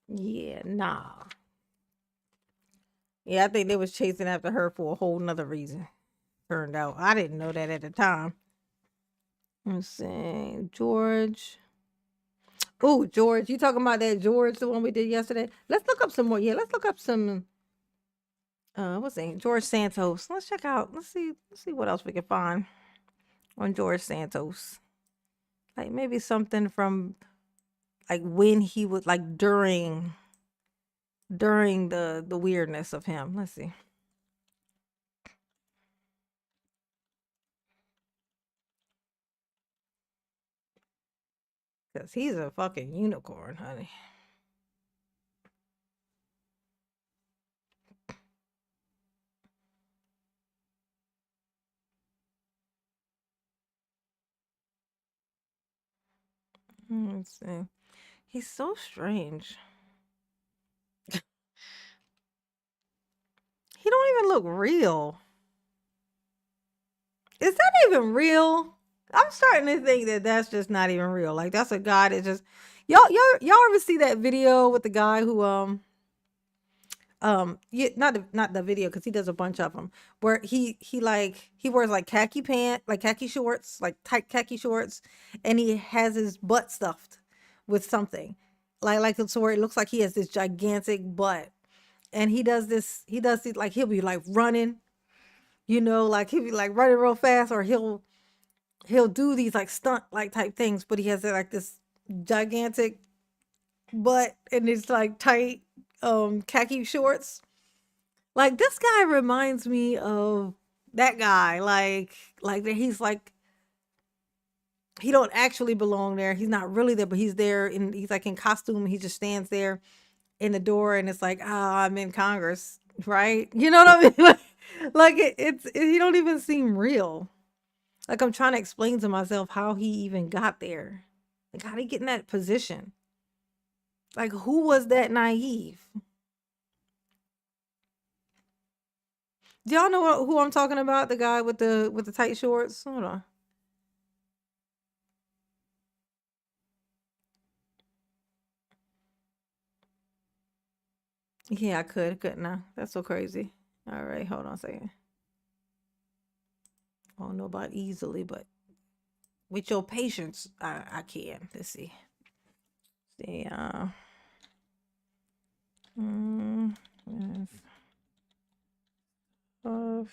Yeah, nah. Yeah, I think they was chasing after her for a whole nother reason. turned out. I didn't know that at the time. Let's see. George. Oh, George. You talking about that George, the one we did yesterday? Let's look up some more. Yeah, let's look up some what's name? George Santos. Let's check out. Let's see what else we can find on George Santos. Like maybe something from like when he was like during the weirdness of him. Let's see. Cause he's a fucking unicorn, honey. Let's see. He's so strange. He don't even look real. Is that even real? I'm starting to think that that's just not even real. Like that's a guy that just y'all ever see that video with the guy who yeah, not the video because he does a bunch of them where he wears like khaki shorts, like tight khaki shorts, and he has his butt stuffed with something like so where it looks like he has this gigantic butt, and he does this like he'll be like running, like he'll be like running real fast, or he'll do these like stunt like type things, but he has like this gigantic butt and it's like tight khaki shorts. Like this guy reminds me of that guy. Like that he's like he don't actually belong there. He's not really there, but he's there and he's like in costume. And he just stands there in the door and it's like, I'm in Congress, right? You know what I mean? Like he don't even seem real. Like I'm trying to explain to myself how he even got there. Like how did he get in that position? Like who was that naive? Do y'all know who I'm talking about? The guy with the tight shorts? Hold on. Yeah, I couldn't I? That's so crazy. All right, hold on a second. I don't know about easily, but with your patience, I can. Let's see. See, yes. Of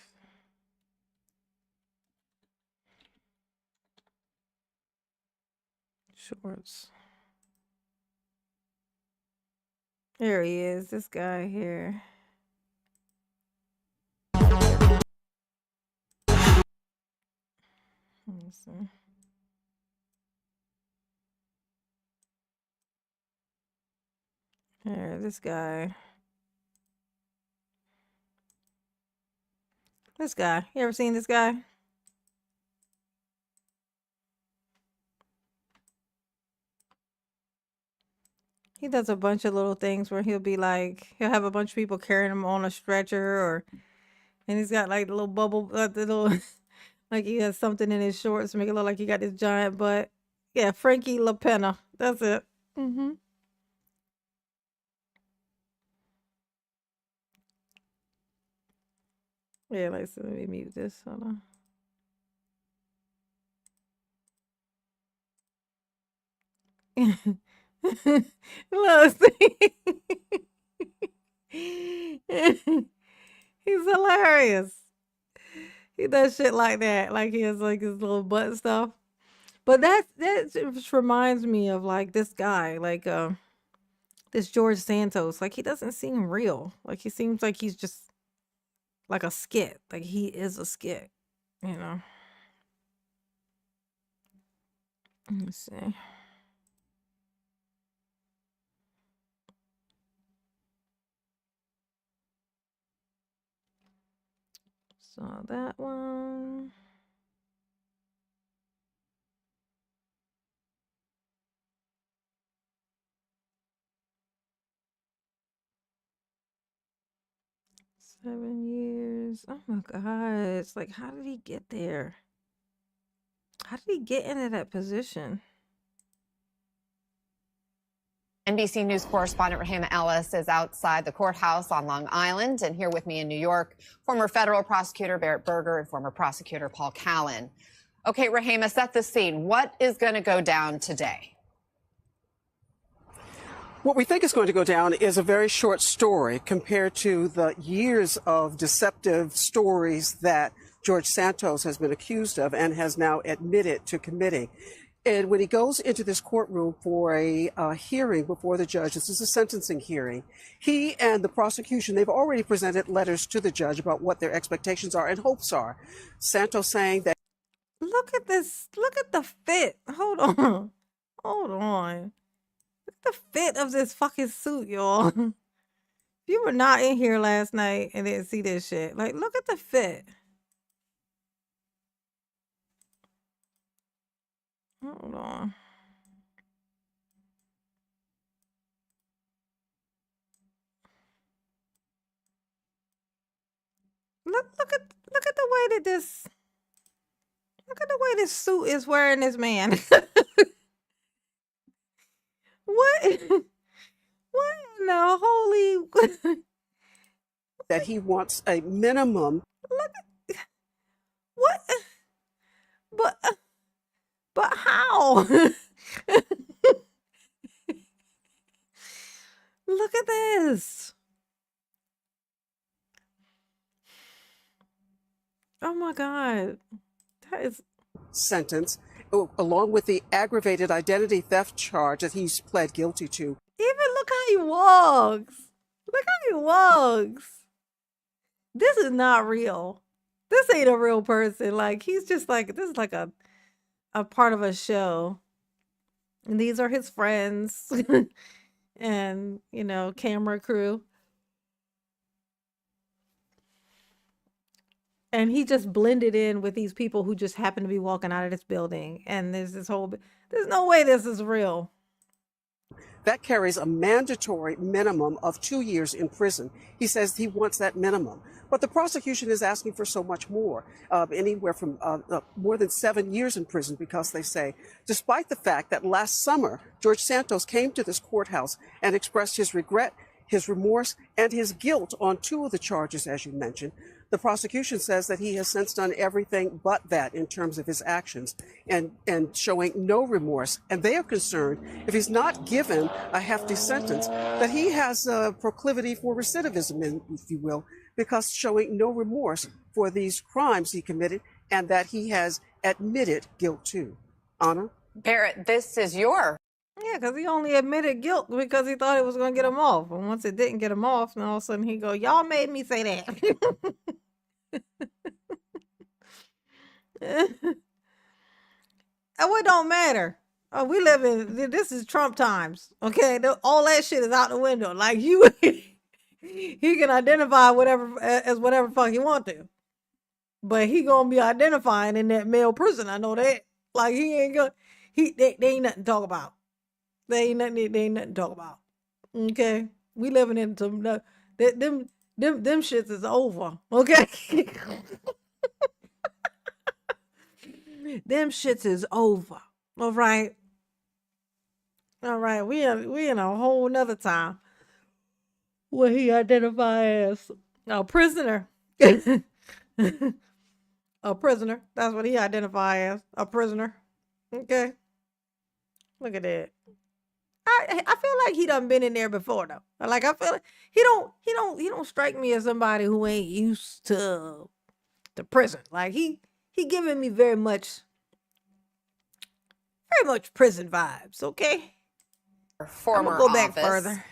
shorts. There he is, this guy here. Let me see. Here, this guy. This guy. You ever seen this guy? He does a bunch of little things where he'll have a bunch of people carrying him on a stretcher, and he's got like the little bubble, the little, like he has something in his shorts to make it look like he got this giant butt. Yeah, Frankie LaPena. That's it. Mm-hmm. Yeah, let me mute this. Hold on. Look, he's hilarious. He does shit like that. Like he has like his little butt stuff. But that just reminds me of like this guy, like this George Santos. Like he doesn't seem real. Like he seems like he's just like a skit. Like he is a skit, you know. Let me see. So that one. $7 years. Oh my God. It's like, how did he get there? How did he get into that position? NBC News correspondent Rahima Ellis is outside the courthouse on Long Island, and here with me in New York, former federal prosecutor Barrett Berger and former prosecutor Paul Callan. Okay, Rahima, set the scene. What is going to go down today? What we think is going to go down is a very short story compared to the years of deceptive stories that George Santos has been accused of and has now admitted to committing. And when he goes into this courtroom for a hearing before the judge, this is a sentencing hearing, he and the prosecution, they've already presented letters to the judge about what their expectations are and hopes are. Santos saying that... Look at this. Look at the fit. Hold on. Hold on. Look at the fit of this fucking suit, y'all. If you were not in here last night and didn't see this shit, like, look at the fit. Hold on. Look at the way that this suit is wearing this man. What? What in the holy? That he wants a minimum. What? But how? Look at this. Oh my God. That is Sentence, along with the aggravated identity theft charge that he's pled guilty to. Even look how he walks. Look how he walks. This is not real. This ain't a real person. Like, he's just like, this is like a part of a show. And these are his friends and, you know, camera crew. And he just blended in with these people who just happen to be walking out of this building. And there's no way this is real. That carries a mandatory minimum of 2 years in prison. He says he wants that minimum. But the prosecution is asking for so much more, anywhere from more than 7 years in prison, because they say, despite the fact that last summer, George Santos came to this courthouse and expressed his regret, his remorse, and his guilt on 2 of the charges, as you mentioned. The prosecution says that he has since done everything but that in terms of his actions and showing no remorse. And they are concerned if he's not given a hefty sentence, that he has a proclivity for recidivism, if you will, because showing no remorse for these crimes he committed and that he has admitted guilt to. Anna? Barrett, this is your... Yeah, because he only admitted guilt because he thought it was going to get him off. And once it didn't get him off, then all of a sudden he go, y'all made me say that. Oh, it don't matter. Oh, we live in, this is Trump times. Okay, all that shit is out the window. Like, you, he can identify whatever as whatever fuck he want to. But he gonna be identifying in that male prison. I know that. Like, he ain't gonna, they ain't nothing to talk about. They ain't nothing to talk about. Okay? We living in some, them shits is over. Okay? Them shits is over. All right? All right. We in a whole nother time where he identified as a prisoner. A prisoner. That's what he identified as. A prisoner. Okay? Look at that. I feel like he done been in there before though. Like, I feel like he don't strike me as somebody who ain't used to the prison. Like, he giving me very much prison vibes, okay? Former go back office. further.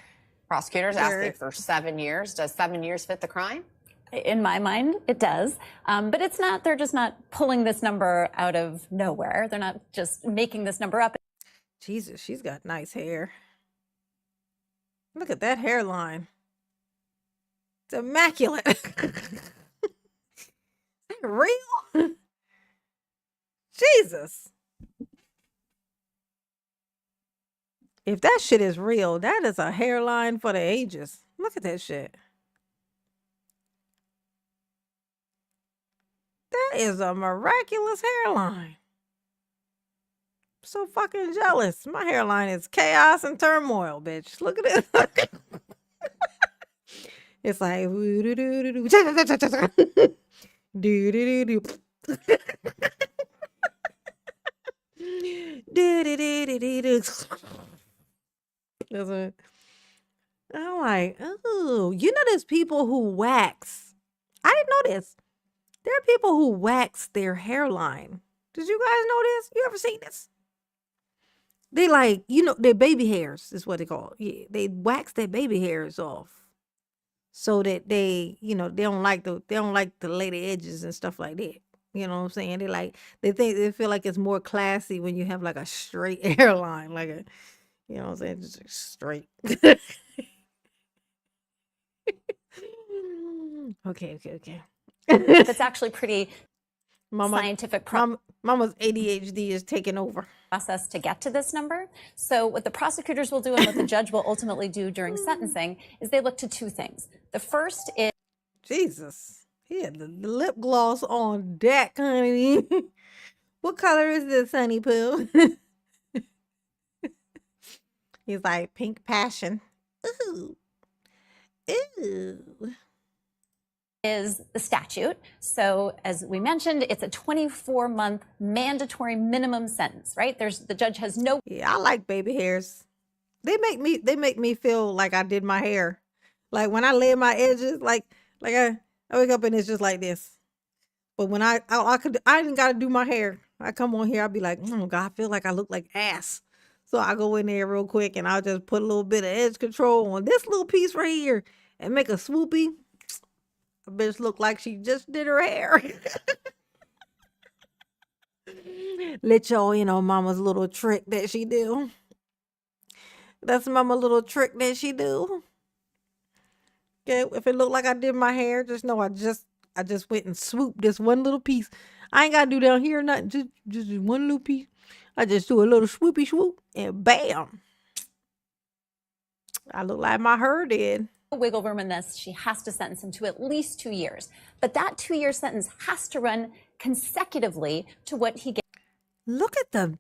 Prosecutors asking for 7 years. Does 7 years fit the crime? In my mind, it does. But it's not, they're just not pulling this number out of nowhere. They're not just making this number up. Jesus, she's got nice hair. Look at that hairline. It's immaculate. Is that real? Jesus. If that shit is real, that is a hairline for the ages. Look at that shit. That is a miraculous hairline. so fucking jealous. My hairline is chaos and turmoil, bitch. Look at this. It's like do-do-do-do. Do-do-do-do-do-do. That's it. I'm like, oh, you know, there's people who wax. I didn't know this. There are people who wax their hairline. Did you guys know this? You ever seen this? They like, you know, their baby hairs is what they call it. Yeah, they wax their baby hairs off so that they, you know, they don't like the lay the edges and stuff like that. You know what I'm saying? They feel like it's more classy when you have like a straight hairline, like a, you know what I'm saying, just straight. Okay. It's actually pretty Mama, scientific Mama's ADHD is taking over. process to get to this number. So what the prosecutors will do and what the judge will ultimately do during sentencing is they look to two things. The first is Jesus. He had the lip gloss on deck, honey. What color is this, honey poo? He's like pink passion. Ooh. is the statute. So as we mentioned, it's a 24-month mandatory minimum sentence, right? The judge has no. Yeah, I like baby hairs. They make me feel like I did my hair. Like when I lay my edges, like I wake up and it's just like this. But when I didn't gotta do my hair. I come on here, I'll be like, oh God, I feel like I look like ass. So I go in there real quick and I'll just put a little bit of edge control on this little piece right here and make a swoopy. A bitch look like she just did her hair. Let y'all in on Mama's little trick that she do. That's Mama's little trick that she do. Okay, if it looked like I did my hair, just know I just went and swooped this one little piece. I ain't gotta do down here nothing. Just one little piece. I just do a little swoopy swoop and bam. I look like my hair did. Wiggle room in this. She has to sentence him to at least 2 years. But that 2-year sentence has to run consecutively to what he gets. Look at the.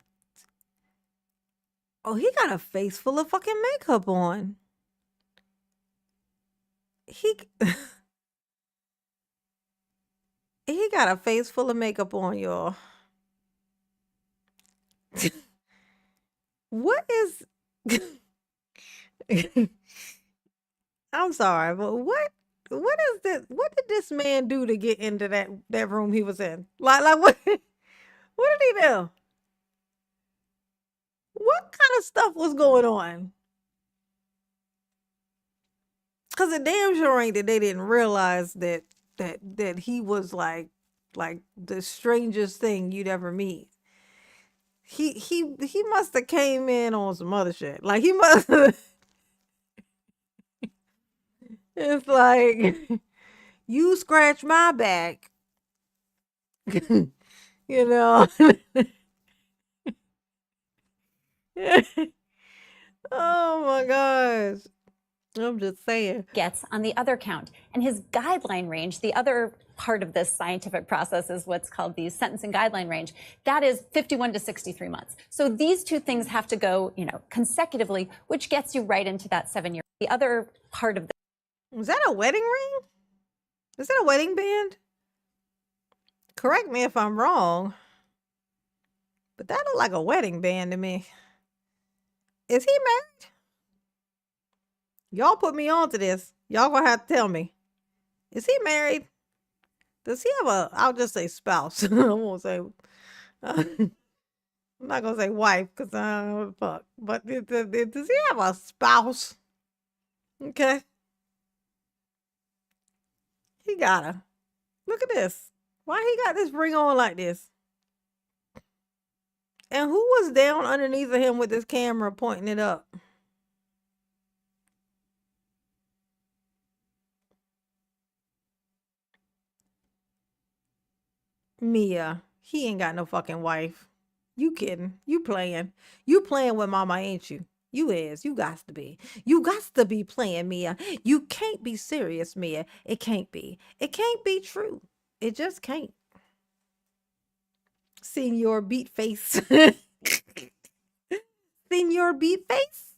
Oh, he got a face full of fucking makeup on. He got a face full of makeup on, y'all. What is I'm sorry, but what is this? What did this man do to get into that room he was in? Like what did he do? What kind of stuff was going on? Cause it damn sure ain't that they didn't realize that he was like the strangest thing you'd ever meet. He must have came in on some other shit. Like he must have. It's like you scratch my back, you know. Oh my gosh. I'm just saying. Gets on the other count. And his guideline range, the other part of this scientific process is what's called the sentencing guideline range. That is 51 to 63 months. So these two things have to go, consecutively, which gets you right into that 7-year. The other part of Was that a wedding ring? Is that a wedding band? Correct me if I'm wrong. But that looked like a wedding band to me. Is he married? Y'all put me on to this. Y'all gonna have to tell me. Is he married? Does he have I'll just say spouse. I won't say, I'm not gonna say wife because I don't know what the fuck. But does he have a spouse? Okay. He gotta. Look at this. Why he got this ring on like this? And who was down underneath of him with this camera pointing it up? Mia. He ain't got no fucking wife. You kidding. You playing. You playing with Mama, ain't you? You is. You got to be. You got to be playing, Mia. You can't be serious, Mia. It can't be. It can't be true. It just can't. Seeing your beat face. Senor Beefface?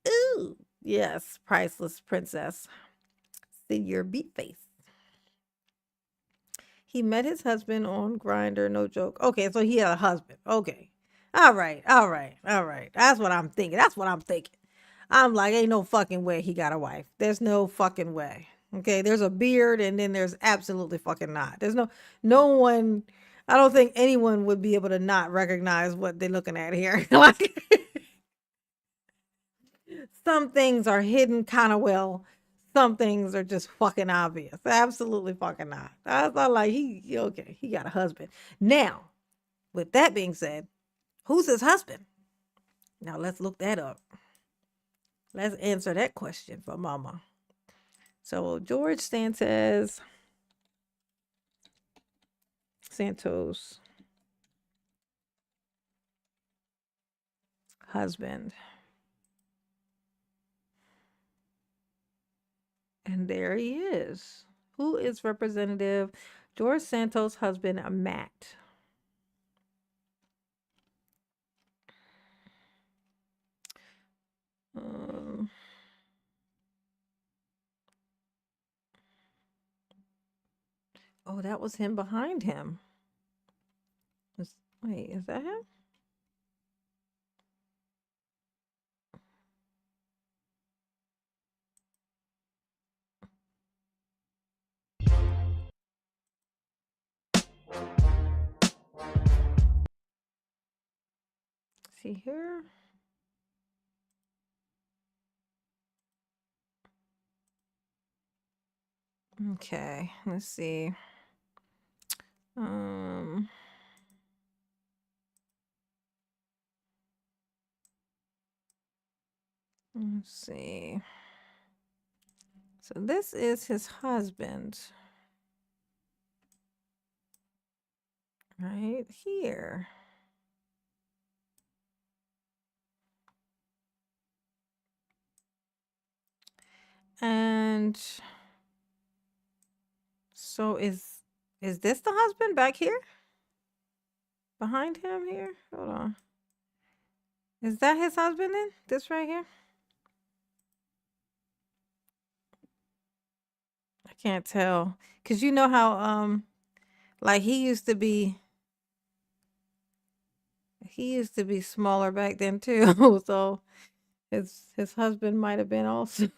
Ooh, yes, priceless princess. Senor Beefface. He met his husband on Grindr, no joke. Okay, so he had a husband. Okay. All right. That's what I'm thinking. I'm like, ain't no fucking way he got a wife. There's no fucking way. Okay, there's a beard and then there's absolutely fucking not. There's no one, I don't think anyone would be able to not recognize what they're looking at here. Like, some things are hidden kind of well. Some things are just fucking obvious. Absolutely fucking not. I thought like he got a husband. Now, with that being said, who's his husband? Now let's look that up. Let's answer that question for mama. So George Santos husband. And there he is. Who is Representative George Santos' husband, Matt? Oh, that was him behind him. Wait, is that him? See here? Okay, let's see. Let's see. So this is his husband. Right here. And so is this the husband back here? Behind him here? Hold on. Is that his husband then? This right here? I can't tell. Cause you know how like he used to be smaller back then too. So his husband might have been also.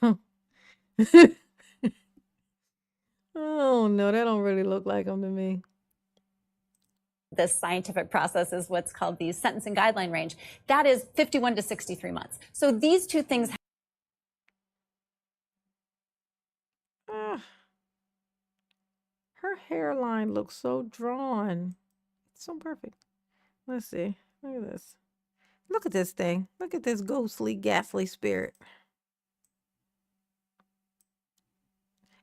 Oh no, that don't really look like him to me. This scientific process is what's called the sentencing guideline range. That is 51 to 63 months. So these two things. Her hairline looks so drawn. It's so perfect. Let's see. Look at this. Look at this thing. Look at this ghostly, ghastly spirit.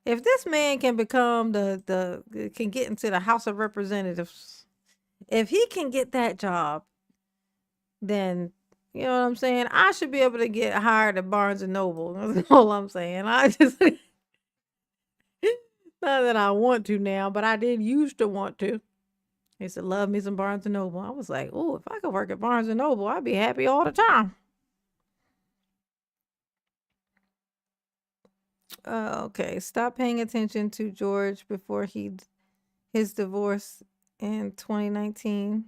If this man can become can get into the House of Representatives, if he can get that job, then you know what I'm saying? I should be able to get hired at Barnes and Noble. That's all I'm saying. I just not that I want to now, but I did used to want to. He said, love me some Barnes and Noble. I was like, oh, if I could work at Barnes and Noble, I'd be happy all the time. Okay, stop paying attention to George before his divorce in 2019.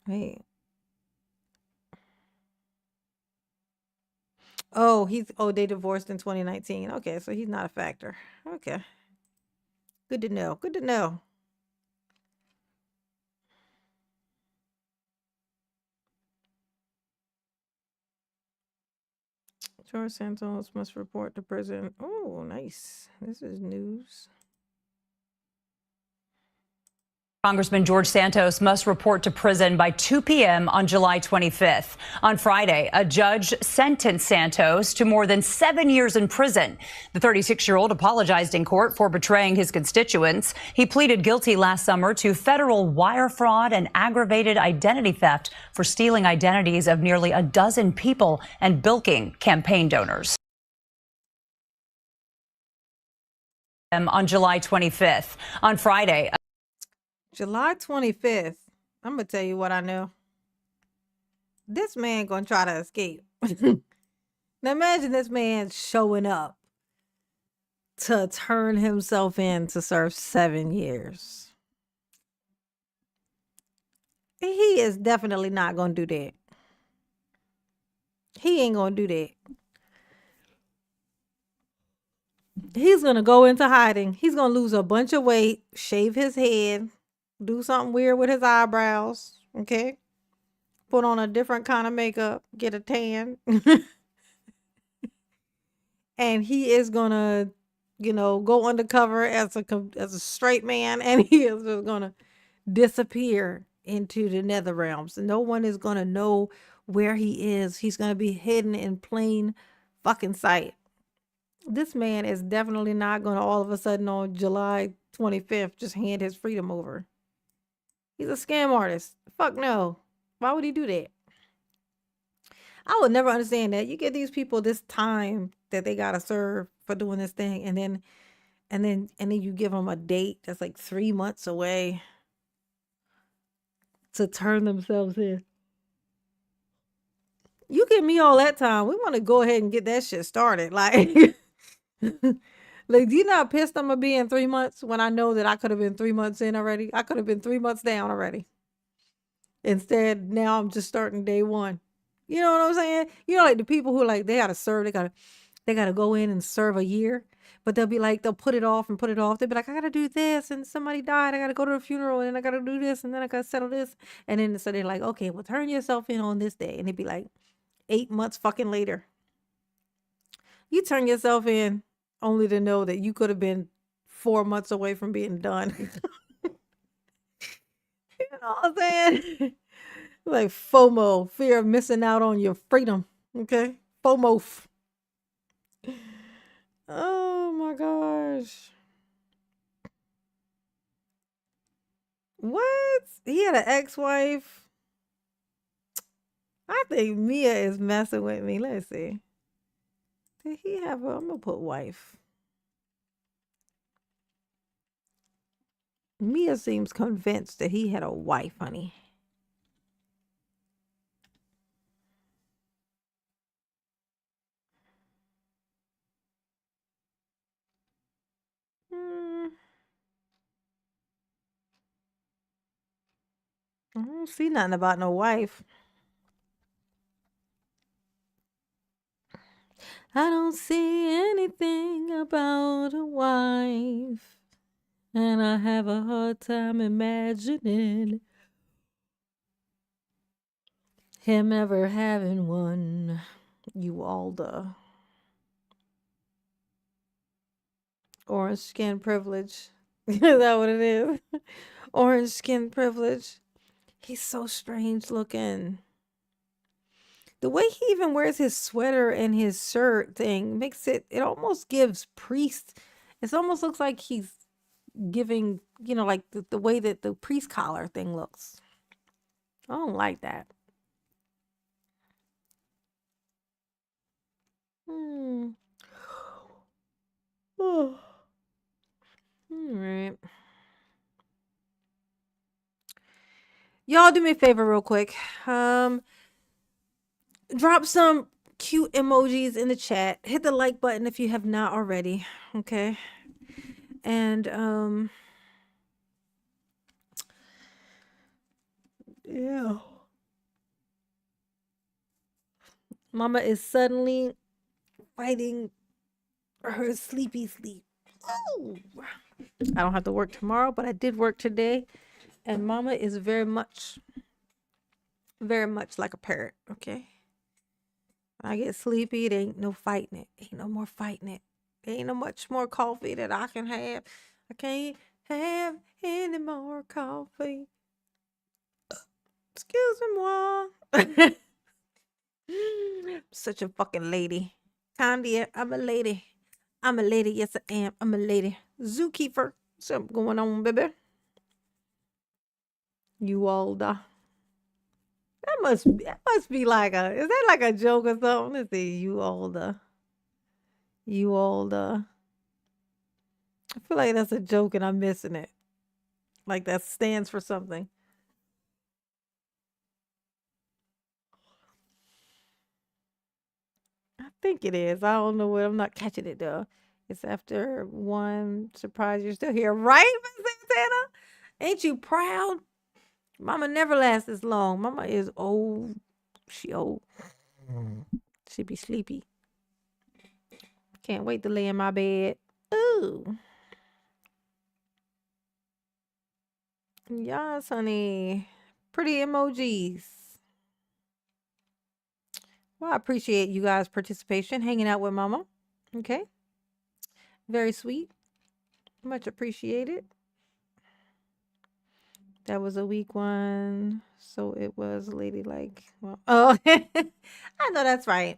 Wait. Oh, they divorced in 2019. Okay, so he's not a factor. Okay. Good to know. Good to know. George Santos must report to prison. Oh, nice. This is news. Congressman George Santos must report to prison by 2 p.m. on July 25th. On Friday, a judge sentenced Santos to more than 7 years in prison. The 36-year-old apologized in court for betraying his constituents. He pleaded guilty last summer to federal wire fraud and aggravated identity theft for stealing identities of nearly a dozen people and bilking campaign donors. On July 25th. On Friday, July 25th. I'm going to tell you what I know. this man gonna try to escape. Now imagine this man showing up to turn himself in to serve 7 years. He is definitely not gonna do that. He ain't gonna do that. He's gonna go into hiding. He's gonna lose a bunch of weight, shave his head, do something weird with his eyebrows, okay? Put on a different kind of makeup, get a tan. And he is gonna, go undercover as a straight man, and he is just gonna disappear into the nether realms. No one is gonna know where he is. He's gonna be hidden in plain fucking sight. This man is definitely not gonna all of a sudden on July 25th just hand his freedom over. He's a scam artist. Fuck no. Why would he do that? I would never understand that. You give these people this time that they gotta serve for doing this thing, and then you give them a date that's like 3 months away to turn themselves in. You give me all that time. We want to go ahead and get that shit started. Like, like, do you not pissed I'm gonna be in 3 months when I know that I could have been 3 months in already? I could have been 3 months down already. Instead, now I'm just starting day one. You know what I'm saying? Like the people who like they gotta serve, they gotta go in and serve a year, but they'll be like they'll put it off and put it off. They'll be like, I gotta do this, and somebody died. I gotta go to the funeral, and I gotta do this, and then I gotta settle this, and then so they're like, okay, well turn yourself in on this day, and it'd be like 8 months fucking later. You turn yourself in only to know that you could have been 4 months away from being done. You know what I'm saying? Like FOMO, fear of missing out on your freedom. Okay? FOMO. Oh my gosh. What? He had an ex-wife? I think Mia is messing with me. Let's see. Did he have I'm gonna put wife. Mia seems convinced that he had a wife, honey. I don't see nothing about no wife. I don't see anything about a wife. And I have a hard time imagining him ever having one. You all the orange skin privilege. Is that what it is? Orange skin privilege. He's so strange looking. The way he even wears his sweater and his shirt thing makes it almost gives priest. It almost looks like he's giving, like the way that the priest collar thing looks. I don't like that. Oh. All right. Y'all do me a favor real quick. Drop some cute emojis in the chat. Hit the like button if you have not already. Okay. And yeah. Mama is suddenly fighting her sleepy sleep. Ooh. I don't have to work tomorrow, but I did work today. And Mama is very much like a parrot, okay? When I get sleepy, there ain't no fighting it. Ain't no more fighting it. There ain't no much more coffee that I can have. I can't have any more coffee. Excuse me, moi. Such a fucking lady. Candy, I'm a lady. I'm a lady. Yes, I am. I'm a lady. Zookeeper. Something going on, baby. You all the. That must be like is that like a joke or something? Let's see. You all the. I feel like that's a joke and I'm missing it. Like that stands for something. I think it is. I don't know what. I'm not catching it though. It's after 1. Surprise, you're still here, right, Miss Santana? Ain't you proud? Mama never lasts this long. Mama is old. She old. She be sleepy. Can't wait to lay in my bed. Ooh. Yes, honey. Pretty emojis. Well, I appreciate you guys' participation, hanging out with Mama. Okay. Very sweet. Much appreciated. That was a weak one. So it was ladylike. Well, oh, I know that's right.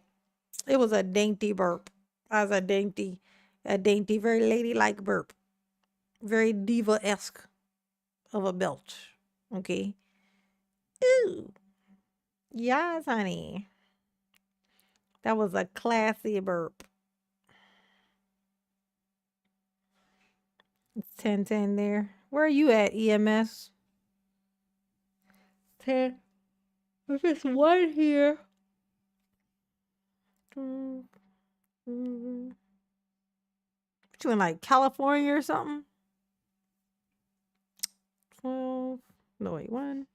It was a dainty burp. That was a dainty, very ladylike burp. Very diva-esque of a belch. Okay. Ooh. Yes, honey. That was a classy burp. It's 10:10 there. Where are you at, EMS? 10. There's just one here. What you in like California or something? 12. No, wait, 1.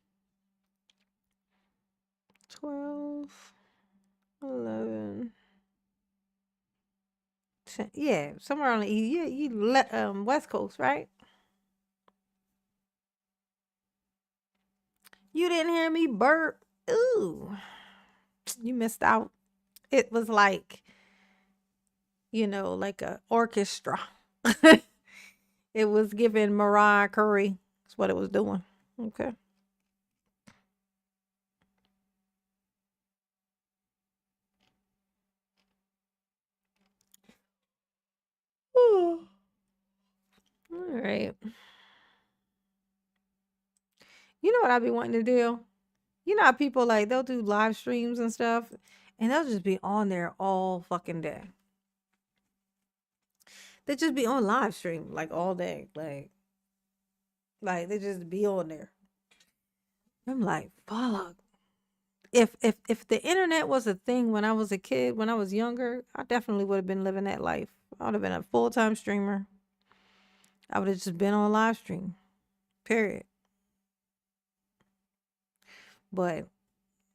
12. 11. 10. Yeah, somewhere on the West Coast, right? You didn't hear me burp. Ooh. You missed out. It was like, like a orchestra. It was giving Mariah Carey. That's what it was doing. Okay. Ooh. All right. You know what I be wanting to do? You know how people they'll do live streams and stuff, and they'll just be on there all fucking day. They just be on live stream all day, they just be on there. I'm like, fuck. If the internet was a thing when I was a kid, when I was younger, I definitely would have been living that life. I would have been a full-time streamer. I would have just been on live stream. Period. But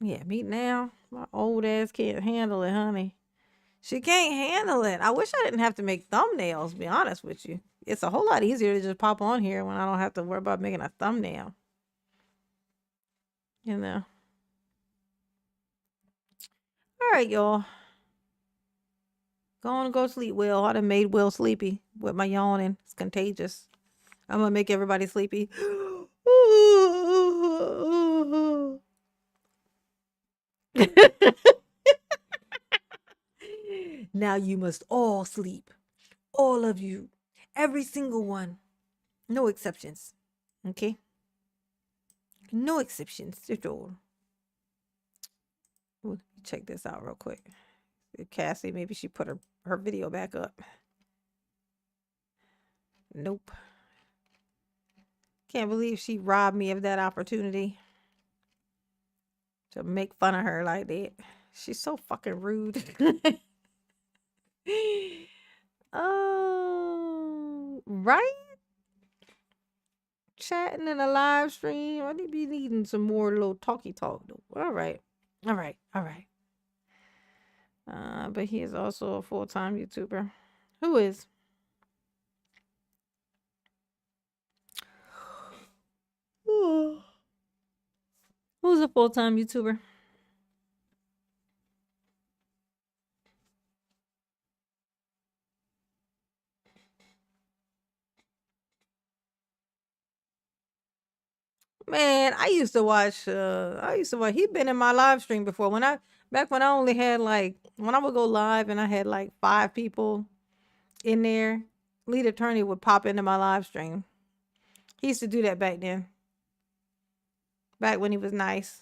yeah, me now, my old ass can't handle it, honey. She can't handle it. I wish I didn't have to make thumbnails, to be honest with you. It's a whole lot easier to just pop on here when I don't have to worry about making a thumbnail. All right, y'all. Go on and go sleep, Will. I done made Will sleepy with my yawning. It's contagious. I'm going to make everybody sleepy. Now you must all sleep. All of you. Every single one. No exceptions. Okay? No exceptions at all. Well, check this out real quick. Cassie, maybe she put her video back up. Nope. Can't believe she robbed me of that opportunity to make fun of her like that. She's so fucking rude. Oh, right? Chatting in a live stream. I need to be needing some more little talky talk though. All right. But he is also a full-time YouTuber. Who is? Who's a full-time YouTuber? Man, I used to watch, he'd been in my live stream before. Back when I only had when I would go live and I had 5 people in there, Lead Attorney would pop into my live stream. He used to do that back then. Back when he was nice.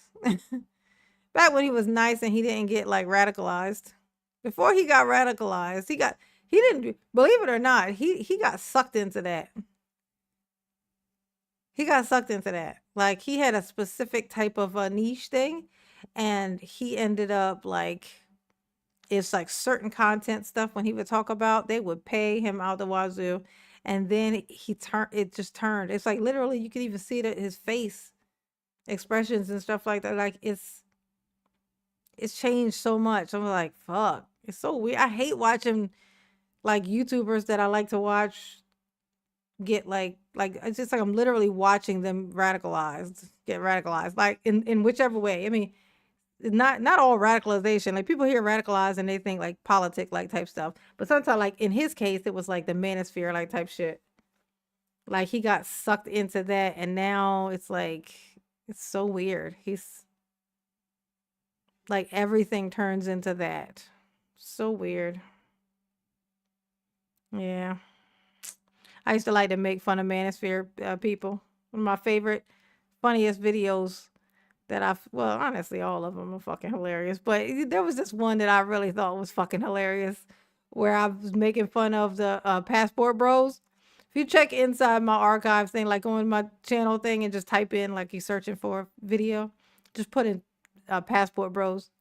Back when he was nice and he didn't get radicalized. Before he got radicalized, he didn't, believe it or not, he got sucked into that. He got sucked into that. He had a specific type of a niche thing, and he ended up it's like certain content stuff when he would talk about, they would pay him out the wazoo. And then it just turned. It's like literally you could even see that his face expressions and stuff like that. Like it's changed so much. I'm like, fuck. It's so weird. I hate watching like YouTubers that I like to watch get like it's just like I'm literally watching them get radicalized. Like in whichever way. I mean, not all radicalization. Like people hear radicalized and they think like politic like type stuff. But sometimes like in his case, it was like the manosphere like type shit. Like he got sucked into that and now it's like it's so weird. He's like everything turns into that. So weird. Yeah. I used to like to make fun of manosphere people. One of my favorite, funniest videos that well, honestly, all of them are fucking hilarious. But there was this one that I really thought was fucking hilarious where I was making fun of the passport bros. If you check inside my archives thing, like on my channel thing and just type in, like you're searching for a video, just put in passport bros.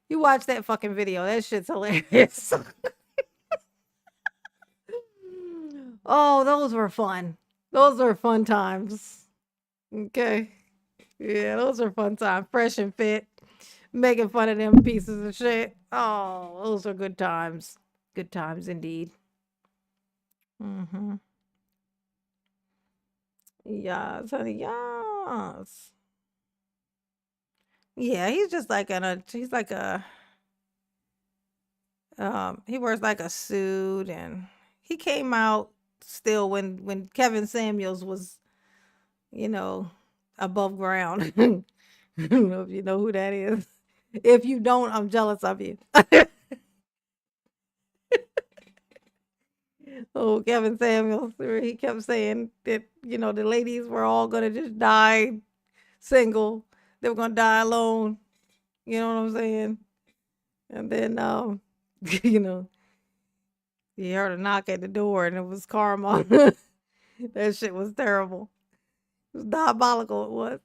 You watch that fucking video. That shit's hilarious. Oh, those were fun. Those were fun times. Okay. Yeah, those are fun times. Fresh and fit. Making fun of them pieces of shit. Oh, those are good times. Good times indeed. Mm-hmm. Yes, honey, yes. Yeah, he's just like he's like he wears like a suit and he came out still when Kevin Samuels was, above ground. I don't know if you know who that is. If you don't, I'm jealous of you. Oh, Kevin Samuels, he kept saying that, the ladies were all going to just die single. They were going to die alone. You know what I'm saying? And then, he heard a knock at the door and it was Karma. That shit was terrible. It was diabolical. It was.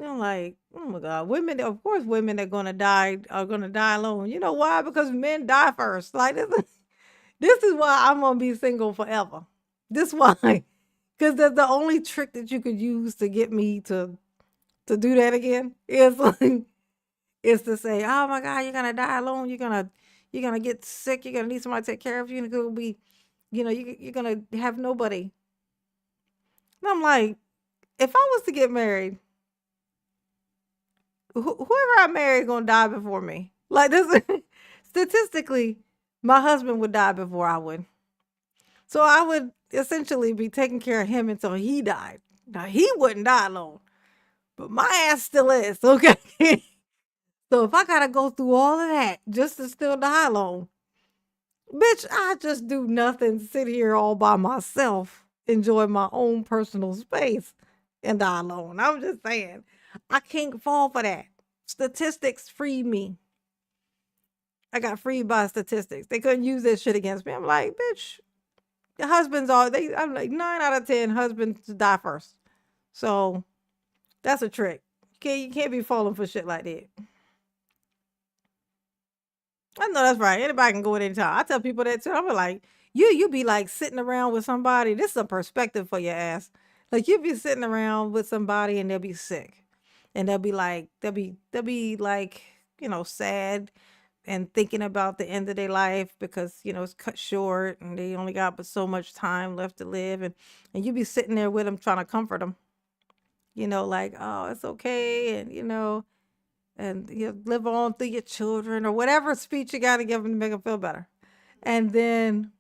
I'm like, oh my God, women, of course, women are going to die alone. You know why? Because men die first. Like, this is why I'm going to be single forever. This why. Because that's the only trick that you could use to get me to do that again. Is like, is to say, oh my God, you're going to die alone. You're going to get sick. You're going to need somebody to take care of you. You're going to be, you're going to have nobody. And I'm like, if I was to get married, whoever I marry is going to die before me. Like this, statistically, my husband would die before I would. So I would essentially be taking care of him until he died. Now, he wouldn't die alone, but my ass still is, okay? So if I got to go through all of that just to still die alone, bitch, I just do nothing, sit here all by myself, enjoy my own personal space, and die alone. I'm just saying, I can't fall for that. Statistics free me. I got freed by statistics. They couldn't use this shit against me. I'm like, bitch, the husbands I'm like 9 out of 10 husbands die first. So that's a trick. You can't be falling for shit like that. I know that's right. Anybody can go at any time. I tell people that too. I'm like, you be like sitting around with somebody. This is a perspective for your ass. Like you be sitting around with somebody and they'll be sick. And they'll be like, sad and thinking about the end of their life because, it's cut short and they only got but so much time left to live. And you be sitting there with them trying to comfort them, like, oh, it's okay. And, live on through your children or whatever speech you got to give them to make them feel better. And then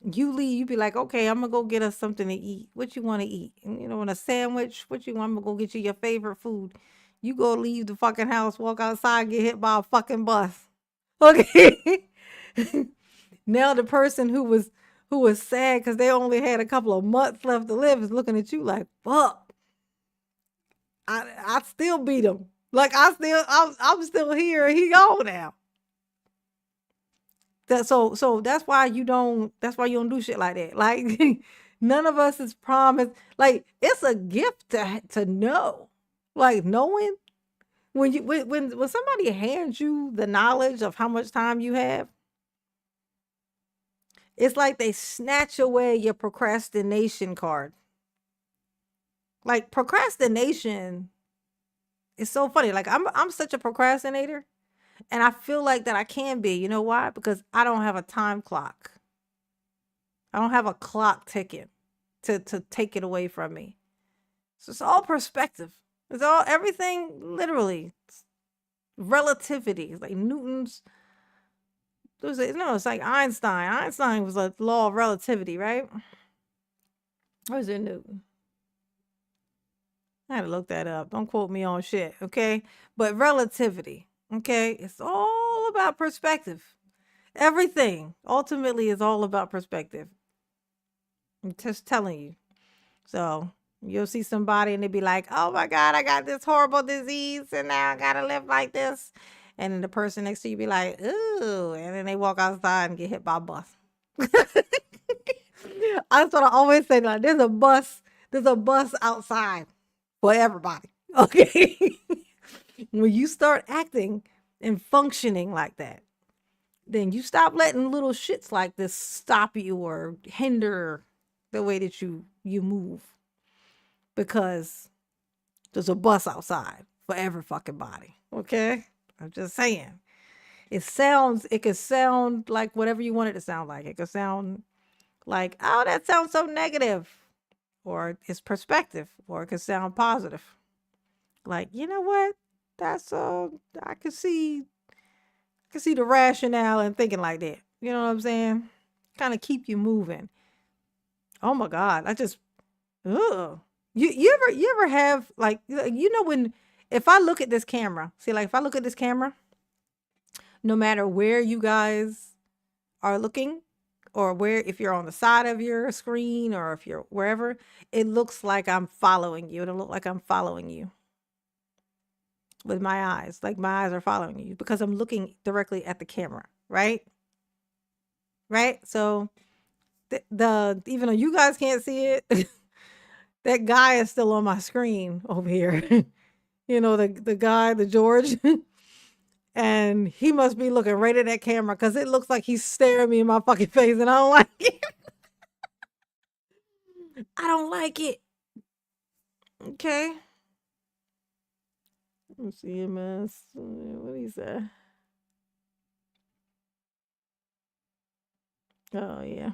you leave, you be like, okay, I'm going to go get us something to eat. What you want to eat? And, want a sandwich? What you want? I'm going to go get you your favorite food. You go leave the fucking house, walk outside, get hit by a fucking bus. Okay. Now the person who was sad because they only had a couple of months left to live is looking at you like, fuck. I still beat him. Like I'm still here. He gone now. So that's why you don't do shit like that. Like none of us is promised. Like it's a gift to know. Like knowing When somebody hands you the knowledge of how much time you have, it's like they snatch away your procrastination card. Like procrastination is so funny. Like I'm such a procrastinator, and I feel like that I can be. You know why? Because I don't have a time clock. I don't have a clock ticking to take it away from me. So it's all perspective. It's all everything literally. It's relativity. It's like Newton's. It's like Einstein. Einstein was a law of relativity, right? Or is it Newton? I had to look that up. Don't quote me on shit, okay? But relativity, okay? It's all about perspective. Everything ultimately is all about perspective. I'm just telling you. So you'll see somebody and they'll be like, oh my God, I got this horrible disease and now I gotta live like this. And then the person next to you be like, ooh, and then they walk outside and get hit by a bus. That's what I always say. Like, there's a bus outside for everybody. Okay. When you start acting and functioning like that, then you stop letting little shits like this stop you or hinder the way that you move. Because there's a bus outside for every fucking body. Okay? I'm just saying. It could sound like whatever you want it to sound like. It could sound like, oh, that sounds so negative. Or it's perspective. Or it could sound positive. Like, you know what? That's I could see the rationale in thinking like that. You know what I'm saying? Kind of keep you moving. Oh my God. You ever have like, when if I look at this camera, no matter where you guys are looking or if you're on the side of your screen or if you're wherever, it looks like I'm following you. It'll look like I'm following you with my eyes. Like my eyes are following you because I'm looking directly at the camera, right? Right? So even though you guys can't see it, that guy is still on my screen over here. The guy, the George. And he must be looking right at that camera because it looks like he's staring me in my fucking face and I don't like it. I don't like it. Okay. Let's see him. What did he say? Oh, yeah.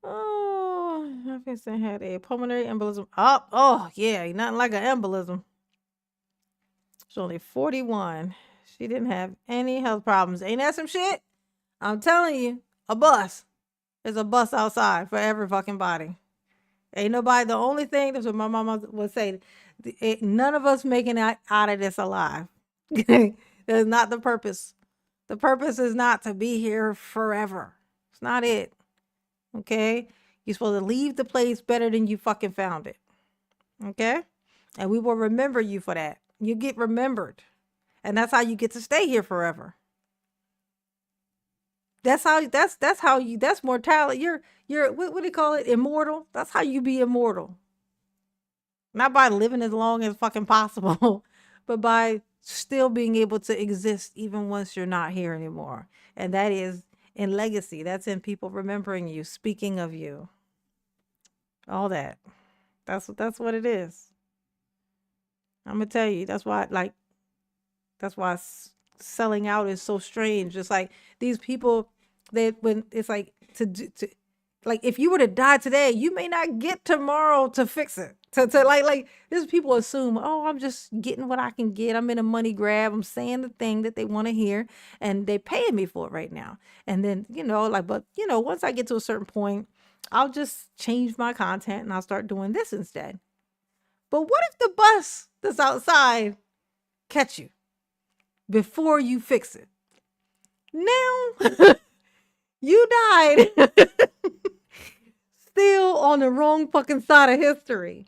Oh, I guess I had a pulmonary embolism. Oh, yeah. Nothing like an embolism. She's only 41. She didn't have any health problems. Ain't that some shit? I'm telling you, a bus. There's a bus outside for every fucking body. Ain't nobody, the only thing, that's what my mama would say, none of us making it out of this alive. That's not the purpose. The purpose is not to be here forever. It's not it. Okay? You're supposed to leave the place better than you fucking found it. Okay? And we will remember you for that. You get remembered. And that's how you get to stay here forever. That's mortality. You're what do you call it? Immortal. That's how you be immortal. Not by living as long as fucking possible, but by still being able to exist even once you're not here anymore. And that is in legacy. That's in people remembering you, speaking of you. All that. That's what it is. I'm gonna tell you, that's why selling out is so strange. It's like these people when it's like like if you were to die today, you may not get tomorrow to fix it. Like these people assume, oh, I'm just getting what I can get. I'm in a money grab. I'm saying the thing that they want to hear, and they paying me for it right now. And then once I get to a certain point, I'll just change my content and I'll start doing this instead. But what if the bus that's outside catch you before you fix it? Now you died still on the wrong fucking side of history.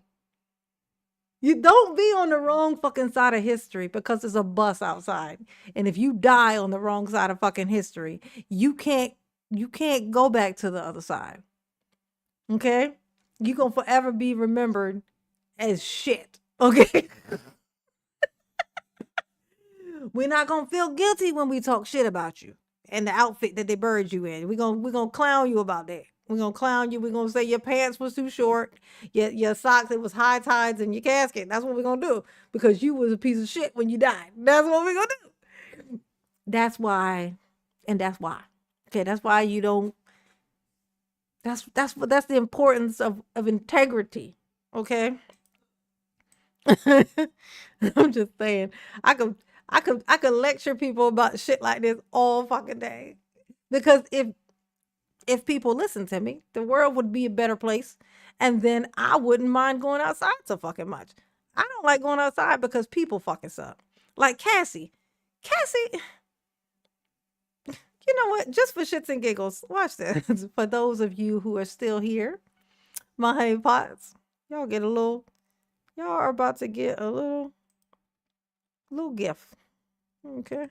You don't be on the wrong fucking side of history because there's a bus outside. And if you die on the wrong side of fucking history, you can't go back to the other side. Okay? You're going to forever be remembered as shit. Okay? We're not gonna feel guilty when we talk shit about you and the outfit that they buried you in. We're gonna clown you about that. We're gonna clown you. We're gonna say your pants was too short, your socks, it was high tides in your casket. That's what we're gonna do because you was a piece of shit when you died. That's what we're gonna do. That's why, and that's why. Okay, that's why you don't. That's the importance of integrity. Okay. I'm just saying. I could lecture people about shit like this all fucking day. Because if people listen to me, the world would be a better place. And then I wouldn't mind going outside so fucking much. I don't like going outside because people fucking suck. Like Cassie. Cassie, you know what? Just for shits and giggles, watch this. For those of you who are still here, my honey pots, y'all are about to get a little gift. Okay.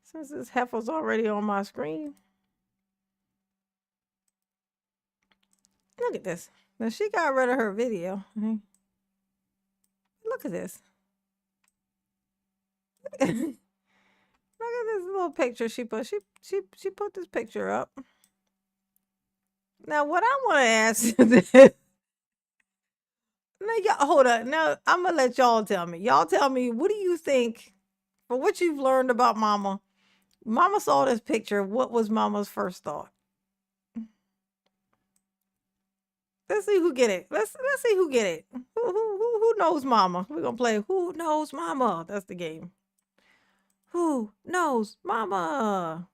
Since this heifer's already on my screen. Look at this. Now she got rid of her video. Look at this. Look at this little picture she put. She put this picture up. Now what I want to ask is this. Now y'all hold up. Now I'm gonna let y'all tell me. Y'all tell me, what do you think, for what you've learned about Mama? Mama saw this picture. What was Mama's first thought? Let's see who get it. Let's see who get it. Who knows Mama? We're gonna play Who Knows Mama. That's the game. Who knows Mama?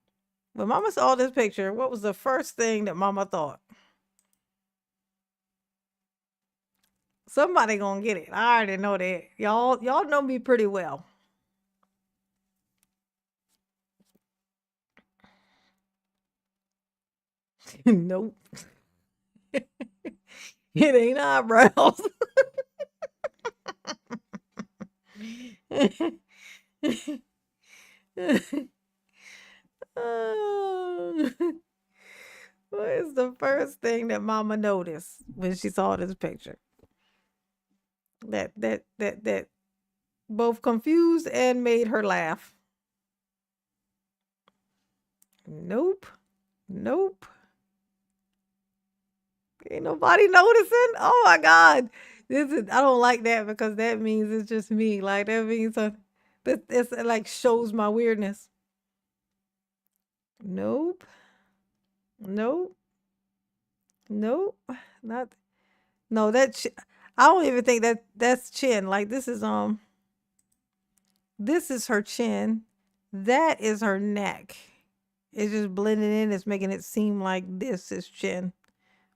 When Mama saw this picture, what was the first thing that Mama thought? Somebody gonna get it. I already know that. Y'all know me pretty well. Nope. It ain't eyebrows. What is the first thing that Mama noticed when she saw this picture? That both confused and made her laugh. Nope. Ain't nobody noticing. Oh my God. I don't like that because that means it's just me. Like that means it's like shows my weirdness. Nope. Not. No, I don't even think that's chin. Like this is her chin. That is her neck. It's just blending in. It's making it seem like this is chin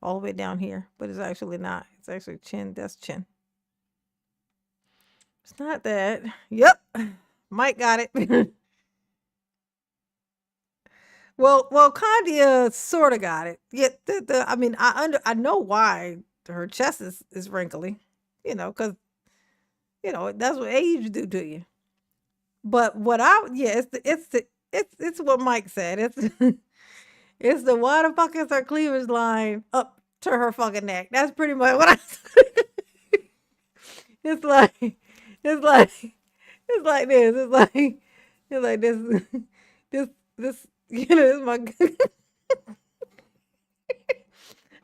all the way down here, but it's actually not. It's actually chin. That's chin. It's not that. Yep. Mike got it. Well, Candia sort of got it. Yeah, I mean, I know why her chest is wrinkly, because that's what age do to you. But it's what Mike said. It's the why the fuck is her cleavage line up to her fucking neck? That's pretty much what I said. It's like this. It's like this. It's my.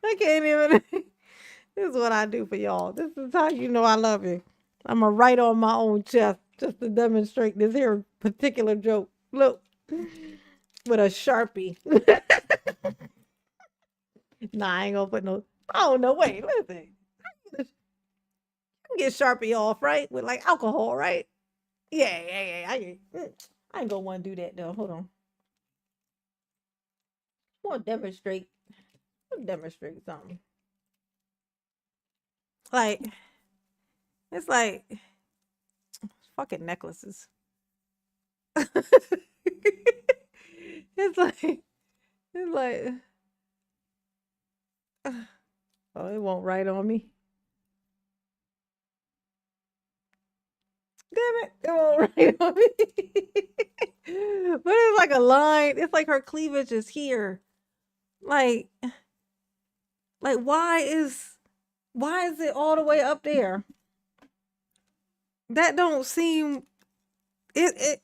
I can't even. This is what I do for y'all. This is how you know I love you. I'm gonna write on my own chest just to demonstrate this here particular joke. Look, with a Sharpie. Nah, I ain't gonna put no. Oh no, wait, listen. You can get Sharpie off, right? With like alcohol, right? Yeah. I ain't gonna want to do that though. Hold on. I want to demonstrate. Something. Like, it's like fucking necklaces. It's like, oh, it won't write on me. Damn it, it won't write on me. But it's like a line. It's like her cleavage is here. Like why is it all the way up there? That don't seem it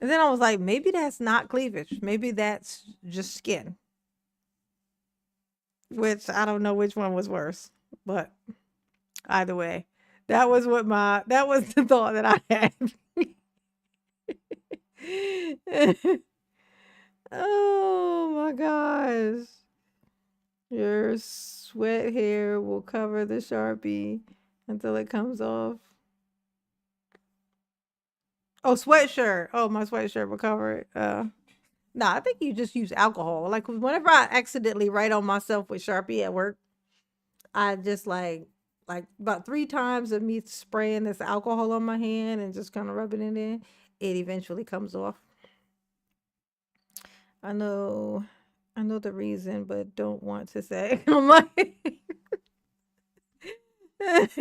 and then I was like, maybe that's not cleavage. Maybe that's just skin. Which I don't know which one was worse. But either way, that was the thought that I had. Oh my gosh. Your sweat hair will cover the Sharpie until it comes off. Oh, sweatshirt. Oh, my sweatshirt will cover it. Nah, I think you just use alcohol. Like whenever I accidentally write on myself with Sharpie at work, I just like about 3 times of me spraying this alcohol on my hand and just kind of rubbing it in, it eventually comes off. I know the reason, but don't want to say. I'm like, it's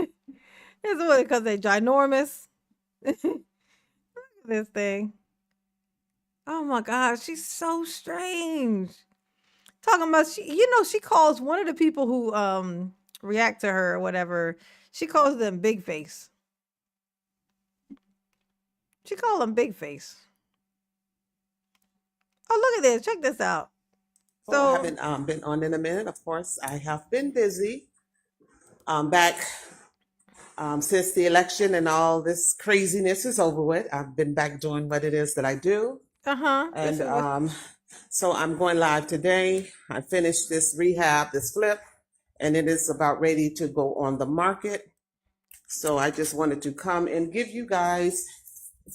because they ginormous. This thing. Oh my God, she's so strange. Talking about she calls one of the people who react to her or whatever. She calls them big face. She called them big face. Oh, look at this. Check this out. So I haven't been on in a minute. Of course, I have been busy. Back since the election and all this craziness is over with. I've been back doing what it is that I do. And so I'm going live today. I finished this rehab, this flip, and it is about ready to go on the market. So I just wanted to come and give you guys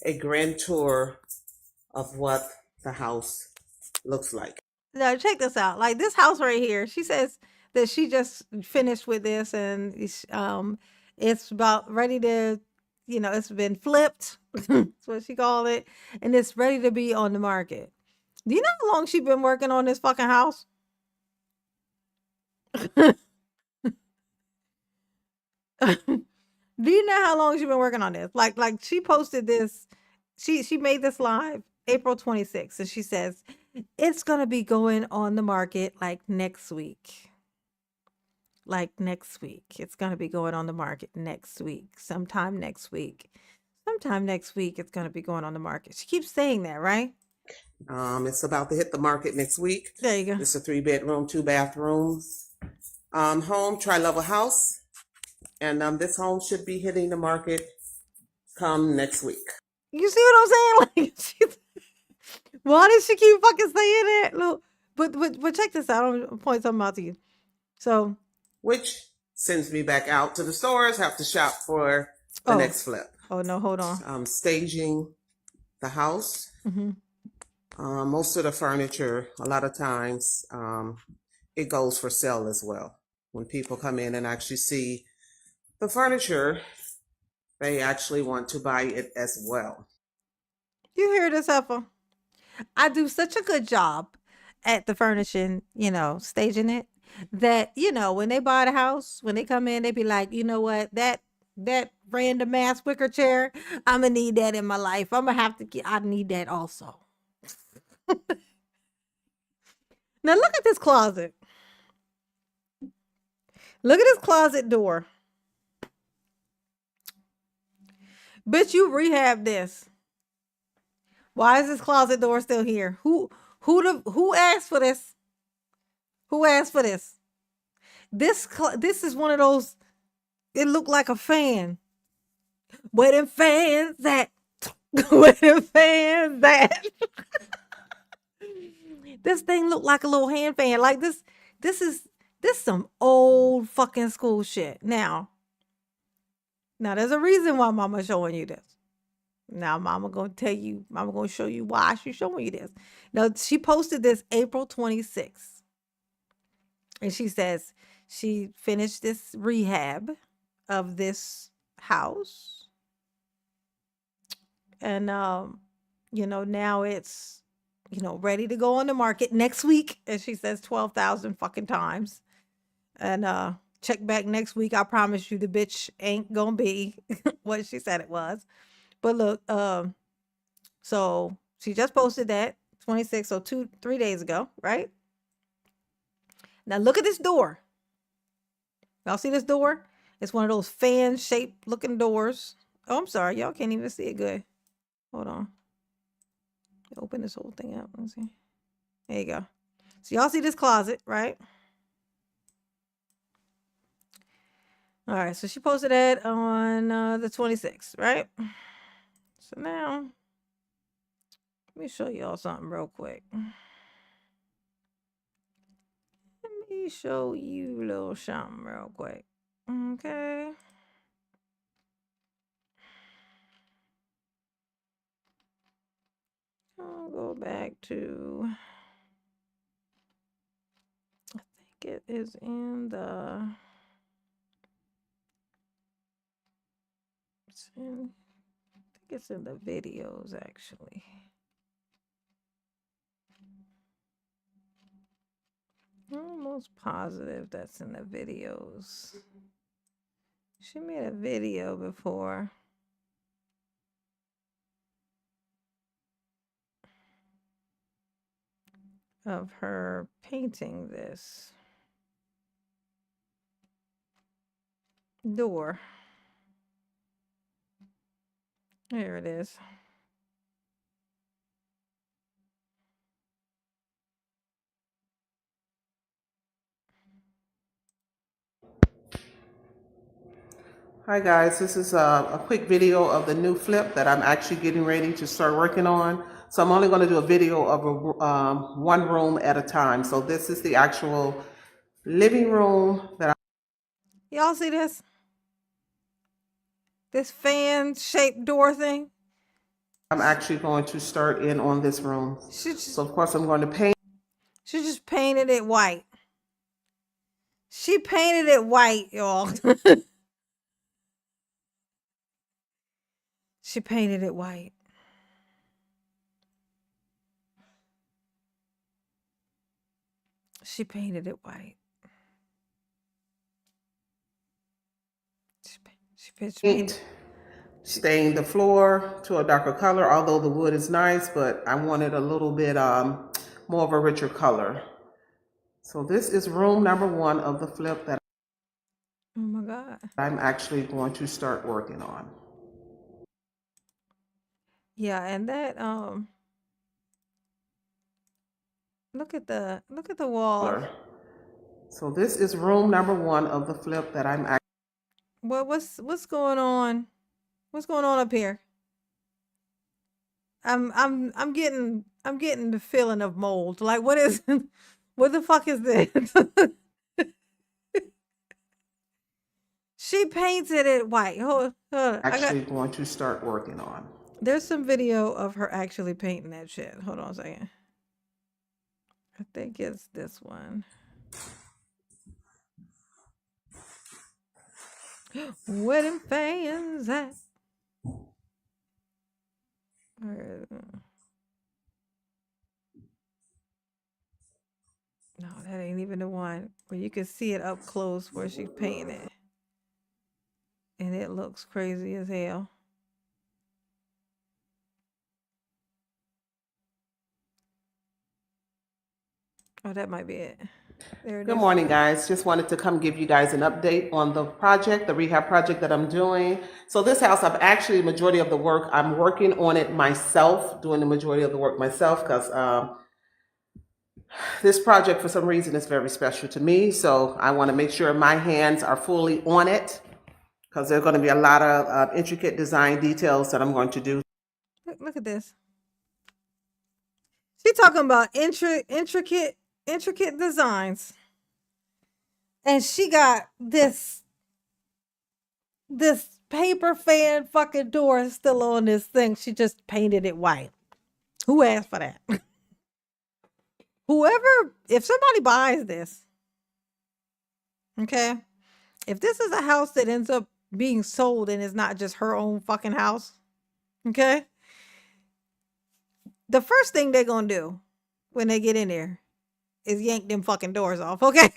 a grand tour of what the house looks like. Now check this out. Like this house right here, she says that she just finished with this and it's about ready to, it's been flipped. That's what she called it. And it's ready to be on the market. Do you know how long she's been working on this fucking house? Do you know how long she's been working on this? Like she posted this, she made this live April 26th, and she says it's gonna be going on the market like next week. Like next week. It's gonna be going on the market next week. Sometime next week. Sometime next week it's gonna be going on the market. She keeps saying that, right? It's about to hit the market next week. There you go. It's a 3-bedroom, 2 bathrooms home, tri-level house. And this home should be hitting the market come next week. You see what I'm saying? Like, why does she keep fucking saying that? Look, but check this out. I'm gonna point something out to you. So, which sends me back out to the stores. Have to shop for the next flip. Oh no, hold on. I'm staging the house. Mm-hmm. Most of the furniture, a lot of times, it goes for sale as well. When people come in and actually see the furniture, they actually want to buy it as well. You hear this, Effa? I do such a good job at the furnishing, staging it, that, when they buy the house, when they come in, they be like, you know what, that random ass wicker chair, I'm going to need that in my life. I need that also. Now look at this closet. Look at this closet door. Bitch, you rehab this. Why is this closet door still here? Who asked for this? Who asked for this? This is one of those. It looked like a fan. Where them fans at? Where them fans at? This thing looked like a little hand fan. Like this is some old fucking school shit. Now there's a reason why Mama's showing you this. Now Mama gonna show you why she's showing you this. Now she posted this April 26th. And she says she finished this rehab of this house. And now it's ready to go on the market next week. And she says 12,000 fucking times. And check back next week. I promise you the bitch ain't gonna be what she said it was. But look, so she just posted that 26, so 3 days ago, right? Now look at this door. Y'all see this door? It's one of those fan-shaped looking doors. Oh, I'm sorry. Y'all can't even see it good. Hold on. Open this whole thing up. Let's see. There you go. So y'all see this closet, right? All right. So she posted that on the 26th, right? So now, let me show y'all something real quick. Let me show you a little something real quick. Okay. I'll go back to, I think it is in the, I think it's in the videos actually. Almost positive that's in the videos. She made a video before. Of her painting this door. Here it is. Hi guys, this is a quick video of the new flip that I'm actually getting ready to start working on. So I'm only going to do a video of one room at a time. So this is the actual living room that Y'all see this? This fan-shaped door thing? I'm actually going to start in on this room. So of course I'm going to paint. She just painted it white. She painted it white, y'all. She painted it white. She painted it white. She painted. Stain the floor to a darker color, although the wood is nice, but I wanted a little bit more of a richer color. So this is room number 1 of the flip that Oh my God. I'm actually going to start working on. Yeah, and that look at the wall. So this is room number 1 of the flip that I'm actually. What's going on? What's going on up here? I'm getting the feeling of mold. Like what is what the fuck is this? She painted it white. Hold on. Actually going to start working on. There's some video of her actually painting that shit. Hold on a second. I think it's this one. Where them fans at? No, that ain't even the one where you can see it up close where she's painting it. And it looks crazy as hell. Oh, that might be it. There it is. Good morning, guys. Just wanted to come give you guys an update on the project, the rehab project that I'm doing. So this house, I'm actually, majority of the work, I'm working on it myself, doing the majority of the work myself, because this project, for some reason, is very special to me. So I want to make sure my hands are fully on it, because there's going to be a lot of intricate design details that I'm going to do. Look at this. She talking about intricate designs. And she got this paper fan fucking door still on this thing. She just painted it white. Who asked for that? Whoever, if somebody buys this, okay, if this is a house that ends up being sold and it's not just her own fucking house, okay, the first thing they're gonna do when they get in there is yank them fucking doors off, okay?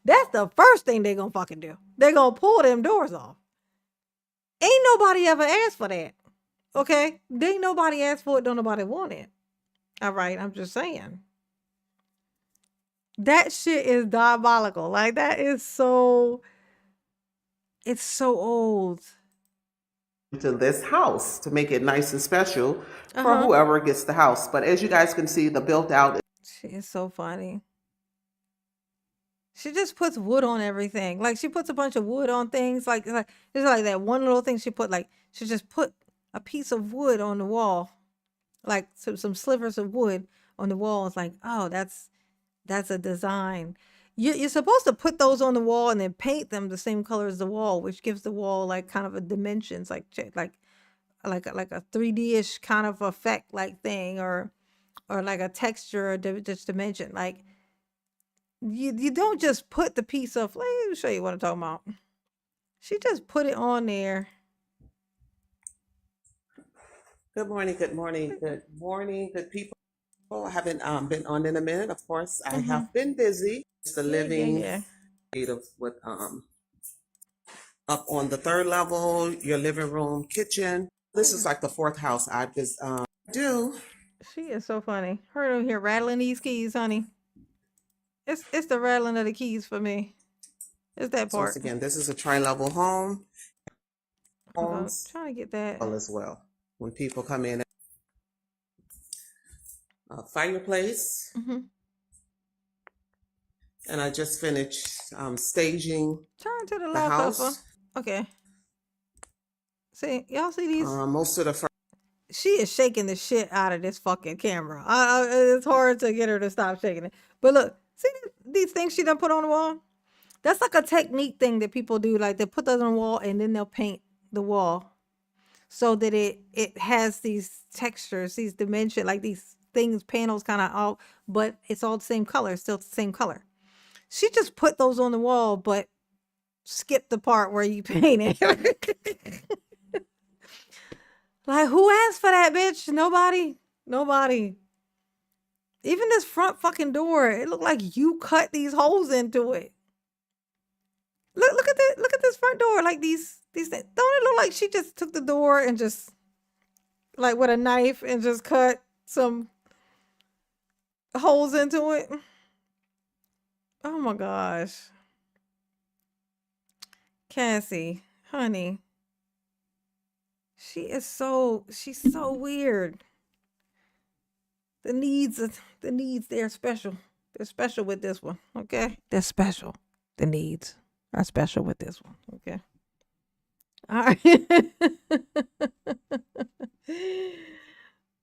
That's the first thing they're gonna fucking do. They're gonna pull them doors off. Ain't nobody ever asked for that, okay? Ain't nobody asked for it, don't nobody want it. All right, I'm just saying. That shit is diabolical. Like, that is so... It's so old. to this house to make it nice and special for Uh-huh. whoever gets the house. But as you guys can see, the built out She is so funny. She just puts wood on everything. Like she puts a bunch of wood on things. Like it's like that one little thing she put. Like she just put a piece of wood on the wall, like some slivers of wood on the wall. It's like, oh, that's a design. You're supposed to put those on the wall and then paint them the same color as the wall, which gives the wall like kind of a dimensions, like a 3D-ish kind of effect, like thing, or like a texture or just dimension. Like you don't just put the piece of. Let me show you what I'm talking about. She just put it on there. Good morning, good morning, good morning, good people. I haven't been on in a minute. Of course, I have been busy. It's the living state of what up on the third level, your living room, kitchen. This is like the fourth house I just do. She is so funny. Her over here rattling these keys, honey. It's the rattling of the keys for me. It's that So part. once again, this is a tri-level home. Hold on, Homes trying to get that. as well. When people come in, fireplace, and I just finished staging Turn to the the left, Papa. house. Okay. See, y'all see these? Most of the She is shaking the shit out of this fucking camera. It's hard to get her to stop shaking it. But look, see these things she done put on the wall? That's like a technique thing that people do. Like they put those on the wall and then they'll paint the wall so that it has these textures, these dimensions, like these things, panels kind of all, but it's all the same color, still the same color. She just put those on the wall, but skip the part where you paint it. Like, who asked for that, bitch? Nobody. Even this front fucking door, it looked like you cut these holes into it. Look at this front door. Like these things. Don't it look like she just took the door and just like with a knife and just cut some holes into it? Oh my gosh. Cassie, honey. She's so weird. The needs, they're special. They're special with this one, okay? They're special. The needs are special with this one, okay? All right.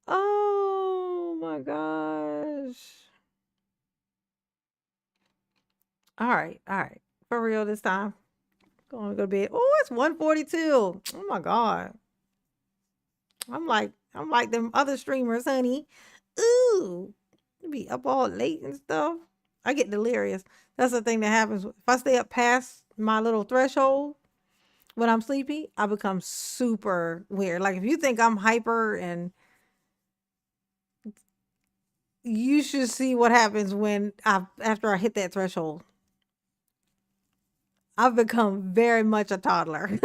Oh my gosh. All right. For real this time. Going to go to bed. Oh, it's 1:42. Oh my God. I'm like them other streamers, honey. Ooh, be up all late and stuff. I get delirious. That's the thing that happens. If I stay up past my little threshold when I'm sleepy, I become super weird. Like if you think I'm hyper, and you should see what happens after I hit that threshold. I've become very much a toddler.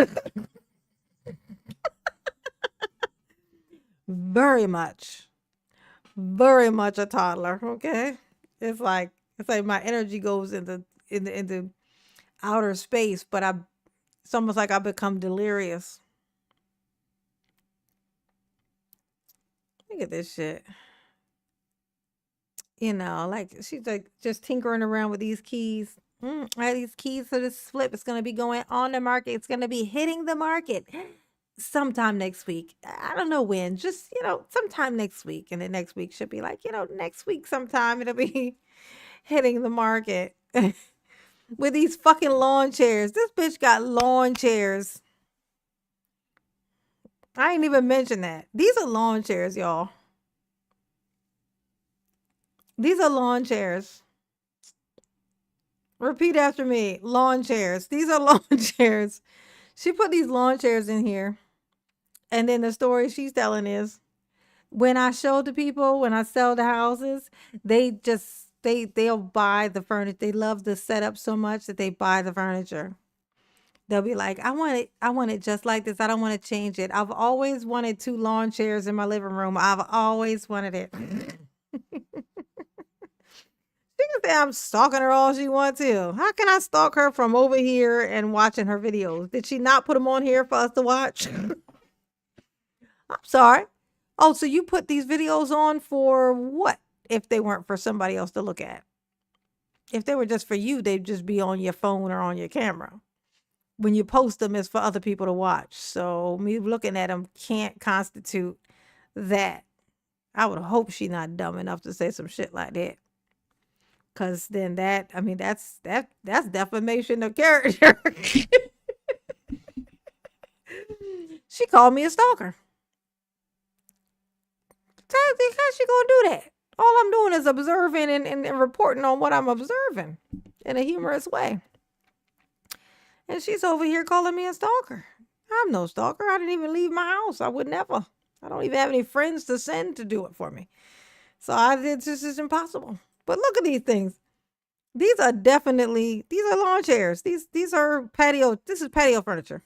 Very much a toddler. Okay, it's like my energy goes into outer space, but it's almost like I become delirious. Look at this shit. You know, like she's like just tinkering around with these keys. I have these keys to this flip. It's going to be going on the market. It's going to be hitting the market sometime next week. I don't know when, just, sometime next week. And then next week should be like, next week sometime it'll be hitting the market with these fucking lawn chairs. This bitch got lawn chairs. I ain't even mentioned that. These are lawn chairs, y'all. These are lawn chairs. Repeat after me. Lawn chairs. These are lawn chairs. She put these lawn chairs in here. And then the story she's telling is, when I show to people, when I sell the houses, they'll buy the furniture. They love the setup so much that they buy the furniture. They'll be like, I want it just like this. I don't want to change it. I've always wanted 2 lawn chairs in my living room. I've always wanted it. She can say I'm stalking her all she wants to. How can I stalk her from over here and watching her videos? Did she not put them on here for us to watch? I'm sorry. Oh, so you put these videos on for what? If they weren't for somebody else to look at. If they were just for you, they'd just be on your phone or on your camera. When you post them, it's for other people to watch. So me looking at them can't constitute that. I would hope she's not dumb enough to say some shit like that. Cause then that, I mean, that's defamation of character. She called me a stalker. How's she gonna do that? All I'm doing is observing and reporting on what I'm observing in a humorous way. And she's over here calling me a stalker. I'm no stalker. I didn't even leave my house. I would never. I don't even have any friends to send to do it for me. So it's just impossible. But look at these things. These are lawn chairs. These are patio. This is patio furniture.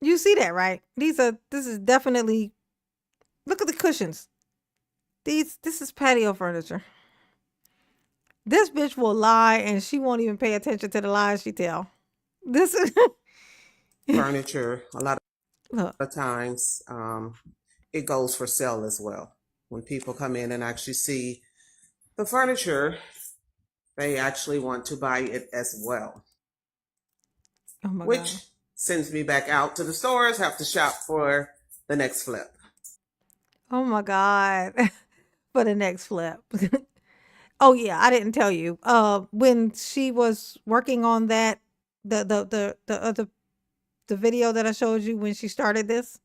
You see that, right? This is definitely, look at the cushions. This is patio furniture. This bitch will lie and she won't even pay attention to the lies she tell. This is Furniture, a lot of times, it goes for sale as well. When people come in and actually see the furniture, they actually want to buy it as well. Oh my Which God. sends me back out to the stores, have to shop for the next flip. Oh my God. For the next flip. Oh yeah, I didn't tell you. When she was working on that, the video that I showed you when she started this,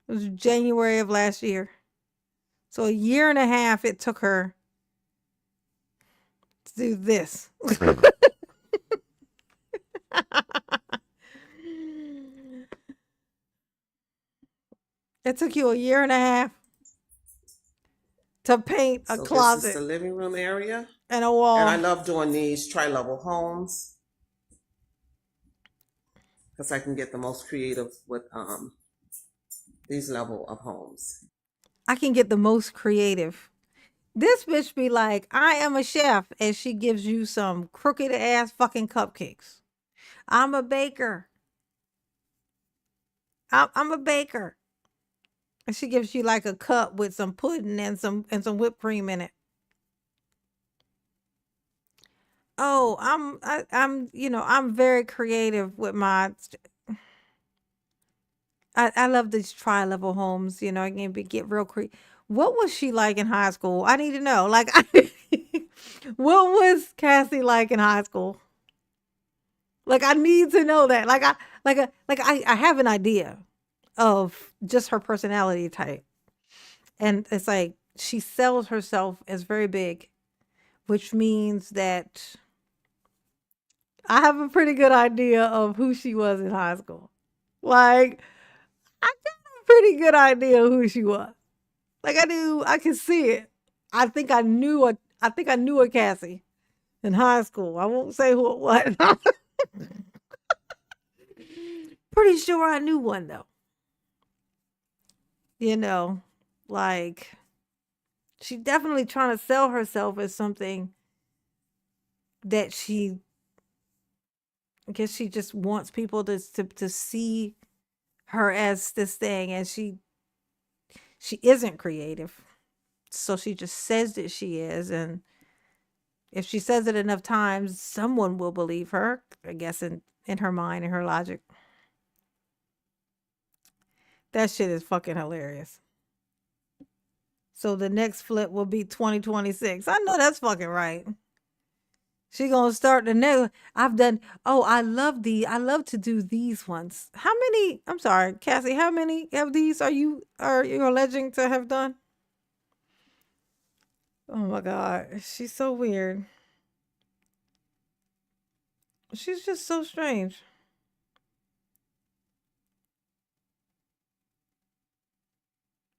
it was January of last year. So a year and a half it took her to do this. It took you a year and a half to paint a So this is closet the living room area. and a wall. And I love doing these tri-level homes because I can get the most creative with these level of homes. I can get the most creative. This bitch be like, I am a chef, and she gives you some crooked ass fucking cupcakes. I'm a baker. I'm a baker. And she gives you like a cup with some pudding and some whipped cream in it. Oh, I'm very creative with my. I love these tri-level homes. I can get real creative. What was she like in high school? I need to know. Like, what was Cassie like in high school? Like, I need to know that. I have an idea of just her personality type. And it's like she sells herself as very big, which means that I have a pretty good idea of who she was in high school. Like, I got a pretty good idea of who she was. Like, I can see it. I think I knew a Cassie in high school. I won't say who it was. Pretty sure I knew one though. Like, she definitely trying to sell herself as something that I guess she just wants people to see her as this thing, and she isn't creative. So she just says that she is, and if she says it enough times, someone will believe her, I guess, in her mind and her logic. That shit is fucking hilarious. So the next flip will be 2026. I know that's fucking right. She gonna start the next. I love to do these ones. How many? I'm sorry, Cassie. How many of these are you alleging to have done? Oh my God, she's so weird. She's just so strange.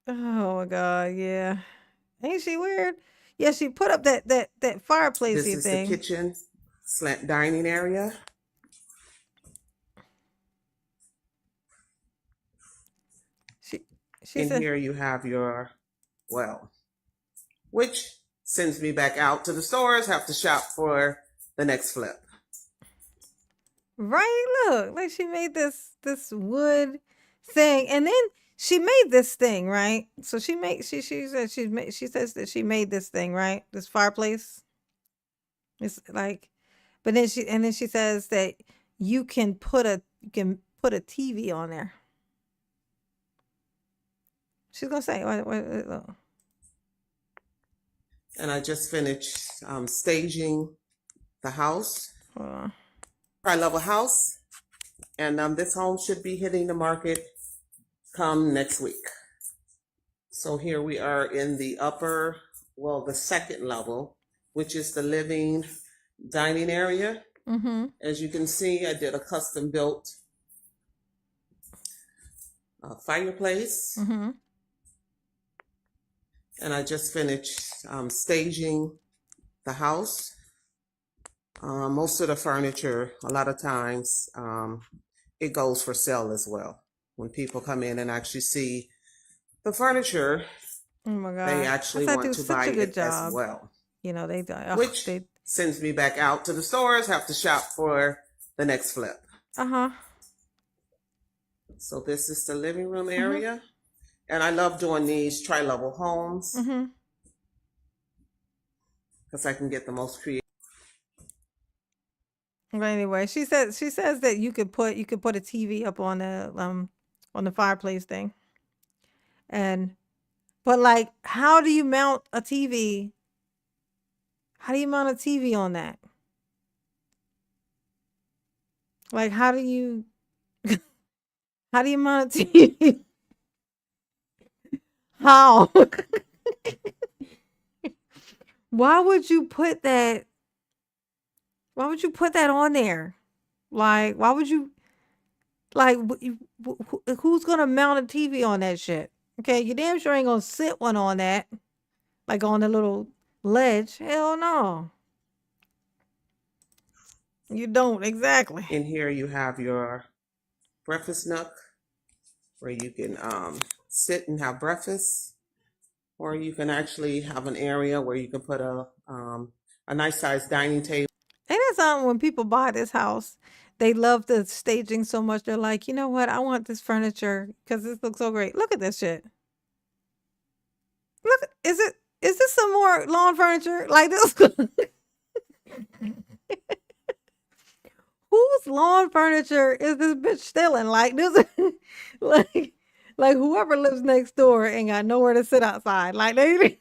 Oh my God, yeah. Ain't she weird? Yeah, she put up that fireplace This is thing. the kitchen / dining area. She In said, here you have your well, which sends me back out to the stores, have to shop for the next flip. Right? Look, like she made this wood thing, and then she made this thing, right? So she said she says that she made this thing, right? This fireplace. It's like, but then she says that you can put a TV on there. She's gonna say, what. And I just finished staging the house. Tri-level house. And this home should be hitting the market come next week. So here we are in the the second level, which is the living dining area. Mm-hmm. As you can see, I did a custom built fireplace. Mm-hmm. And I just finished staging the house. Most of the furniture, a lot of times, it goes for sale as well. When people come in and actually see the furniture, Oh my God. they actually want to buy it as well. You know, Which sends me back out to the stores, have to shop for the next flip. Uh-huh. So this is the living room area. And I love doing these tri-level homes because I can get the most creative. But anyway, she says that you could put a TV up on the fireplace thing. But like, how do you mount a TV? How do you mount a TV on that? Like, how do you mount a TV? How? Why would you put that? Why would you put that on there? Like, why would you? Like, who's gonna mount a TV on that shit? Okay, you damn sure ain't gonna sit one on that, like on the little ledge. Hell no. You don't, exactly. In here you have your breakfast nook where you can sit and have breakfast, or you can actually have an area where you can put a nice sized dining table. And it's something when people buy this house, they love the staging so much. They're like, you know what? I want this furniture because this looks so great. Look at this shit. Look, is this some more lawn furniture? Like this? Whose lawn furniture is this bitch stealing? Like this, like whoever lives next door ain't got nowhere to sit outside. Like they,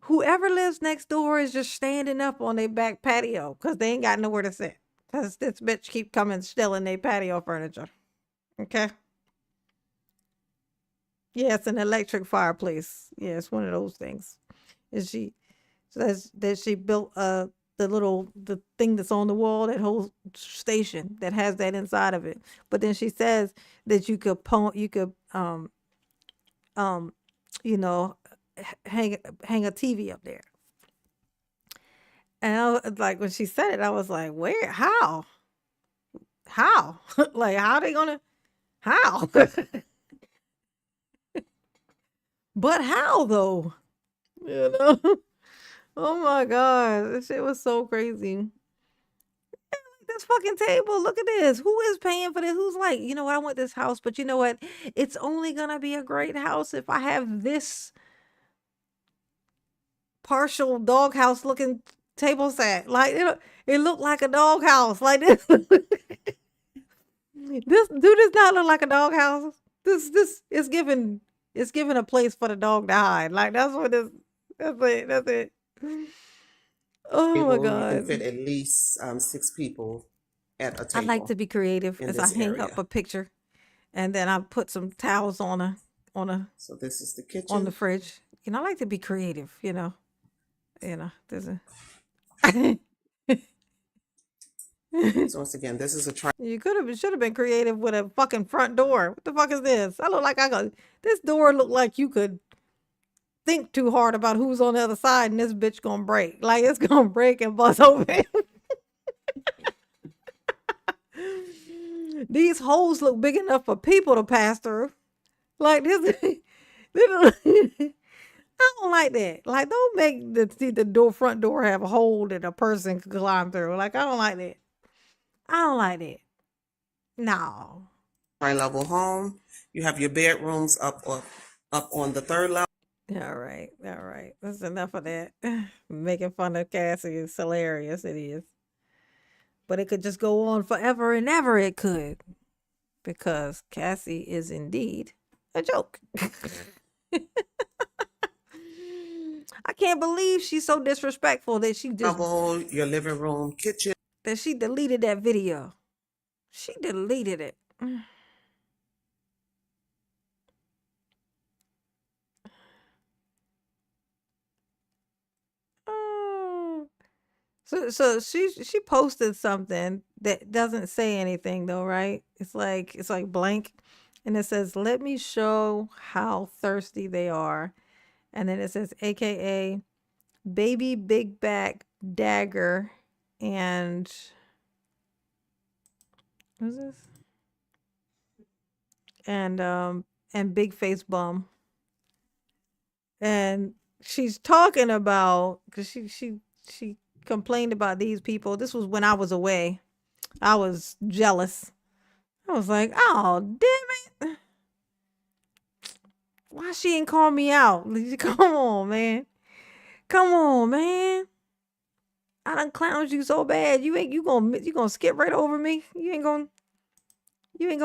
whoever lives next door is just standing up on their back patio because they ain't got nowhere to sit. Because this bitch keep coming stealing their patio furniture. Okay. Yeah, it's an electric fireplace. Yeah, it's one of those things. Is she says that she built the thing that's on the wall, that whole station that has that inside of it. But then she says that you could you know, hang a TV up there. And I was like, when she said it, I was like, where? How? Like, how they gonna? How? But how though? You know? Oh my God, this shit was so crazy. This fucking table, look at this. Who is paying for this? Who's like, you know what? I want this house, but you know what? It's only gonna be a great house if I have this partial doghouse looking table set. Like it looked like a doghouse. Like this. This does not look like a doghouse. This is giving a place for the dog to hide. Like that's what this. That's it. Oh my God. You can fit at least 6 people at a table. I like to be creative as I hang up a picture, and then I put some towels on a. So this is the kitchen on the fridge. You know, I like to be creative. You know, there's a. So once again, this is a You should have been creative with a fucking front door. What the fuck is this? I look like this door looked like you could think too hard about who's on the other side and this bitch gonna break. Like it's gonna break and bust open. These holes look big enough for people to pass through. Like this. I I don't like that. Like, don't make the front door have a hole that a person could climb through. Like, I don't like that. I don't like that. No. Level home. You have your bedrooms up on the third level. All right. All right. That's enough of that. Making fun of Cassie is hilarious. It is. But it could just go on forever and ever. It could. Because Cassie is indeed a joke. I can't believe she's so disrespectful that she just your living room, kitchen. That she deleted that video. She deleted it. Oh. So she posted something that doesn't say anything though, right? It's like blank, and it says, "Let me show how thirsty they are," and then it says, AKA baby big back dagger and what's this? And big face bum. And she's talking about, because she complained about these people. This was when I was away. I was jealous. I was like, oh, damn it. Why she ain't call me out? Come on, man. Come on, man. I done clowned you so bad. You gonna skip right over me? You ain't gonna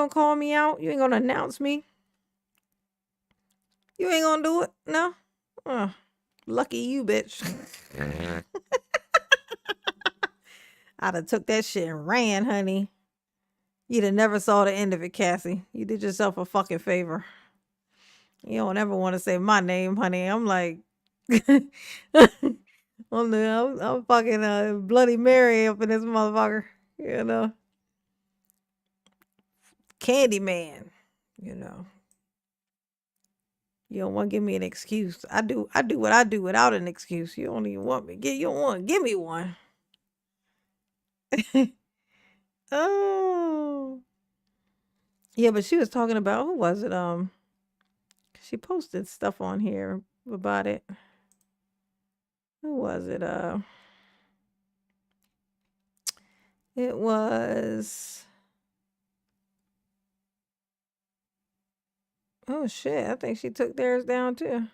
call me out? You ain't gonna announce me? You ain't gonna do it? No? Lucky you, bitch. I'd have took that shit and ran, honey. You'd have never saw the end of it, Cassie. You did yourself a fucking favor. You don't ever want to say my name, honey. I'm like, I'm fucking Bloody Mary up in this motherfucker. You know, Candyman. You know, you don't want to give me an excuse. I do what I do without an excuse. You don't even want me. You don't want to give me one. Oh, yeah, but she was talking about, who was it? She posted stuff on here about it. Who was it? It was. Oh shit! I think she took theirs down too.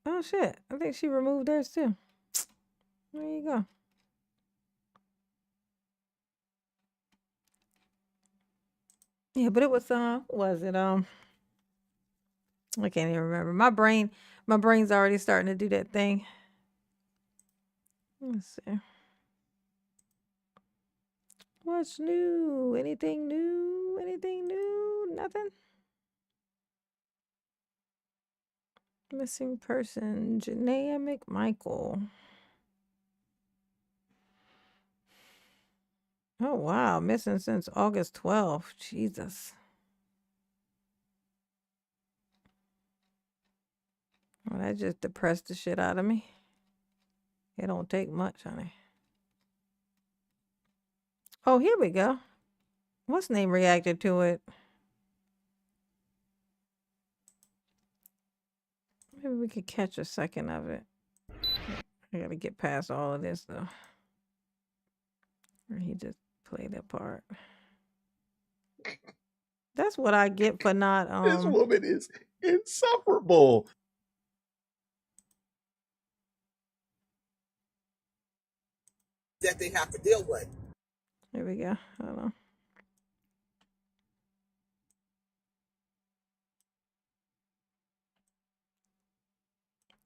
Oh shit! I think she removed theirs too. There you go. Yeah, but it was I can't even remember. My brain's already starting to do that thing. Let's see. What's new? Anything new? Anything new? Nothing? Missing person, Janaea McMichael. Oh, wow. Missing since August 12th. Jesus. Well, that just depressed the shit out of me. It don't take much, honey. Oh, here we go. What's name reacted to it? Maybe we could catch a second of it. I gotta get past all of this, though. Or he just played that part. That's what I get for not This woman is insufferable. That they have to deal with. Here we go. Hold on.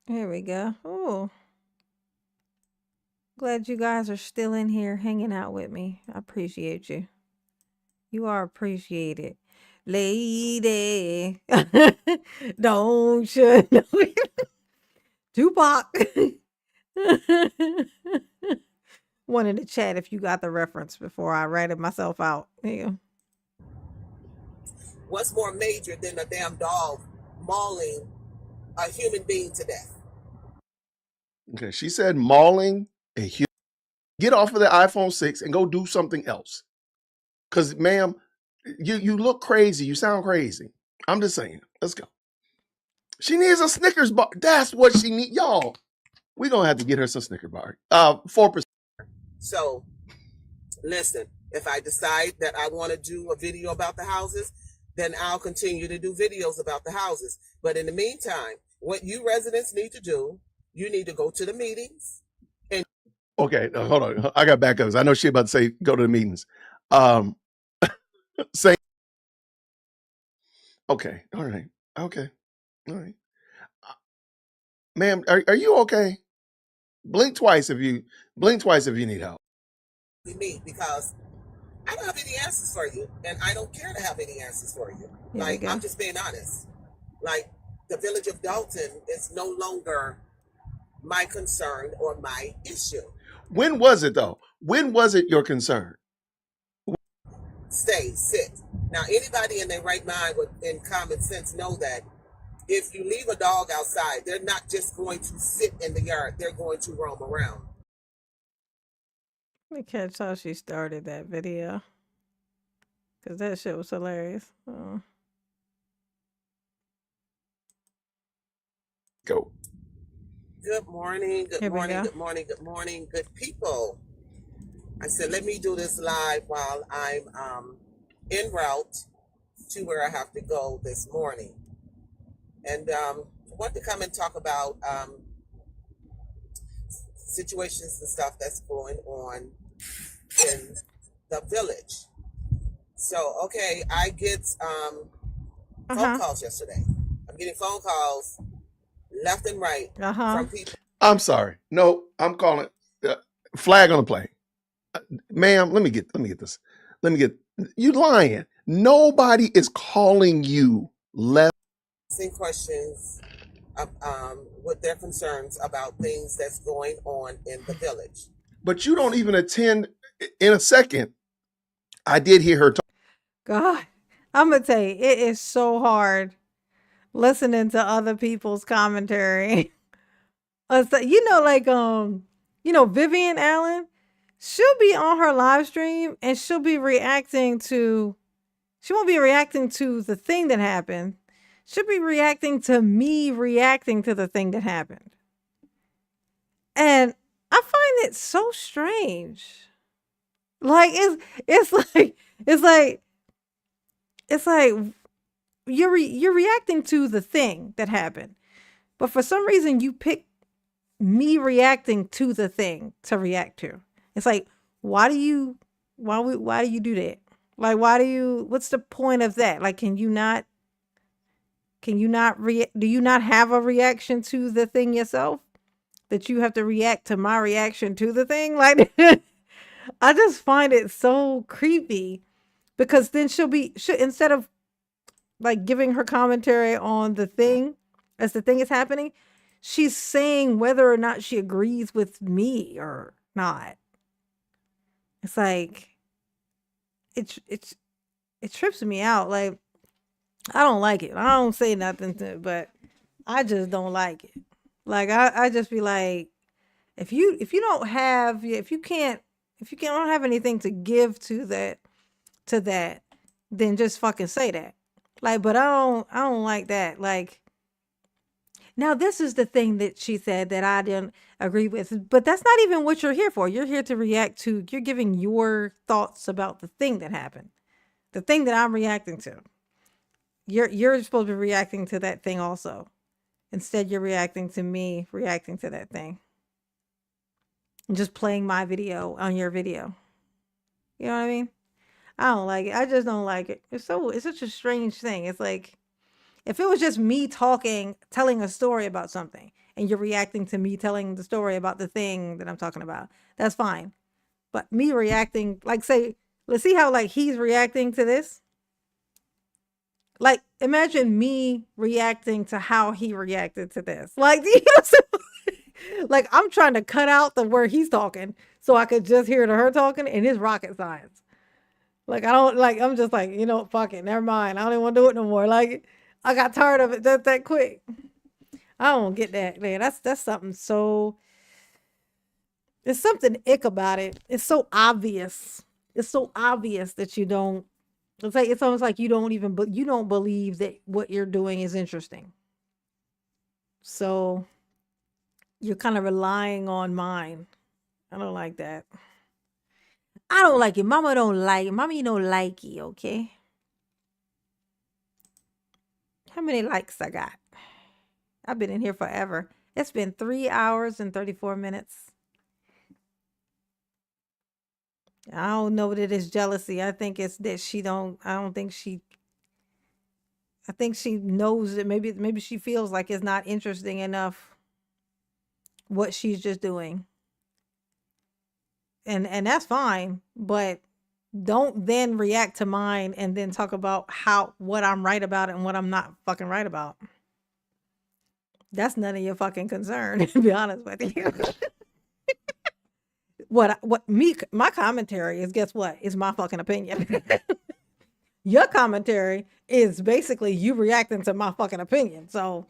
Here we go. Oh. Glad you guys are still in here hanging out with me. I appreciate you. You are appreciated. Lady. Don't you know it? Tupac. One in the chat if you got the reference before I write it myself out. There you go. What's more major than a damn dog mauling a human being to death? Okay, she said mauling a human. Get off of the iPhone 6 and go do something else. Because, ma'am, you look crazy. You sound crazy. I'm just saying. Let's go. She needs a Snickers bar. That's what she needs. Y'all, we're going to have to get her some Snickers bar. 4%. So, listen, if I decide that I want to do a video about the houses, then I'll continue to do videos about the houses. But in the meantime, what you residents need to do, you need to go to the meetings. And Okay, hold on. I got backups. I know she about to say go to the meetings. Say, okay, all right, okay, all right. Ma'am, are you okay? Blink twice if you need help. we meet, because I don't have any answers for you, and I don't care to have any answers for you. Here we go. I'm just being honest. Like, the village of Dalton is no longer my concern or my issue. When was it though? When was it your concern? Stay, sit. Now, anybody in their right mind in common sense know that if you leave a dog outside, they're not just going to sit in the yard. They're going to roam around. Let me catch how she started that video. Because that shit was hilarious. Go. Good morning, good Here we morning, go. good morning, good morning, good people. I said, let me do this live while I'm en route to where I have to go this morning. And I want to come and talk about situations and stuff that's going on in the village. So, okay, I get phone calls yesterday. I'm getting phone calls left and right from people. I'm sorry. No, I'm calling flag on the play. Ma'am, let me get this. You lying. Nobody is calling you left. Asking questions with their concerns about things that's going on in the village. But you don't even attend. In a second, I did hear her talk. God, I'm going to tell you, it is so hard listening to other people's commentary. Vivian Allen, she'll be on her live stream and she won't be reacting to the thing that happened. She'll be reacting to me reacting to the thing that happened. And I find it so strange. Like it's like you're reacting to the thing that happened. But for some reason you pick me reacting to the thing to react to. It's like, why do you do that? Like, what's the point of that? Like, do you not have a reaction to the thing yourself? That you have to react to my reaction to the thing? Like, I just find it so creepy because then she'll instead of like giving her commentary on the thing as the thing is happening, she's saying whether or not she agrees with me or not. It's like, it trips me out. Like, I don't like it. I don't say nothing to it, but I just don't like it. Like, I just be like, if you don't have anything to give to that, then just fucking say that. Like, but I don't like that. Like, now this is the thing that she said that I didn't agree with, but that's not even what you're here for. You're here to react to, you're giving your thoughts about the thing that happened, the thing that I'm reacting to. You're supposed to be reacting to that thing also. Instead, you're reacting to me reacting to that thing. And just playing my video on your video. You know what I mean? I don't like it. I just don't like it. It's such a strange thing. It's like, if it was just me telling a story about something, and you're reacting to me telling the story about the thing that I'm talking about, that's fine. But me reacting, like, say, let's see how like he's reacting to this. Like, imagine me reacting to how he reacted to this. Like, like I'm trying to cut out the where he's talking so I could just hear her talking, and it's rocket science. Like, I'm just like, fuck it, never mind. I don't even want to do it no more. Like, I got tired of it that quick. I don't get that, man. That's something so. There's something ick about it. It's so obvious. It's so obvious that you don't. It's almost like you don't believe that what you're doing is interesting. So you're kind of relying on mine. I don't like that. I don't like it. Mama don't like it. Mama, you don't like it, okay? How many likes I got? I've been in here forever. It's been 3 hours and 34 minutes. I don't know that it's jealousy. I think it's that I think she knows that maybe she feels like it's not interesting enough what she's just doing. And that's fine, but don't then react to mine and then talk about what I'm right about and what I'm not fucking right about. That's none of your fucking concern, to be honest with you. My commentary is, guess what? Is my fucking opinion. Your commentary is basically you reacting to my fucking opinion. So,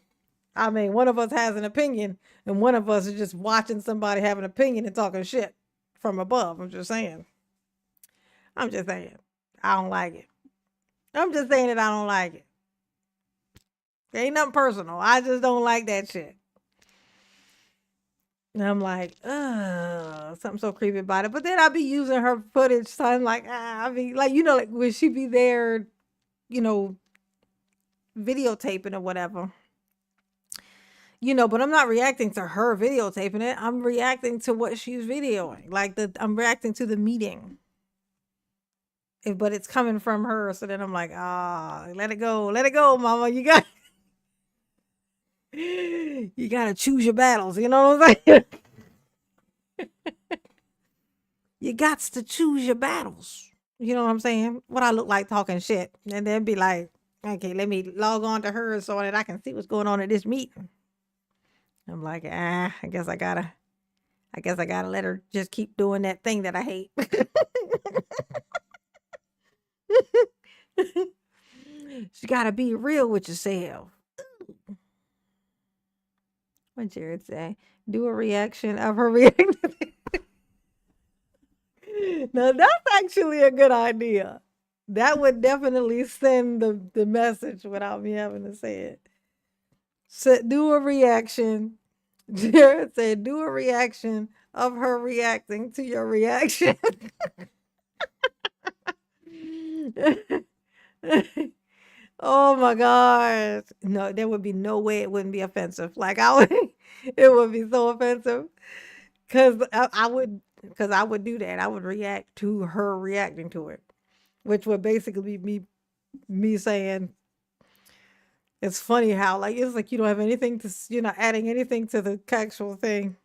I mean, one of us has an opinion and one of us is just watching somebody have an opinion and talking shit from above. I'm just saying. I don't like it. I'm just saying that I don't like it. Ain't nothing personal. I just don't like that shit. And I'm like, something so creepy about it. But then I'll be using her footage. So I'm like, I mean, like, like when she be there, videotaping or whatever. But I'm not reacting to her videotaping it. I'm reacting to what she's videoing. Like I'm reacting to the meeting. But it's coming from her. So then I'm like, let it go, mama. You gotta choose your battles. You know what I'm saying? You got to choose your battles. You know what I'm saying? What I look like talking shit. And then be like, okay, let me log on to her so that I can see what's going on at this meeting. I'm like, I guess I gotta let her just keep doing that thing that I hate. She gotta be real with yourself. What Jared say? Do a reaction of her reacting. Now that's actually a good idea. That would definitely send the message without me having to say it. So do a reaction. Jared said, do a reaction of her reacting to your reaction. Oh my gosh. No, there would be no way it wouldn't be offensive. Like it would be so offensive. Cause I would do that. I would react to her reacting to it. Which would basically be me saying, it's funny how it's like you don't have anything to, you're not adding anything to the actual thing.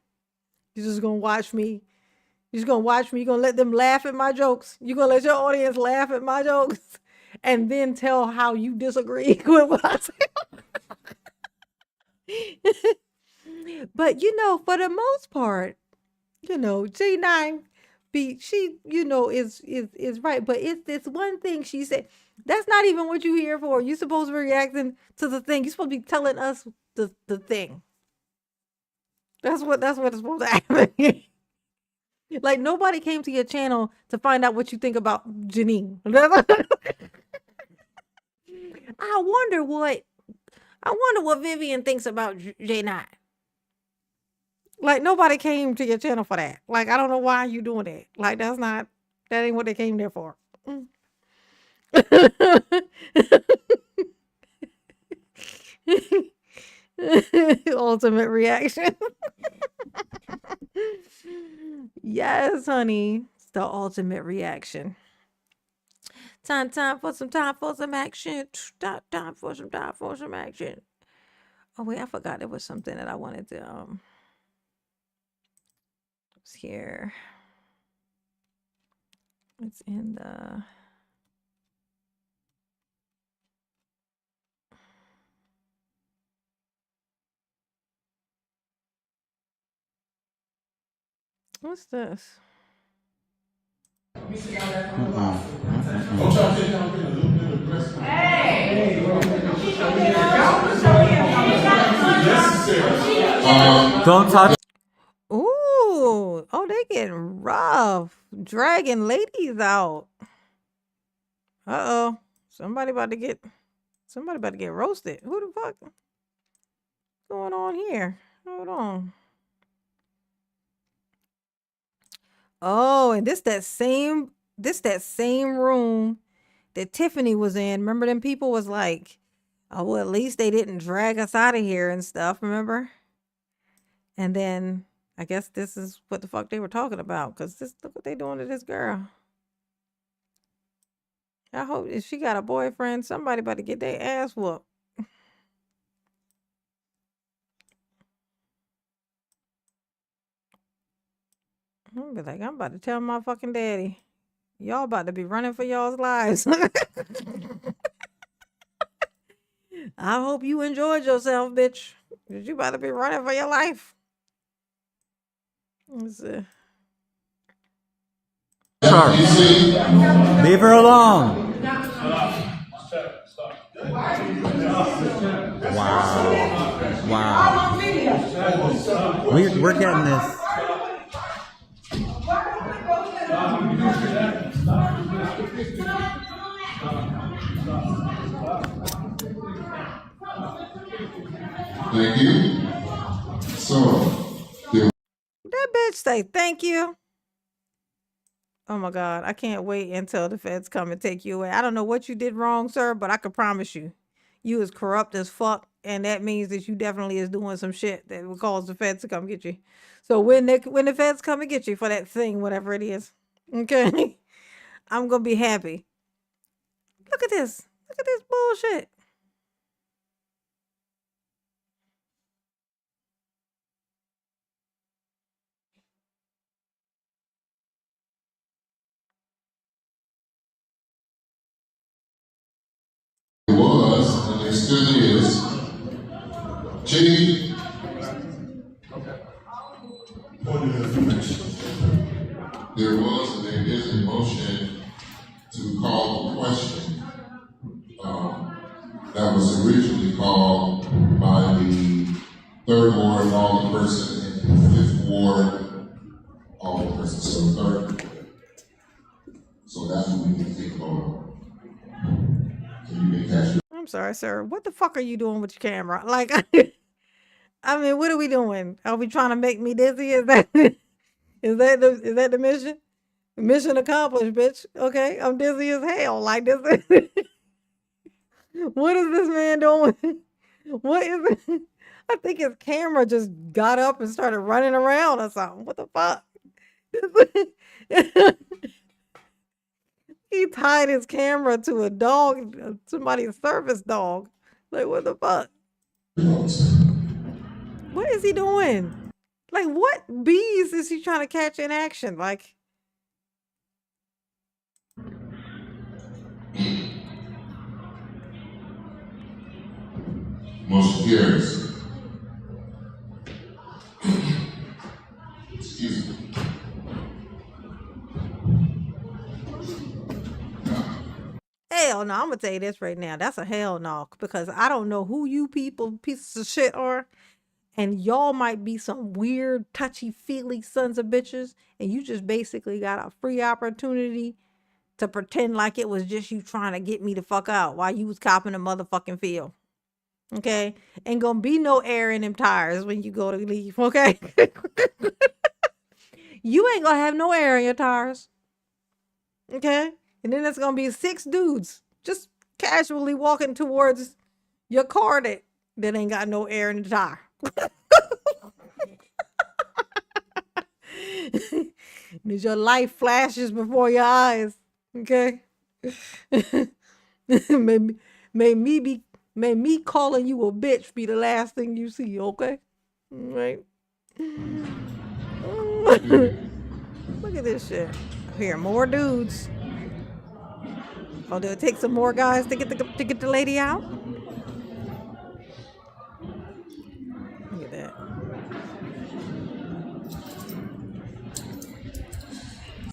You're just gonna watch me. You're just gonna watch me. You're gonna let them laugh at my jokes. You're gonna let your audience laugh at my jokes. And then tell how you disagree with what I say. But for the most part, G9 she is right. But it's this one thing she said. That's not even what you're here for. You're supposed to be reacting to the thing. You're supposed to be telling us the thing. That's what it's supposed to happen. Like nobody came to your channel to find out what you think about Janine. I wonder what Vivian thinks about J9. Like nobody came to your channel for that. Like I don't know why you doing that. Like that ain't what they came there for. Ultimate reaction. Yes, honey. It's the ultimate reaction. Time for some action. Time for some action. Oh wait, I forgot there was something that I wanted to it's here. It's in the what's this? Don't touch. Ooh, oh, they getting rough. Dragging ladies out. Uh-oh. Somebody about to get roasted. Who the fuck? going on here? Hold on. Oh, and this that same room that Tiffany was in. Remember them people was like, oh, well, at least they didn't drag us out of here and stuff, remember? And then I guess this is what the fuck they were talking about, because this look what they doing to this girl. I hope if she got a boyfriend, somebody about to get their ass whooped. I'm be like, I'm about to tell my fucking daddy. Y'all about to be running for y'all's lives. I hope you enjoyed yourself, bitch. 'Cause you about to be running for your life. Let's see. Leave her alone. Wow. Wow. We're getting this. Thank you. So, That bitch say thank you. Oh my God. I can't wait until the feds come and take you away. I don't know what you did wrong, sir, but I can promise you, you is corrupt as fuck. And that means that you definitely is doing some shit that will cause the feds to come get you. So when the feds come and get you for that thing, whatever it is, okay, I'm going to be happy. Look at this. Look at this bullshit. it was, and there still is, G. There was and there is a motion to call the question that was originally called by the 3rd Ward Alderperson and the 5th Ward Alderperson. So 3rd. So that's what we need to think about. So you can catch it. I'm sorry, sir. What the fuck are you doing with your camera? Like, I mean, what are we doing? Are we trying to make me dizzy? Is that the mission? Mission accomplished, bitch. Okay, I'm dizzy as hell. Like this. What is this man doing? What is it? I think his camera just got up and started running around or something. What the fuck? He tied his camera to a dog, somebody's service dog. Like, what the fuck? What is he doing? Like, what bees is he trying to catch in action? Like, Motion carries. Excuse me. hell no. I'm gonna tell you this right now. That's a hell no. Because I don't know who you people pieces of shit are. And y'all might be some weird, touchy-feely sons of bitches. And you just basically got a free opportunity to pretend like it was just you trying to get me the fuck out while you was copping a motherfucking field. Okay? Ain't gonna be no air in them tires when you go to leave. Okay? You ain't gonna have no air in your tires. Okay? And then there's gonna be 6 dudes just casually walking towards your car that ain't got no air in the tire. As your life flashes before your eyes. Okay? May me calling you a bitch be the last thing you see, okay? All right. Look at this shit. Here, more dudes. Oh, do it take some more guys to get the lady out? Look at that.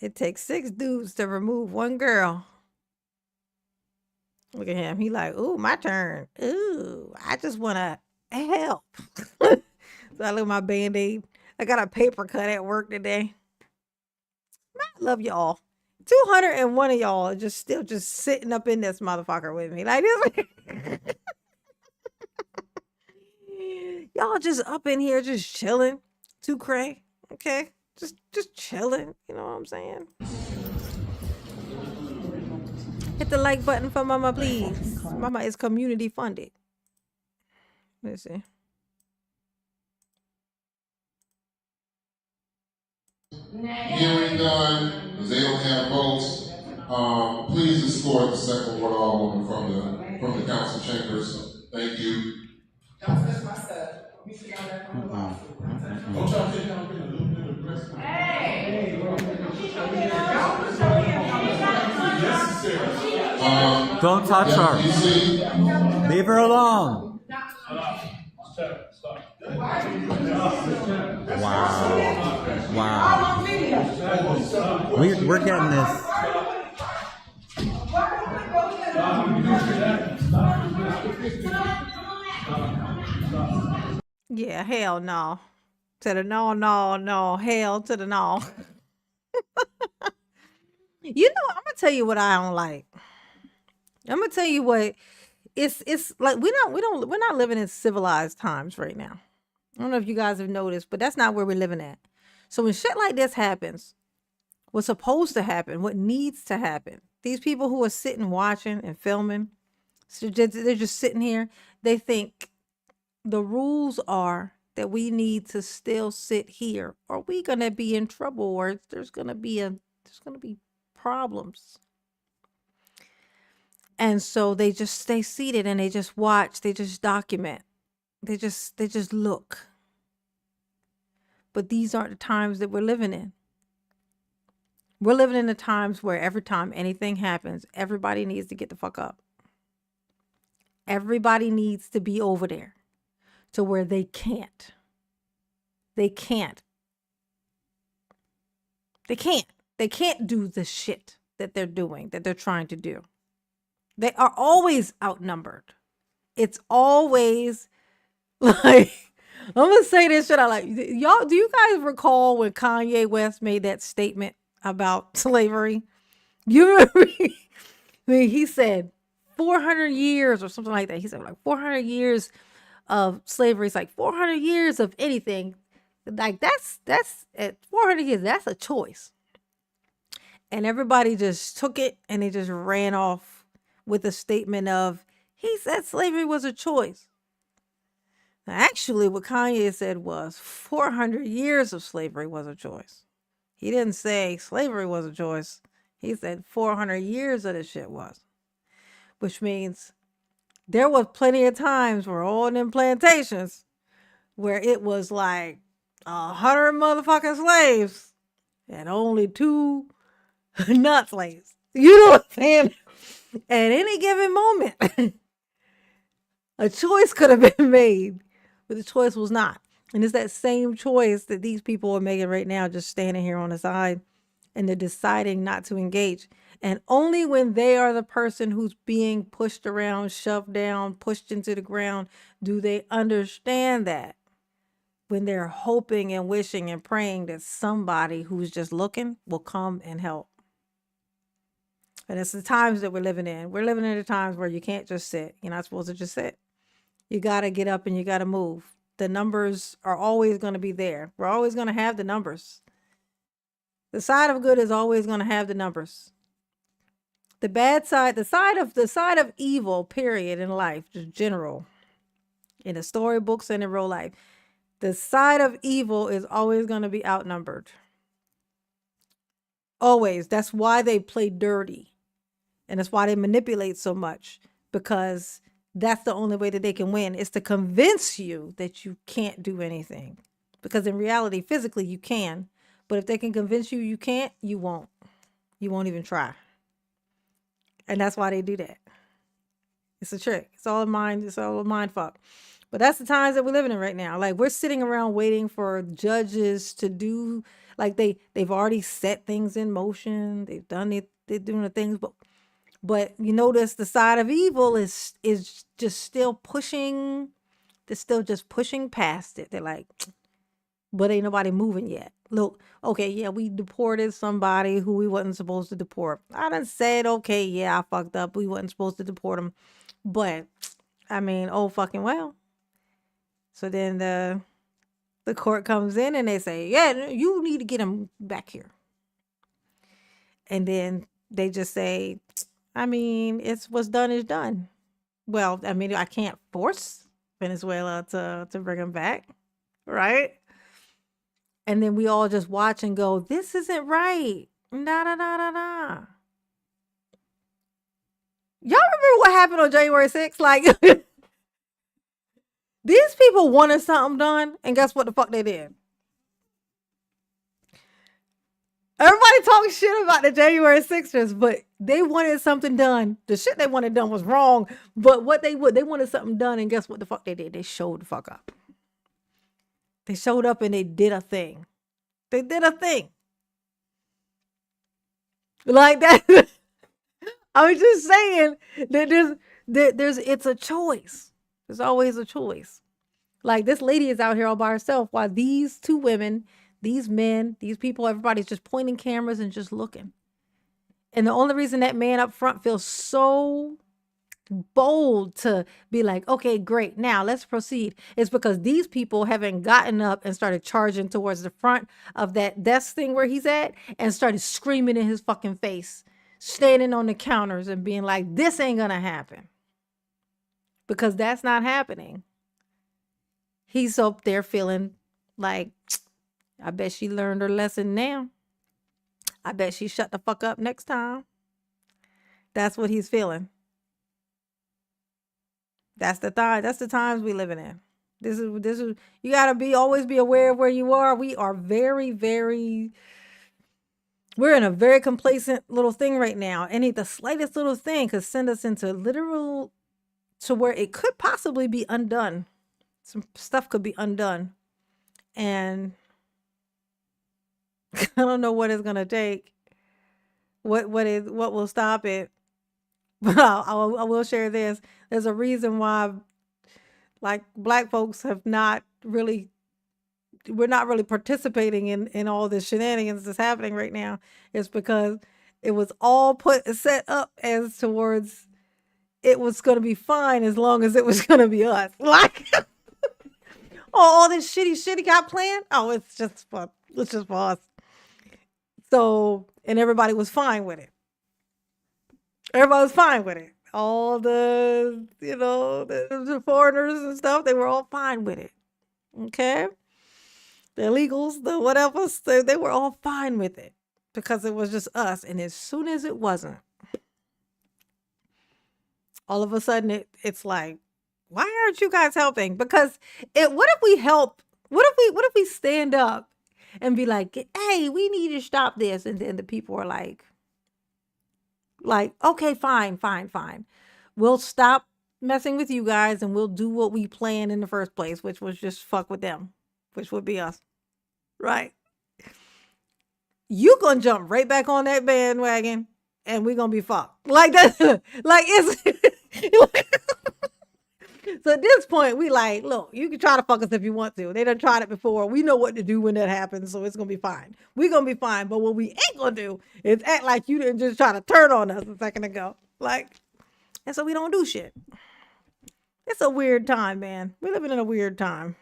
It takes 6 dudes to remove 1 girl. Look at him. He like, ooh, my turn. Ooh, I just want to help. So I look at my Band-Aid. I got a paper cut at work today. I love y'all. 201 of y'all are just still just sitting up in this motherfucker with me. Like this. Y'all just up in here just chilling. Too cray. Okay. Just chilling. You know what I'm saying? Hit the like button for Mama, please. Mama is community funded. Let's see. Hearing none, because they don't have votes, please escort the second ward alderwoman from the council chambers. Thank you. Don't touch my stuff. Don't y'all think y'all been a little bit aggressive? Hey! Don't touch her. Leave her alone. Wow. We're getting this. Yeah, hell no. To the no. Hell to the no. You know, I'm gonna tell you what I don't like. I'm gonna tell you what it's like we're not living in civilized times right now. I don't know if you guys have noticed, but that's not where we're living at. So when shit like this happens, what's supposed to happen, what needs to happen, these people who are sitting watching and filming, so they're just sitting here, they think the rules are that we need to still sit here or we're gonna be in trouble or there's gonna be problems. And so they just stay seated and they just watch, they just document, they just look. But these aren't the times that we're living in. We're living in the times where every time anything happens, everybody needs to get the fuck up. Everybody needs to be over there to where they can't. They can't do the shit that they're doing, that they're trying to do. They are always outnumbered. It's always like, I'm gonna say this shit. Y'all, do you guys recall when Kanye West made that statement about slavery? You remember? He said 400 years or something like that. He said like 400 years of slavery. It's like 400 years of anything. Like that's at 400 years, that's a choice. And everybody just took it and they just ran off with a statement of, he said slavery was a choice. Now, actually, what Kanye said was 400 years of slavery was a choice. He didn't say slavery was a choice. He said 400 years of this shit was. Which means there was plenty of times where all them plantations where it was like 100 motherfucking slaves and only 2 not slaves. You know what I'm saying? At any given moment, a choice could have been made, but the choice was not. And it's that same choice that these people are making right now, just standing here on the side, and they're deciding not to engage. And only when they are the person who's being pushed around, shoved down, pushed into the ground, do they understand that. When they're hoping and wishing and praying that somebody who's just looking will come and help. And it's the times that we're living in. We're living in the times where you can't just sit. You're not supposed to just sit. You got to get up and you got to move. The numbers are always going to be there. We're always going to have the numbers. The side of good is always going to have the numbers. The bad side, the side of evil, period, in life, just general, in the storybooks and in real life, the side of evil is always going to be outnumbered. Always. That's why they play dirty. And that's why they manipulate so much, because that's the only way that they can win, is to convince you that you can't do anything. Because in reality, physically, you can. But if they can convince you you can't, you won't. You won't even try. And that's why they do that. It's a trick. It's all a mind fuck. But that's the times that we're living in right now. Like, we're sitting around waiting for judges to do, like they've already set things in motion. They've done it. They're doing the things, but you notice the side of evil is just still pushing. They're still just pushing past it. They're like, but ain't nobody moving yet. Look, okay, yeah, we deported somebody who we wasn't supposed to deport. I done said, okay, yeah, I fucked up. We wasn't supposed to deport them. But, I mean, oh fucking well. So then the court comes in and they say, yeah, you need to get him back here. And then they just say, I mean, it's what's done is done. Well, I mean, I can't force Venezuela to bring him back, right? And then we all just watch and go, this isn't right. Nah, nah, nah, nah, nah. Y'all remember what happened on January 6th? Like, these people wanted something done, and guess what the fuck they did? Everybody talking shit about the January 6ers, but they wanted something done. The shit they wanted done was wrong, but what they wanted something done, and guess what the fuck they did? They showed the fuck up. They showed up and they did a thing. They did a thing. Like that. I was just saying that there's it's a choice. There's always a choice. Like this lady is out here all by herself while these two women, these men, these people, everybody's just pointing cameras and just looking. And the only reason that man up front feels so bold to be like, okay, great, now let's proceed, is because these people haven't gotten up and started charging towards the front of that desk thing where he's at and started screaming in his fucking face, standing on the counters and being like, this ain't gonna happen. Because that's not happening. He's up there feeling like, I bet she learned her lesson now. I bet she shut the fuck up next time. That's what he's feeling. That's the time. That's the times we living in. This is you gotta always be aware of where you are. We are very, very, we're in a very complacent little thing right now. And the slightest little thing could send us into literal to where it could possibly be undone. Some stuff could be undone. And I don't know what it's gonna take. What will stop it? But I will share this. There's a reason why, like, Black folks have not really, we're not really participating in all this shenanigans that's happening right now. It's because it was all set up as towards it was going to be fine as long as it was going to be us. Like, all this shitty got planned. Oh, it's just for us. So, and everybody was fine with it. Everybody was fine with it. All the, the foreigners and stuff, they were all fine with it. Okay? The illegals, the whatever, they were all fine with it because it was just us. And as soon as it wasn't, all of a sudden it's like, why aren't you guys helping? Because what if we help? What if we stand up and be like, hey, we need to stop this? And then the people are like, okay, fine. We'll stop messing with you guys and we'll do what we planned in the first place, which was just fuck with them, which would be us. Right? You gonna jump right back on that bandwagon and we're gonna be fucked. Like that, like it's so at this point, we like, look, you can try to fuck us if you want to. They done tried it before. We know what to do when that happens, so it's gonna be fine. We're gonna be fine. But what we ain't gonna do is act like you didn't just try to turn on us a second ago. Like, and so we don't do shit. It's a weird time, man. We're living in a weird time.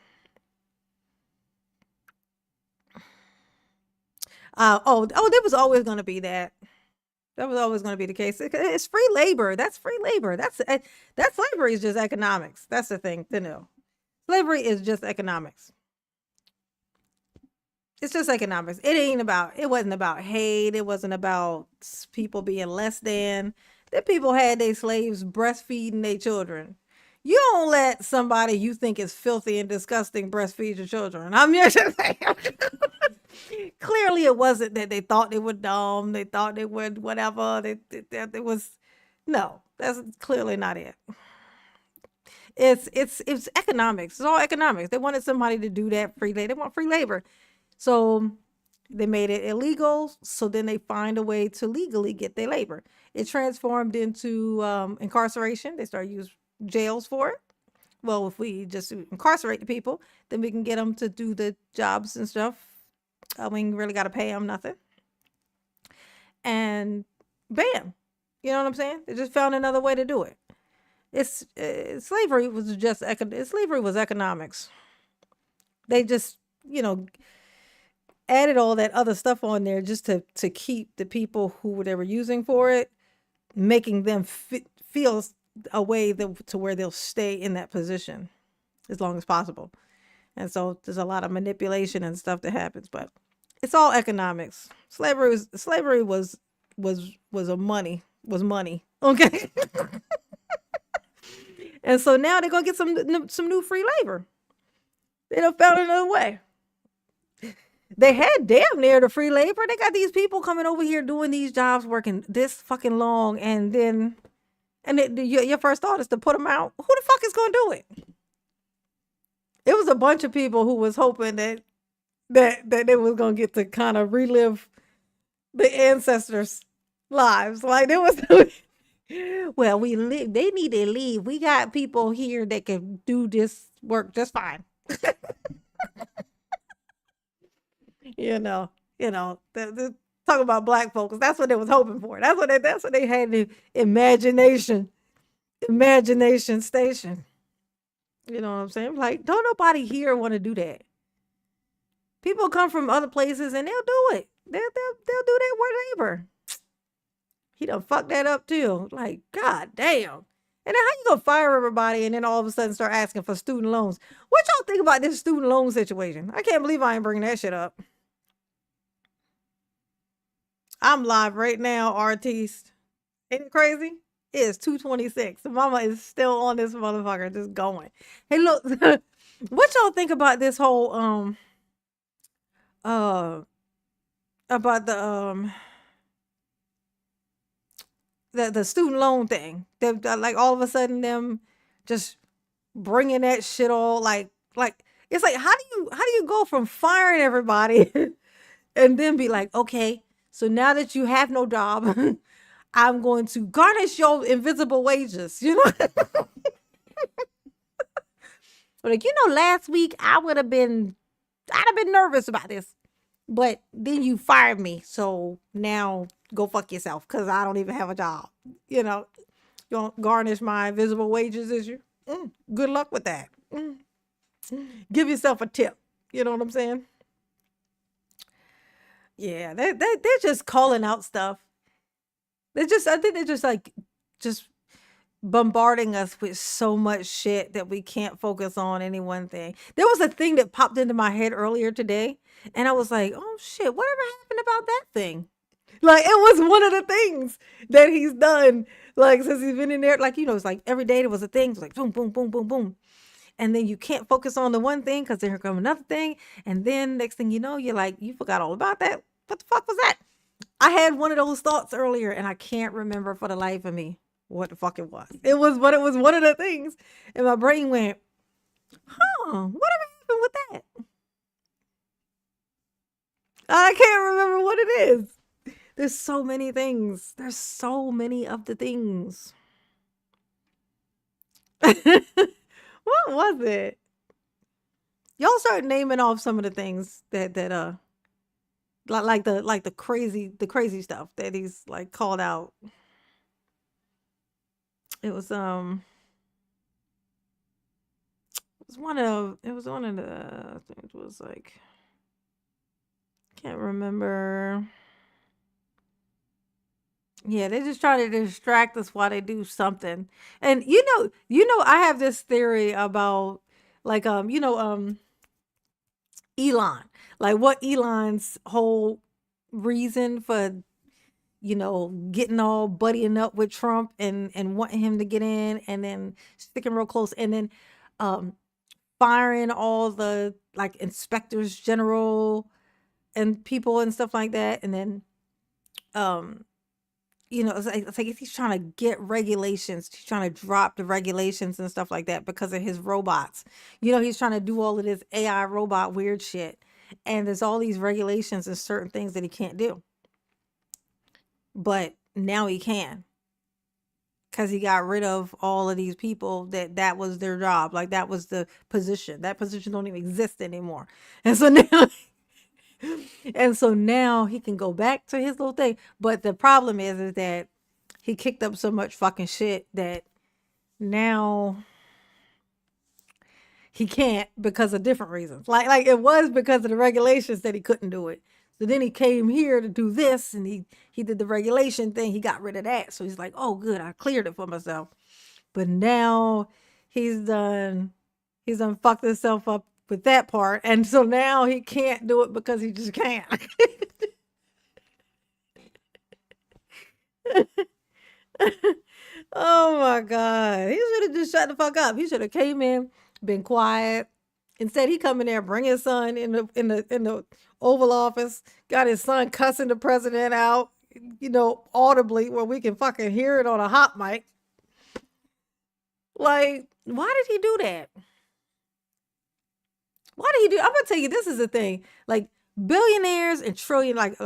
There was always gonna be that. That was always going to be the case. It's free labor. That's free labor. That slavery is just economics. That's the thing to know. Slavery is just economics. It's just economics. It wasn't about hate. It wasn't about people being less than. The people had their slaves breastfeeding their children. You don't let somebody you think is filthy and disgusting breastfeed your children. I'm just saying. Clearly, it wasn't that they thought they were dumb. They thought they would whatever. It was no. That's clearly not it. It's economics. It's all economics. They wanted somebody to do that free labor. They want free labor, so they made it illegal. So then they find a way to legally get their labor. It transformed into incarceration. They started using jails for it. Well, if we just incarcerate the people, then we can get them to do the jobs and stuff. We ain't really got to pay them nothing. And bam, you know what I'm saying? They just found another way to do it. Slavery was economics. They just, added all that other stuff on there just to keep the people who they were using for it, making them feel a way to where they'll stay in that position as long as possible. And so there's a lot of manipulation and stuff that happens, but it's all economics. Slavery was money. Okay. And so now they're gonna get some new free labor. They done found another way. They had damn near the free labor. They got these people coming over here doing these jobs, working this fucking long, and your first thought is to put them out. Who the fuck is gonna do it? It was a bunch of people who was hoping that they was gonna get to kind of relive the ancestors' lives. Like there was, well, they need to leave. We got people here that can do this work just fine. Talk about black folks. That's what they was hoping for. That's what they had the imagination station. You know what I'm saying? Like, don't nobody here want to do that. People come from other places and they'll do it. They'll do that work labor. He done fucked that up too. Like, god damn. And then how you gonna fire everybody and then all of a sudden start asking for student loans? What y'all think about this student loan situation? I can't believe I ain't bringing that shit up. I'm live right now, artiste. Ain't it crazy? It is 2:26. Mama is still on this motherfucker, just going. Hey, look, what y'all think about this whole about the student loan thing? Like all of a sudden them just bringing that shit all like it's like how do you go from firing everybody and then be like, okay, so now that you have no job, I'm going to garnish your invisible wages, Like, last week I'd have been nervous about this, but then you fired me, so now go fuck yourself because I don't even have a job. You don't garnish my invisible wages, is you? Good luck with that. Give yourself a tip. You know what I'm saying? Yeah, they're just calling out stuff. I think they're just bombarding us with so much shit that we can't focus on any one thing. There was a thing that popped into my head earlier today, and I was like, oh shit, whatever happened about that thing? Like, it was one of the things that he's done, like, since he's been in there. Like, it's like every day there was a thing. It's like boom, boom, boom, boom, boom. And then you can't focus on the one thing because here comes another thing. And then next thing you know, you're like, you forgot all about that. What the fuck was that? I had one of those thoughts earlier and I can't remember for the life of me what the fuck it was. It was one of the things. And my brain went, whatever happened with that? I can't remember what it is. There's so many things. There's so many of the things. What was it? Y'all start naming off some of the things that like the crazy stuff that he's like called out. It was one of the things was like, can't remember. Yeah, they just try to distract us while they do something. And I have this theory about like Elon. Like what Elon's whole reason for getting all buddying up with Trump and wanting him to get in and then sticking real close and then firing all the like inspectors general and people and stuff like that, and then it's like if he's trying to get regulations, he's trying to drop the regulations and stuff like that because of his robots. He's trying to do all of this AI robot weird shit. And there's all these regulations and certain things that he can't do. But now he can. Because he got rid of all of these people that was their job. Like that was the position. That position don't even exist anymore. And so now he can go back to his little thing. But the problem is that he kicked up so much fucking shit that now he can't because of different reasons. Like it was because of the regulations that he couldn't do it. So then he came here to do this, and he did the regulation thing. He got rid of that. So he's like, oh, good, I cleared it for myself. But now he's done fucked himself up with that part. And so now he can't do it because he just can't. Oh my God. He should have just shut the fuck up. He should have came in, been quiet. Instead, he come in there, bring his son in the Oval Office, got his son cussing the president out, audibly where we can fucking hear it on a hot mic. Like, why did he do that? Why did he do? I'm gonna tell you, this is the thing. Like, billionaires and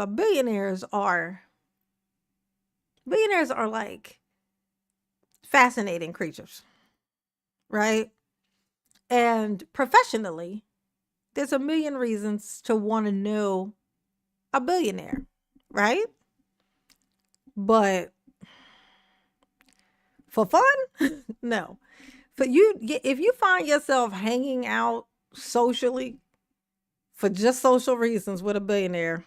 billionaires are like fascinating creatures, right? And professionally, there's a million reasons to want to know a billionaire, right? But for fun, no. But if you find yourself hanging out socially for just social reasons with a billionaire,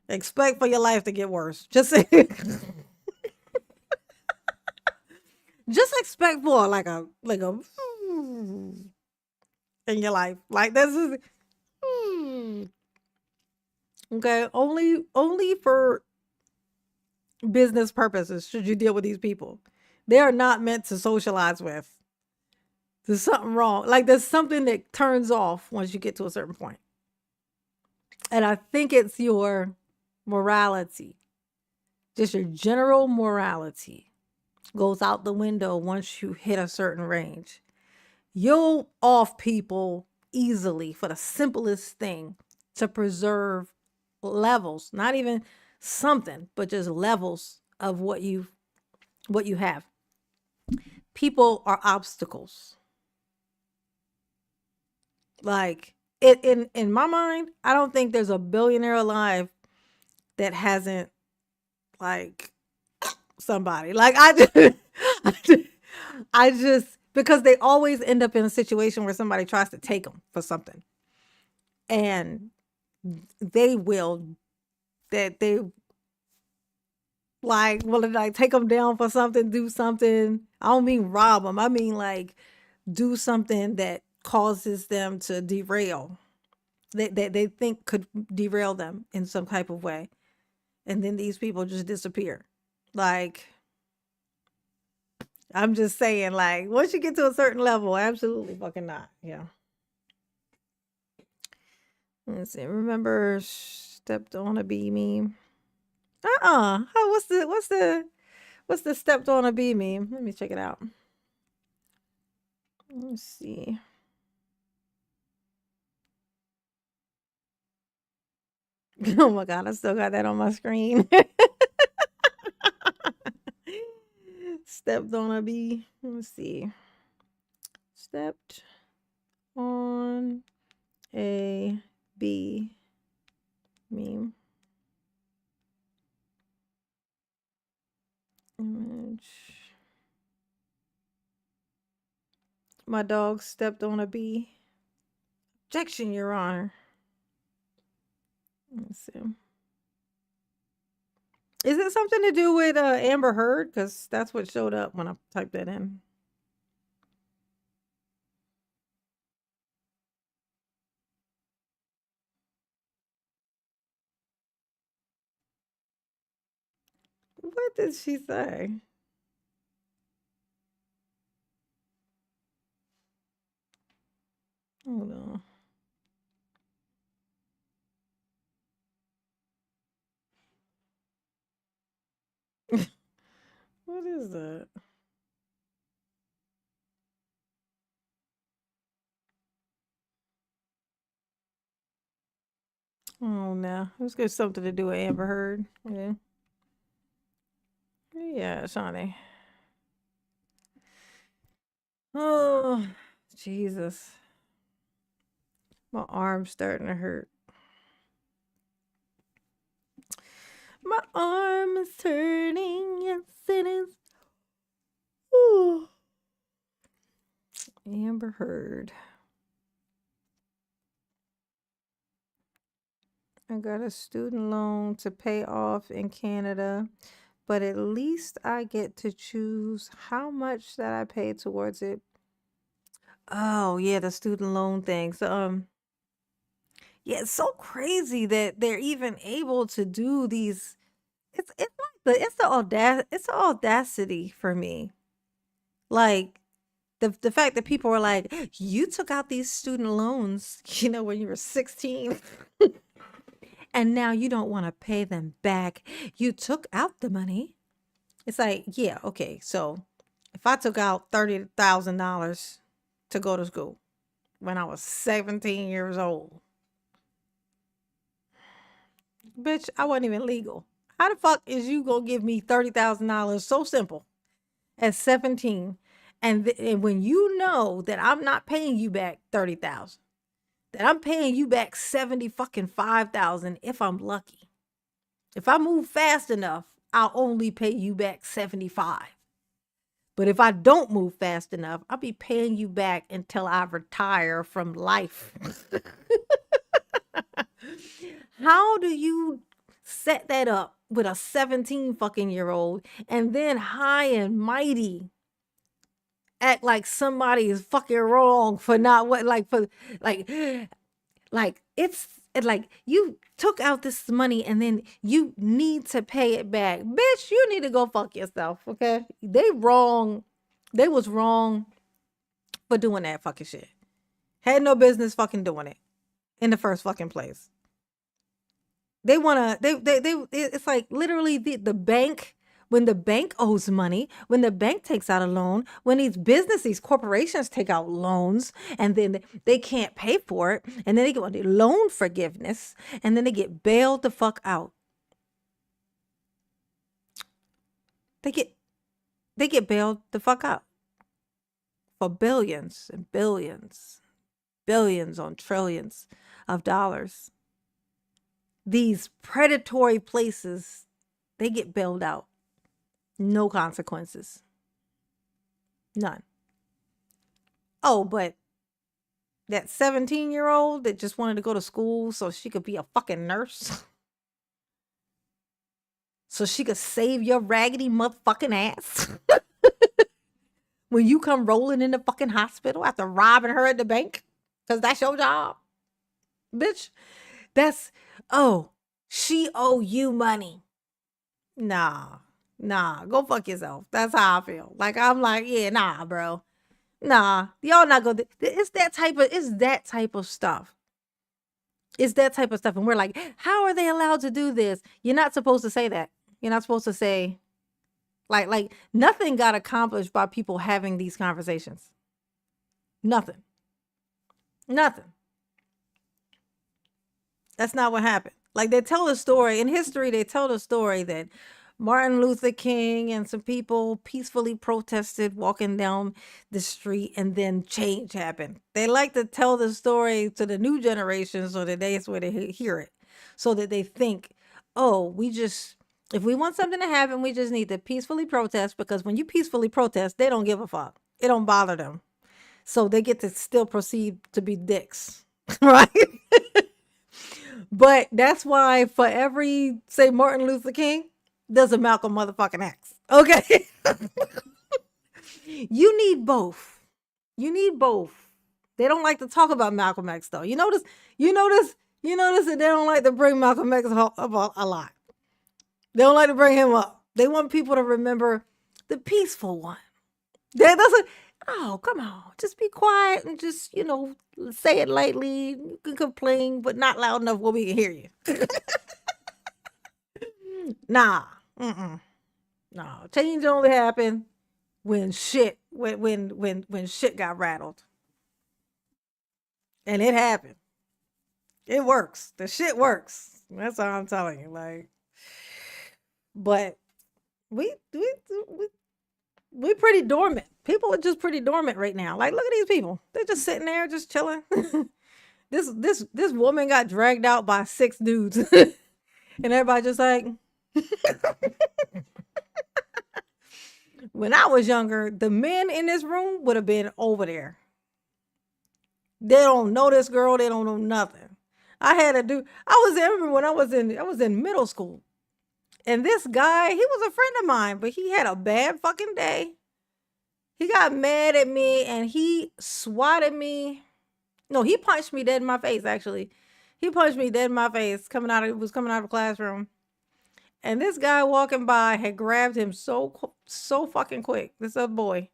expect for your life to get worse. Just expect for like a in your life. Like this is okay. Only for business purposes should you deal with these people. They are not meant to socialize with. There's something wrong. Like there's something that turns off once you get to a certain point. And I think it's your morality. Just your general morality goes out the window once you hit a certain range. You'll off people easily for the simplest thing to preserve levels, not even something, but just levels of what you have. People are obstacles. Like in my mind, I don't think there's a billionaire alive that hasn't like somebody. Like I just because they always end up in a situation where somebody tries to take them for something, and they take them down for something, do something. I don't mean rob them. I mean like do something that causes them to derail. That they think could derail them in some type of way, and then these people just disappear. Like, I'm just saying, like, once you get to a certain level, absolutely fucking not. Yeah. Let's see. Remember stepped on a bee meme? Oh, what's the stepped on a bee meme? Let me check it out. Let's see. Oh my God, I still got that on my screen. Stepped on a bee. Let's see. Stepped on a bee meme. Image. My dog stepped on a bee. Objection, Your Honor. Let's see. Is it something to do with Amber Heard? Because that's what showed up when I typed that in. What did she say? Hold on. What is that? Oh no, it's got something to do with Amber Heard. Yeah, yeah, Shawnee. Oh, Jesus, my arm's starting to hurt. My arm is turning. Yes, it is. Ooh. Amber Amber Heard. I got a student loan to pay off in Canada, but at least I get to choose how much that I pay towards it. Oh, yeah, the student loan thing. So, yeah, it's so crazy that they're even able to do these. It's like the audacity for me. Like the fact that people were like, you took out these student loans, when you were 16. And now you don't want to pay them back. You took out the money. It's like, yeah, okay. So if I took out $30,000 to go to school when I was 17 years old, bitch, I wasn't even legal. How the fuck is you gonna give me $30,000 so simple at 17? And when you know that I'm not paying you back 30,000, that I'm paying you back 75,000 if I'm lucky. If I move fast enough, I'll only pay you back 75. But if I don't move fast enough, I'll be paying you back until I retire from life. How do you set that up with a 17 fucking year old and then high and mighty act like somebody is fucking wrong for not what it's like you took out this money and then you need to pay it back. Bitch, you need to go fuck yourself, okay? They was wrong for doing that fucking shit. Had no business fucking doing it in the first fucking place. It's like literally the bank, when the bank owes money, when the bank takes out a loan, when these corporations take out loans and then they can't pay for it, and then they get loan forgiveness, and then they get bailed the fuck out. They get bailed the fuck out for billions and billions, billions on trillions of dollars. These predatory places, they get bailed out. No consequences. None. Oh, but that 17-year-old that just wanted to go to school so she could be a fucking nurse, so she could save your raggedy motherfucking ass when you come rolling in the fucking hospital after robbing her at the bank, because that's your job. Bitch, she owe you money. Nah, go fuck yourself. That's how I feel. Like, I'm like, yeah, nah, bro. Nah, y'all not gonna. It's that type of stuff. It's that type of stuff. And we're like, how are they allowed to do this? You're not supposed to say that. You're not supposed to say, like nothing got accomplished by people having these conversations. Nothing. That's not what happened. Like, they tell a story in history. They tell the story that Martin Luther King and some people peacefully protested walking down the street, and then change happened. They like to tell the story to the new generation so that that's where they hear it, so that they think, oh, if we want something to happen, we just need to peacefully protest, because when you peacefully protest, they don't give a fuck. It don't bother them. So they get to still proceed to be dicks, right? But that's why for every, say, Martin Luther King, there's a Malcolm motherfucking X. Okay? You need both. They don't like to talk about Malcolm X, though. You notice that they don't like to bring Malcolm X up a lot. They don't like to bring him up. They want people to remember the peaceful one. That doesn't. Oh, come on. Just be quiet and just, say it lightly. You can complain, but not loud enough where we can hear you. Nah. No. Change only happened when shit got rattled. And it happened. It works. The shit works. That's all I'm telling you. Like, but we pretty dormant. People are just pretty dormant right now. Like, look at these people. They're just sitting there, just chilling. This woman got dragged out by 6 dudes. And everybody just like, when I was younger, the men in this room would have been over there. They don't know this girl. They don't know nothing. I remember when I was in middle school. And this guy, he was a friend of mine, but he had a bad fucking day. He got mad at me and he swatted me. No, he punched me dead in my face, actually. He punched me dead in my face coming out of the classroom. And this guy walking by had grabbed him so fucking quick. This other boy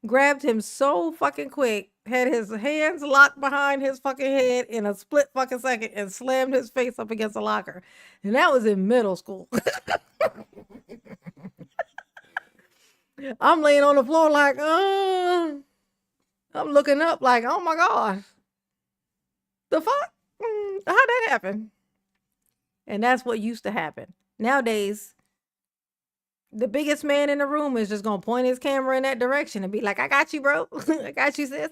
grabbed him so fucking quick, had his hands locked behind his fucking head in a split fucking second and slammed his face up against a locker. And that was in middle school. I'm laying on the floor like, I'm looking up like, oh my God. The fuck? How'd that happen? And that's what used to happen. Nowadays, the biggest man in the room is just gonna point his camera in that direction and be like, I got you, bro. I got you, sis.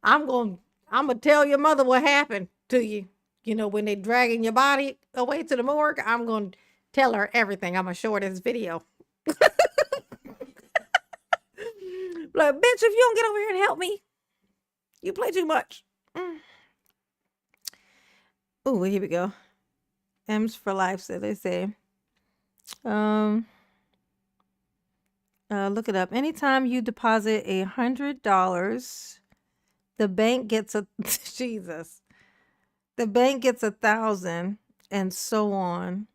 I'm gonna tell your mother what happened to you. You know, when they dragging your body away to the morgue, I'm gonna tell her everything. I'm gonna show her this video. Like, bitch, if you don't get over here and help me, you play too much. Oh, here we go. M's for life, so they say. Look it up. Anytime you deposit $100, the bank gets Jesus. The bank gets 1,000 and so on.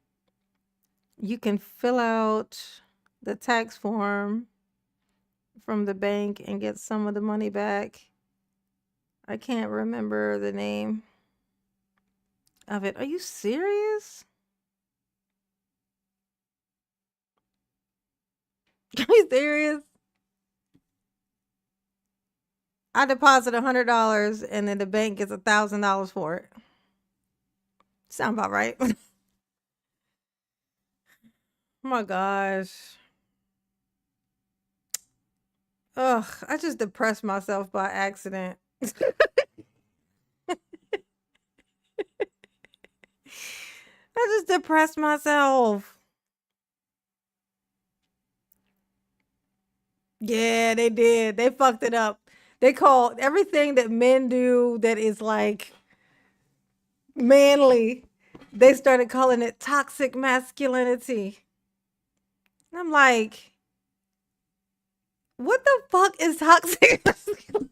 You can fill out the tax form from the bank and get some of the money back. I can't remember the name of it. Are you serious? Are you serious? I deposit $100 and then the bank gets $1,000 for it. Sound about right. Oh my gosh. Ugh, I just depressed myself by accident. I just depressed myself. Yeah, they did. They fucked it up. They called everything that men do that is like manly, they started calling it toxic masculinity. And I'm like, what the fuck is toxic masculinity?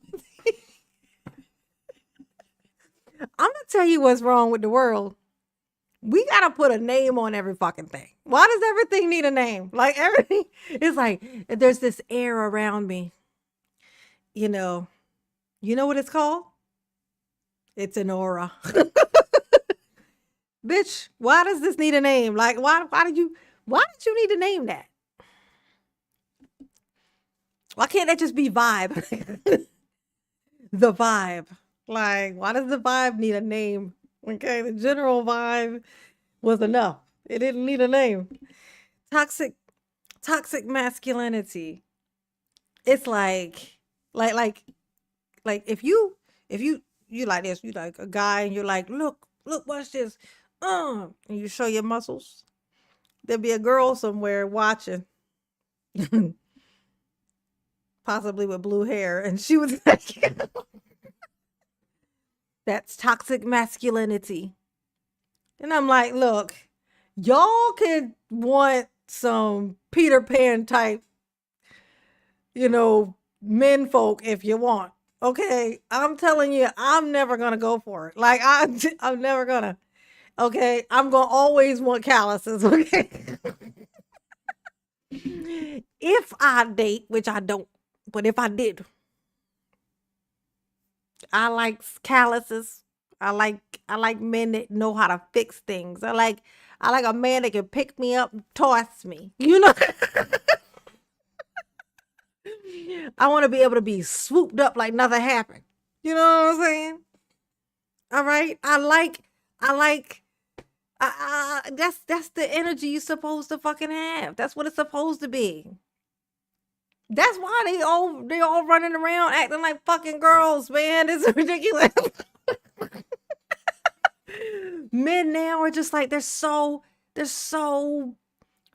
I'm gonna tell you what's wrong with the world. We gotta put a name on every fucking thing. Why does everything need a name? Like everything, it's like there's this air around me. You know what it's called? It's an aura. Bitch, why does this need a name? Like, why did you need to name that? Why can't that just be vibe? The vibe. Like, why does the vibe need a name? Okay, the general vibe was enough. It didn't need a name. Toxic masculinity. It's like if you like this, you like a guy and you're like, look, watch this. And you show your muscles. There'll be a girl somewhere watching. Possibly with blue hair. And she was like, that's toxic masculinity. And I'm like, look, y'all could want some Peter Pan type, men folk if you want. Okay, I'm telling you, I'm never gonna go for it. Like I'm never gonna. Okay, I'm gonna always want calluses. Okay, if I date, which I don't, but if I did, I like calluses. I like men that know how to fix things. I like a man that can pick me up and toss me. I want to be able to be swooped up like nothing happened. You know what I'm saying? All right. That's the energy you're supposed to fucking have. That's what it's supposed to be. That's why they all running around acting like fucking girls, man. It's ridiculous. Men now are just like they're so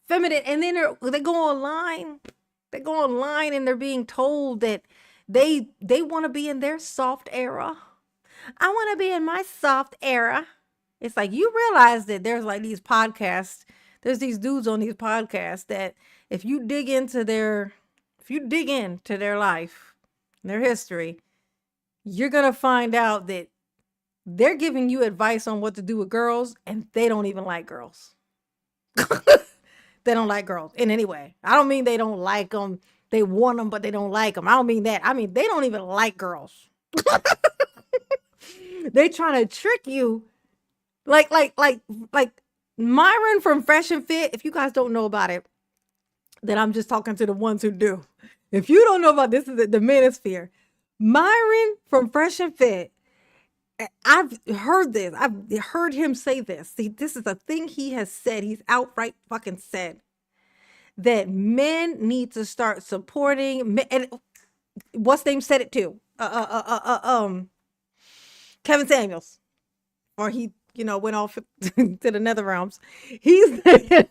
feminine, and then they go online. They go online and they're being told that They want to be in their soft era. I want to be in my soft era. It's like, you realize that there's like these podcasts, there's these dudes on these podcasts that if you dig into their life, their history, you're going to find out that they're giving you advice on what to do with girls, and they don't even like girls. They don't like girls in any way. I don't mean they don't like them. They want them, but they don't like them. I don't mean that. I mean, they don't even like girls. They trying to trick you. Like Myron from Fresh and Fit. If you guys don't know about it, then I'm just talking to the ones who do. If you don't know about this, is the manosphere. Myron from Fresh and Fit. I've heard this. I've heard him say this. See, this is a thing he has said. He's outright fucking said that men need to start supporting men. And what's name said it too? Kevin Samuels, or he, went off to the nether realms. He said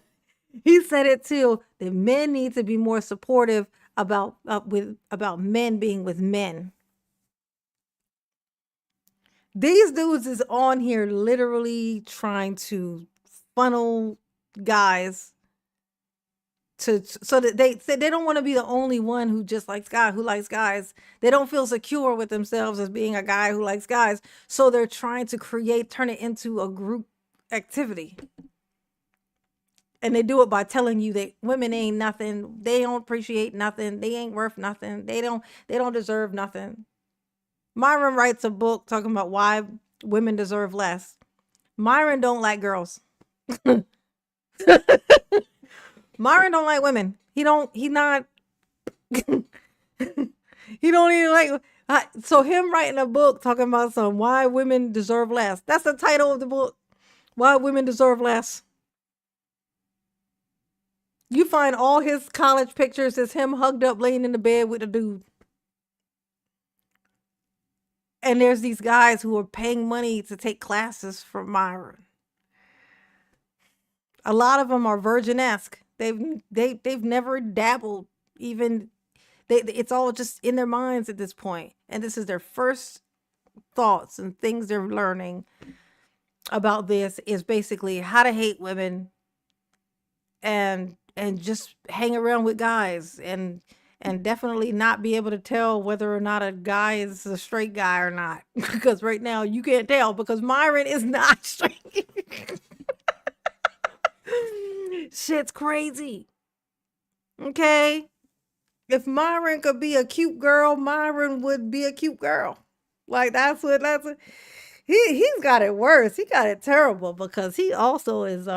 it too, that men need to be more supportive about men being with men. These dudes is on here literally trying to funnel guys so that they don't want to be the only one who just likes guys, who likes guys. They don't feel secure with themselves as being a guy who likes guys. So they're trying to turn it into a group activity. And they do it by telling you that women ain't nothing. They don't appreciate nothing. They ain't worth nothing. They don't deserve nothing. Myron writes a book talking about why women deserve less. Myron don't like girls. Myron don't like women. He don't even like, so him writing a book talking about why women deserve less. That's the title of the book. Why women deserve less. You find all his college pictures is him hugged up laying in the bed with a dude. And there's these guys who are paying money to take classes from Myron. A lot of them are virgin-esque. They've never dabbled, even it's all just in their minds at this point. And this is their first thoughts and things they're learning about this is basically how to hate women and just hang around with guys and definitely not be able to tell whether or not a guy is a straight guy or not. Because right now you can't tell because Myron is not straight. Shit's crazy. Okay? If Myron could be a cute girl, Myron would be a cute girl. Like that's what he's got it worse. He got it terrible because he also is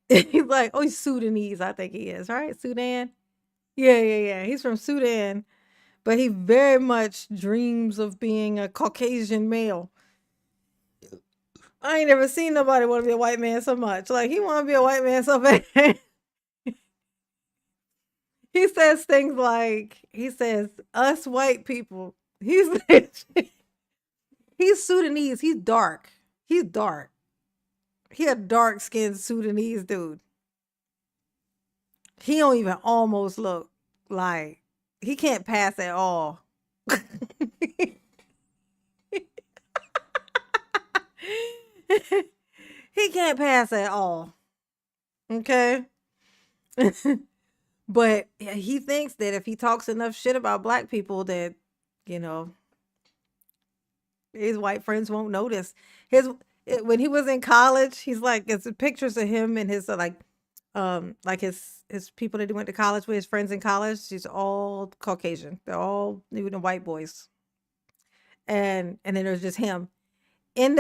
he's like, oh, he's Sudanese, I think he is, right? Sudan? Yeah. He's from Sudan. But he very much dreams of being a Caucasian male. I ain't never seen nobody want to be a white man so much. Like, he want to be a white man so bad. He says things like, us white people. He says, he's Sudanese. He's dark. He a dark-skinned Sudanese dude. He don't even almost look like, he can't pass at all. He can't pass at all. Okay? But he thinks that if he talks enough shit about black people that, his white friends won't notice. When he was in college, he's like, it's pictures of him and his his people that he went to college with, his friends in college. He's all Caucasian. They're all even white boys. And then there's just him. In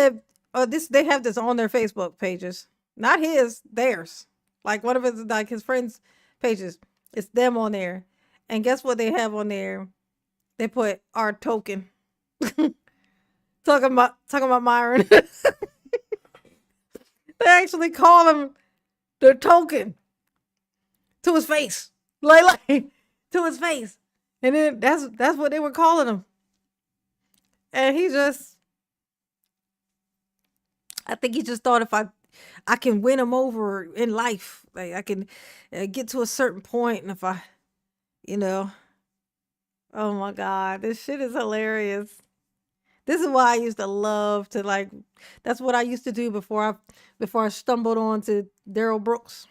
they have this on their Facebook pages. Not his, theirs. Like one of his friends' pages. It's them on there. And guess what they have on there? They put our token. Talking about Myron. They actually call him the token to his face. Like to his face. And then that's what they were calling him. And I think he just thought if I can win him over in life, like I can get to a certain point, and if I Oh my God, this shit is hilarious. This is why I used to love to like. That's what I used to do before I stumbled onto Daryl Brooks.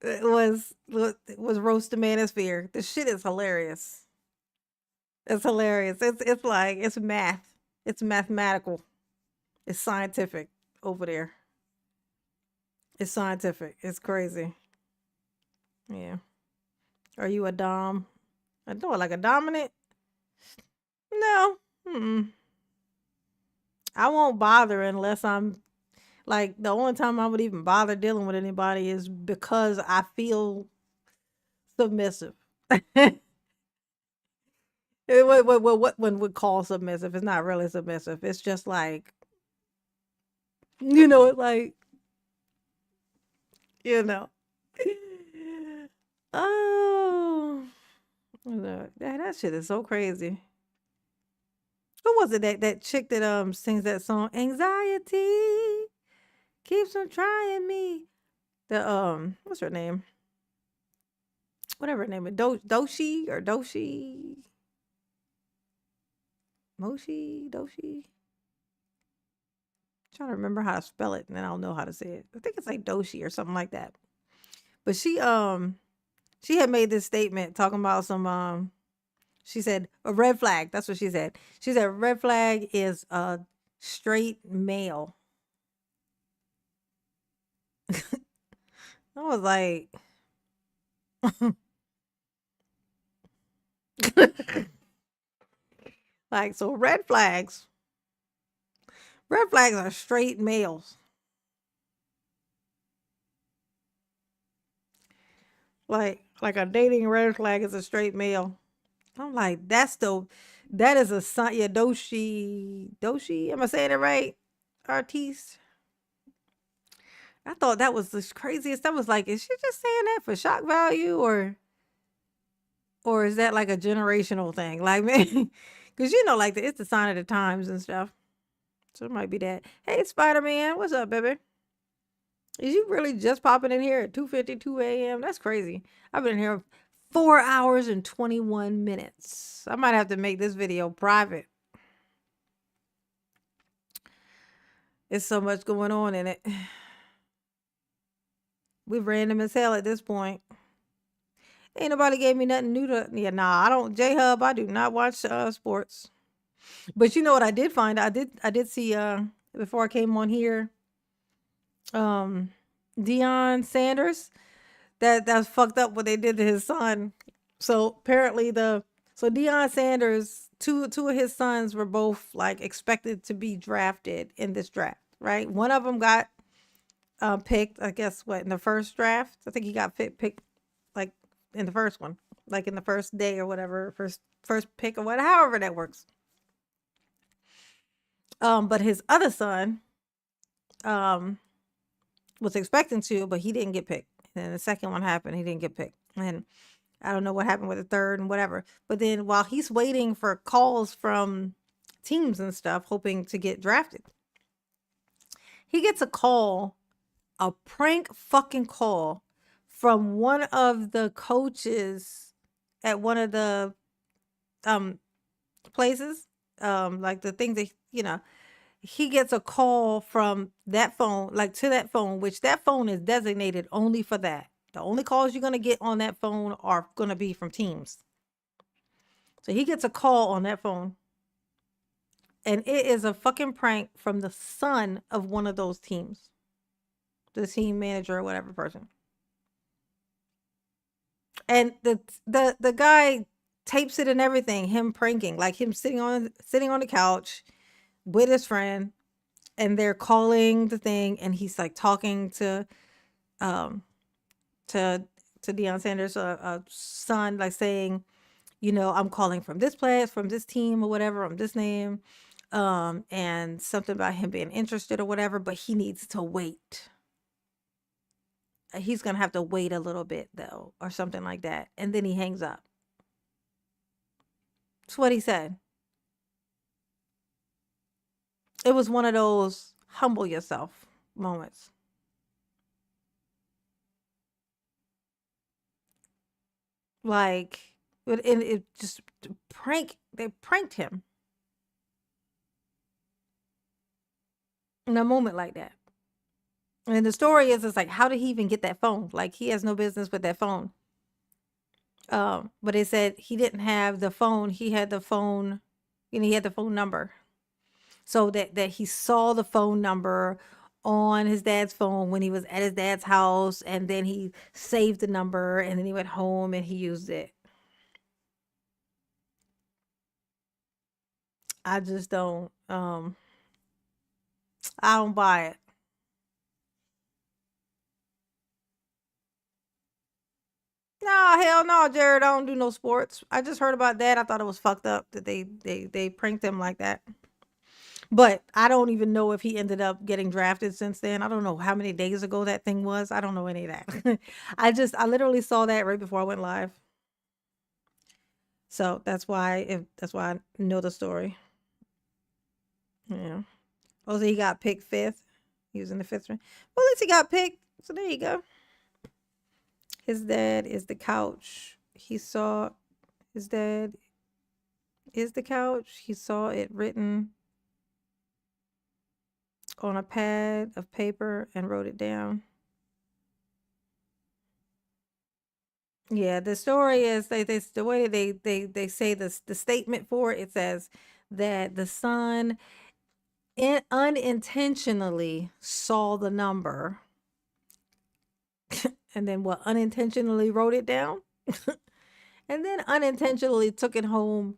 It was roast the manosphere. This shit is hilarious. It's hilarious. It's like it's math. It's mathematical. It's scientific over there. It's scientific. It's crazy. Yeah. Are you a dom? I do it like a dominant? No. Mm-mm. I won't bother unless I'm like the only time I would even bother dealing with anybody is because I feel submissive. What one would call submissive is not really submissive. It's just like, like, you know. Oh, that shit is so crazy. Who was it that chick that sings that song? Anxiety keeps on trying me. The what's her name? Whatever her name is. Doshi or Doshi. Doshi. Trying to remember how to spell it, and then I'll know how to say it. I think it's like Doshi or something like that. But she had made this statement talking about some she said a red flag. That's what she said. She said red flag is a straight male. I was like, like, so red flags. Red flags are straight males. Like a dating red flag is a straight male. I'm like, that is a sign. Yeah, Doshi. Am I saying it right? Artiste. I thought that was the craziest. I was like, is she just saying that for shock value, or is that like a generational thing? Like, man, because like it's the sign of the times and stuff. So it might be that. Hey, Spider-Man, what's up, baby? Is you really just popping in here at 2:52 a.m.? That's crazy. I've been here 4 hours and 21 minutes. I might have to make this video private. It's so much going on in it. We're random as hell at this point. Ain't nobody gave me nothing new to. Yeah, nah, I don't. J-Hub, I do not watch sports. But you know what I did find? I did see before I came on here, Deion Sanders. That's fucked up what they did to his son. So apparently Deion Sanders, two of his sons were both like expected to be drafted in this draft, right? One of them got picked, I guess, in the first draft. I think he got picked like in the first one, like in the first day or whatever, first pick or whatever, however that works. But his other son was expecting to, but he didn't get picked. And then the second one happened, he didn't get picked. And I don't know what happened with the third and whatever. But then while he's waiting for calls from teams and stuff, hoping to get drafted, he gets a call, a prank fucking call from one of the coaches at one of the places, like the things that, he gets a call from that phone, like to that phone, which that phone is designated only for that. The only calls you're going to get on that phone are going to be from teams. So he gets a call on that phone. And it is a fucking prank from the son of one of those teams. The team manager or whatever person. And the guy tapes it and everything, him pranking, like him sitting on the couch with his friend, and they're calling the thing, and he's like talking to Deion Sanders' son, like saying, I'm calling from this place, from this team or whatever, on this name, and something about him being interested or whatever, but he needs to wait. He's gonna have to wait a little bit though, or something like that, and then he hangs up. That's what he said. It was one of those humble yourself moments. Like, And it just they pranked him in a moment like that. And the story is, it's like, how did he even get that phone? Like, he has no business with that phone. But it said he didn't have the phone. He had the phone, he had the phone number. So that he saw the phone number on his dad's phone when he was at his dad's house, and then he saved the number, and then he went home and he used it. I just don't I don't buy it. No, hell no, Jared. I don't do no sports. I just heard about that. I thought it was fucked up that they pranked him like that. But I don't even know if he ended up getting drafted since then. I don't know how many days ago that thing was. I don't know any of that. I literally saw that right before I went live. So that's why I know the story. Yeah. Oh, so he got picked 5th. He was in the 5th round. Well, at least he got picked. So there you go. His dad is the couch. He saw his dad is the couch. He saw it written on a pad of paper and wrote it down. Yeah, the story is the way they say this, the statement for it, it says that the son unintentionally saw the number and then unintentionally wrote it down and then unintentionally took it home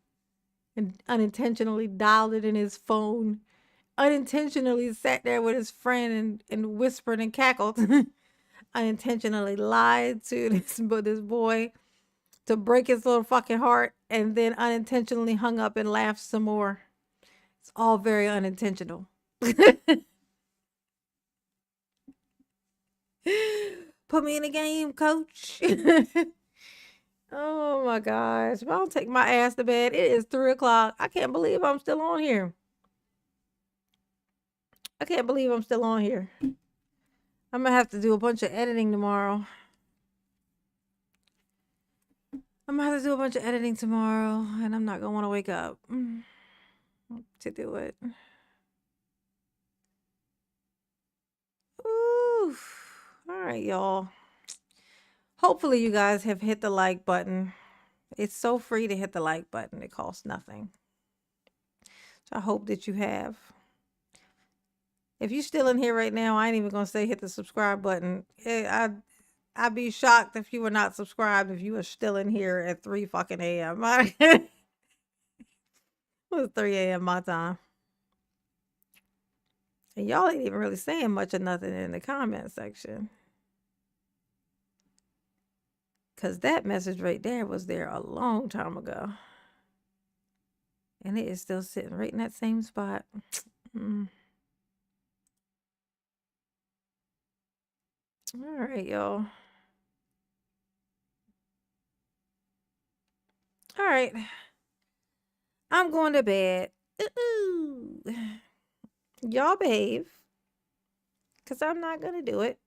and unintentionally dialed it in his phone, unintentionally sat there with his friend and whispered and cackled, unintentionally lied to this boy to break his little fucking heart, and then unintentionally hung up and laughed some more. It's all very unintentional. Put me in the game, coach. Oh my gosh. If I don't take my ass to bed, it is 3 o'clock. I can't believe I'm still on here. I can't believe I'm still on here. I'm gonna have to do a bunch of editing tomorrow. And I'm not gonna want to wake up to do it. Ooh. All right, y'all. Hopefully you guys have hit the like button. It's so free to hit the like button. It costs nothing. So I hope that you have. If you're still in here right now, I ain't even gonna say hit the subscribe button. I'd be shocked if you were not subscribed, if you were still in here at 3 fucking a.m. It was 3 a.m. my time. And y'all ain't even really saying much of nothing in the comment section. Because that message right there was there a long time ago. And it is still sitting right in that same spot. All right, y'all. All right. I'm going to bed. Ooh. Y'all behave. Because I'm not going to do it.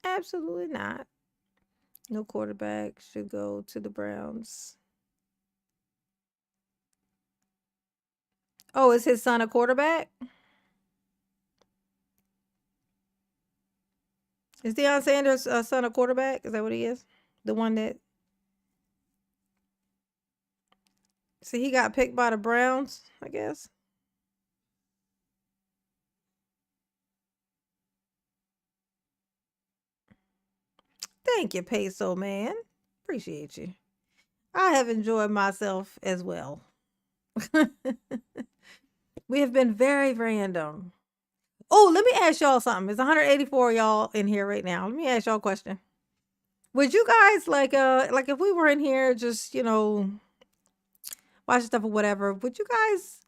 Absolutely not. No quarterback should go to the Browns. Oh, is his son a quarterback? Is Deion Sanders' son a quarterback? Is that what he is? The one that... So he got picked by the Browns, I guess. Thank you, Peso Man. Appreciate you. I have enjoyed myself as well. We have been very random. Oh, let me ask y'all something. There's 184 y'all in here right now. Let me ask y'all a question. Would you guys like if we were in here just, watching stuff or whatever, would you guys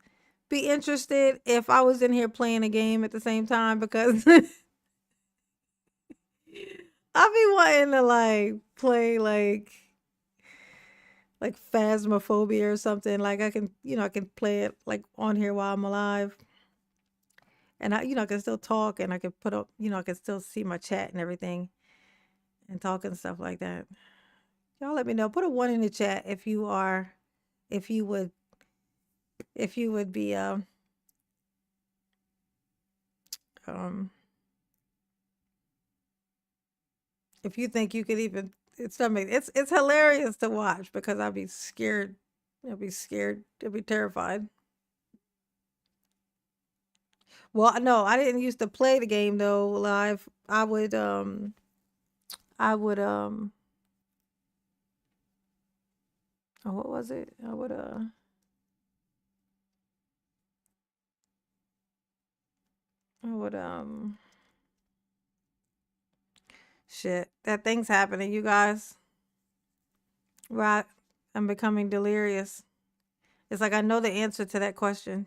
be interested if I was in here playing a game at the same time? Because I be wanting to play like Phasmophobia or something. Like I can play it on here while I'm alive. And I can still talk, and I can put up, I can still see my chat and everything and talk and stuff like that. Y'all let me know. Put a 1 in the chat if you would be if you think you could even it's hilarious to watch because I'd be scared. I'd be scared. I'd be terrified. Well, no, I didn't used to play the game though live. I would oh, what was it? Shit, that thing's happening, you guys. Right. I'm becoming delirious. It's like I know the answer to that question,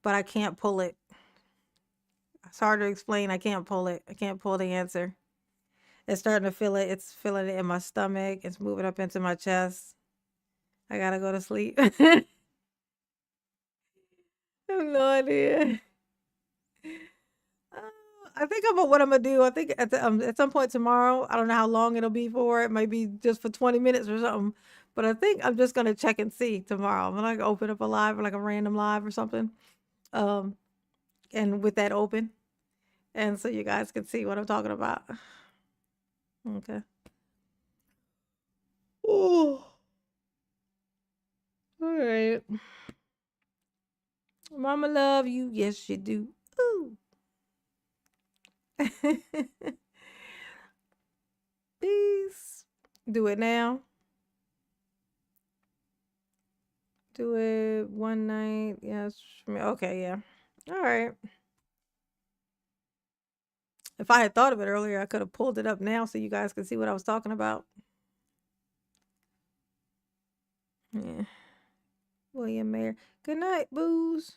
but I can't pull it. It's hard to explain. I can't pull it. I can't pull the answer. It's starting to feel it. It's feeling it in my stomach. It's moving up into my chest. I gotta go to sleep. I have no idea. I think what I'm gonna do. I think at some point tomorrow. I don't know how long it'll be for. It might be just for 20 minutes or something. But I think I'm just gonna check and see tomorrow. I'm gonna open up a live or like a random live or something, and with that open, and so you guys can see what I'm talking about. Okay. Oh. All right. Mama love you. Yes, you do. Ooh. Peace. Do it now. Do it one night. Yes. Okay, yeah. All right. If I had thought of it earlier, I could have pulled it up now so you guys could see what I was talking about. Yeah. William Mayer. Good night, booze.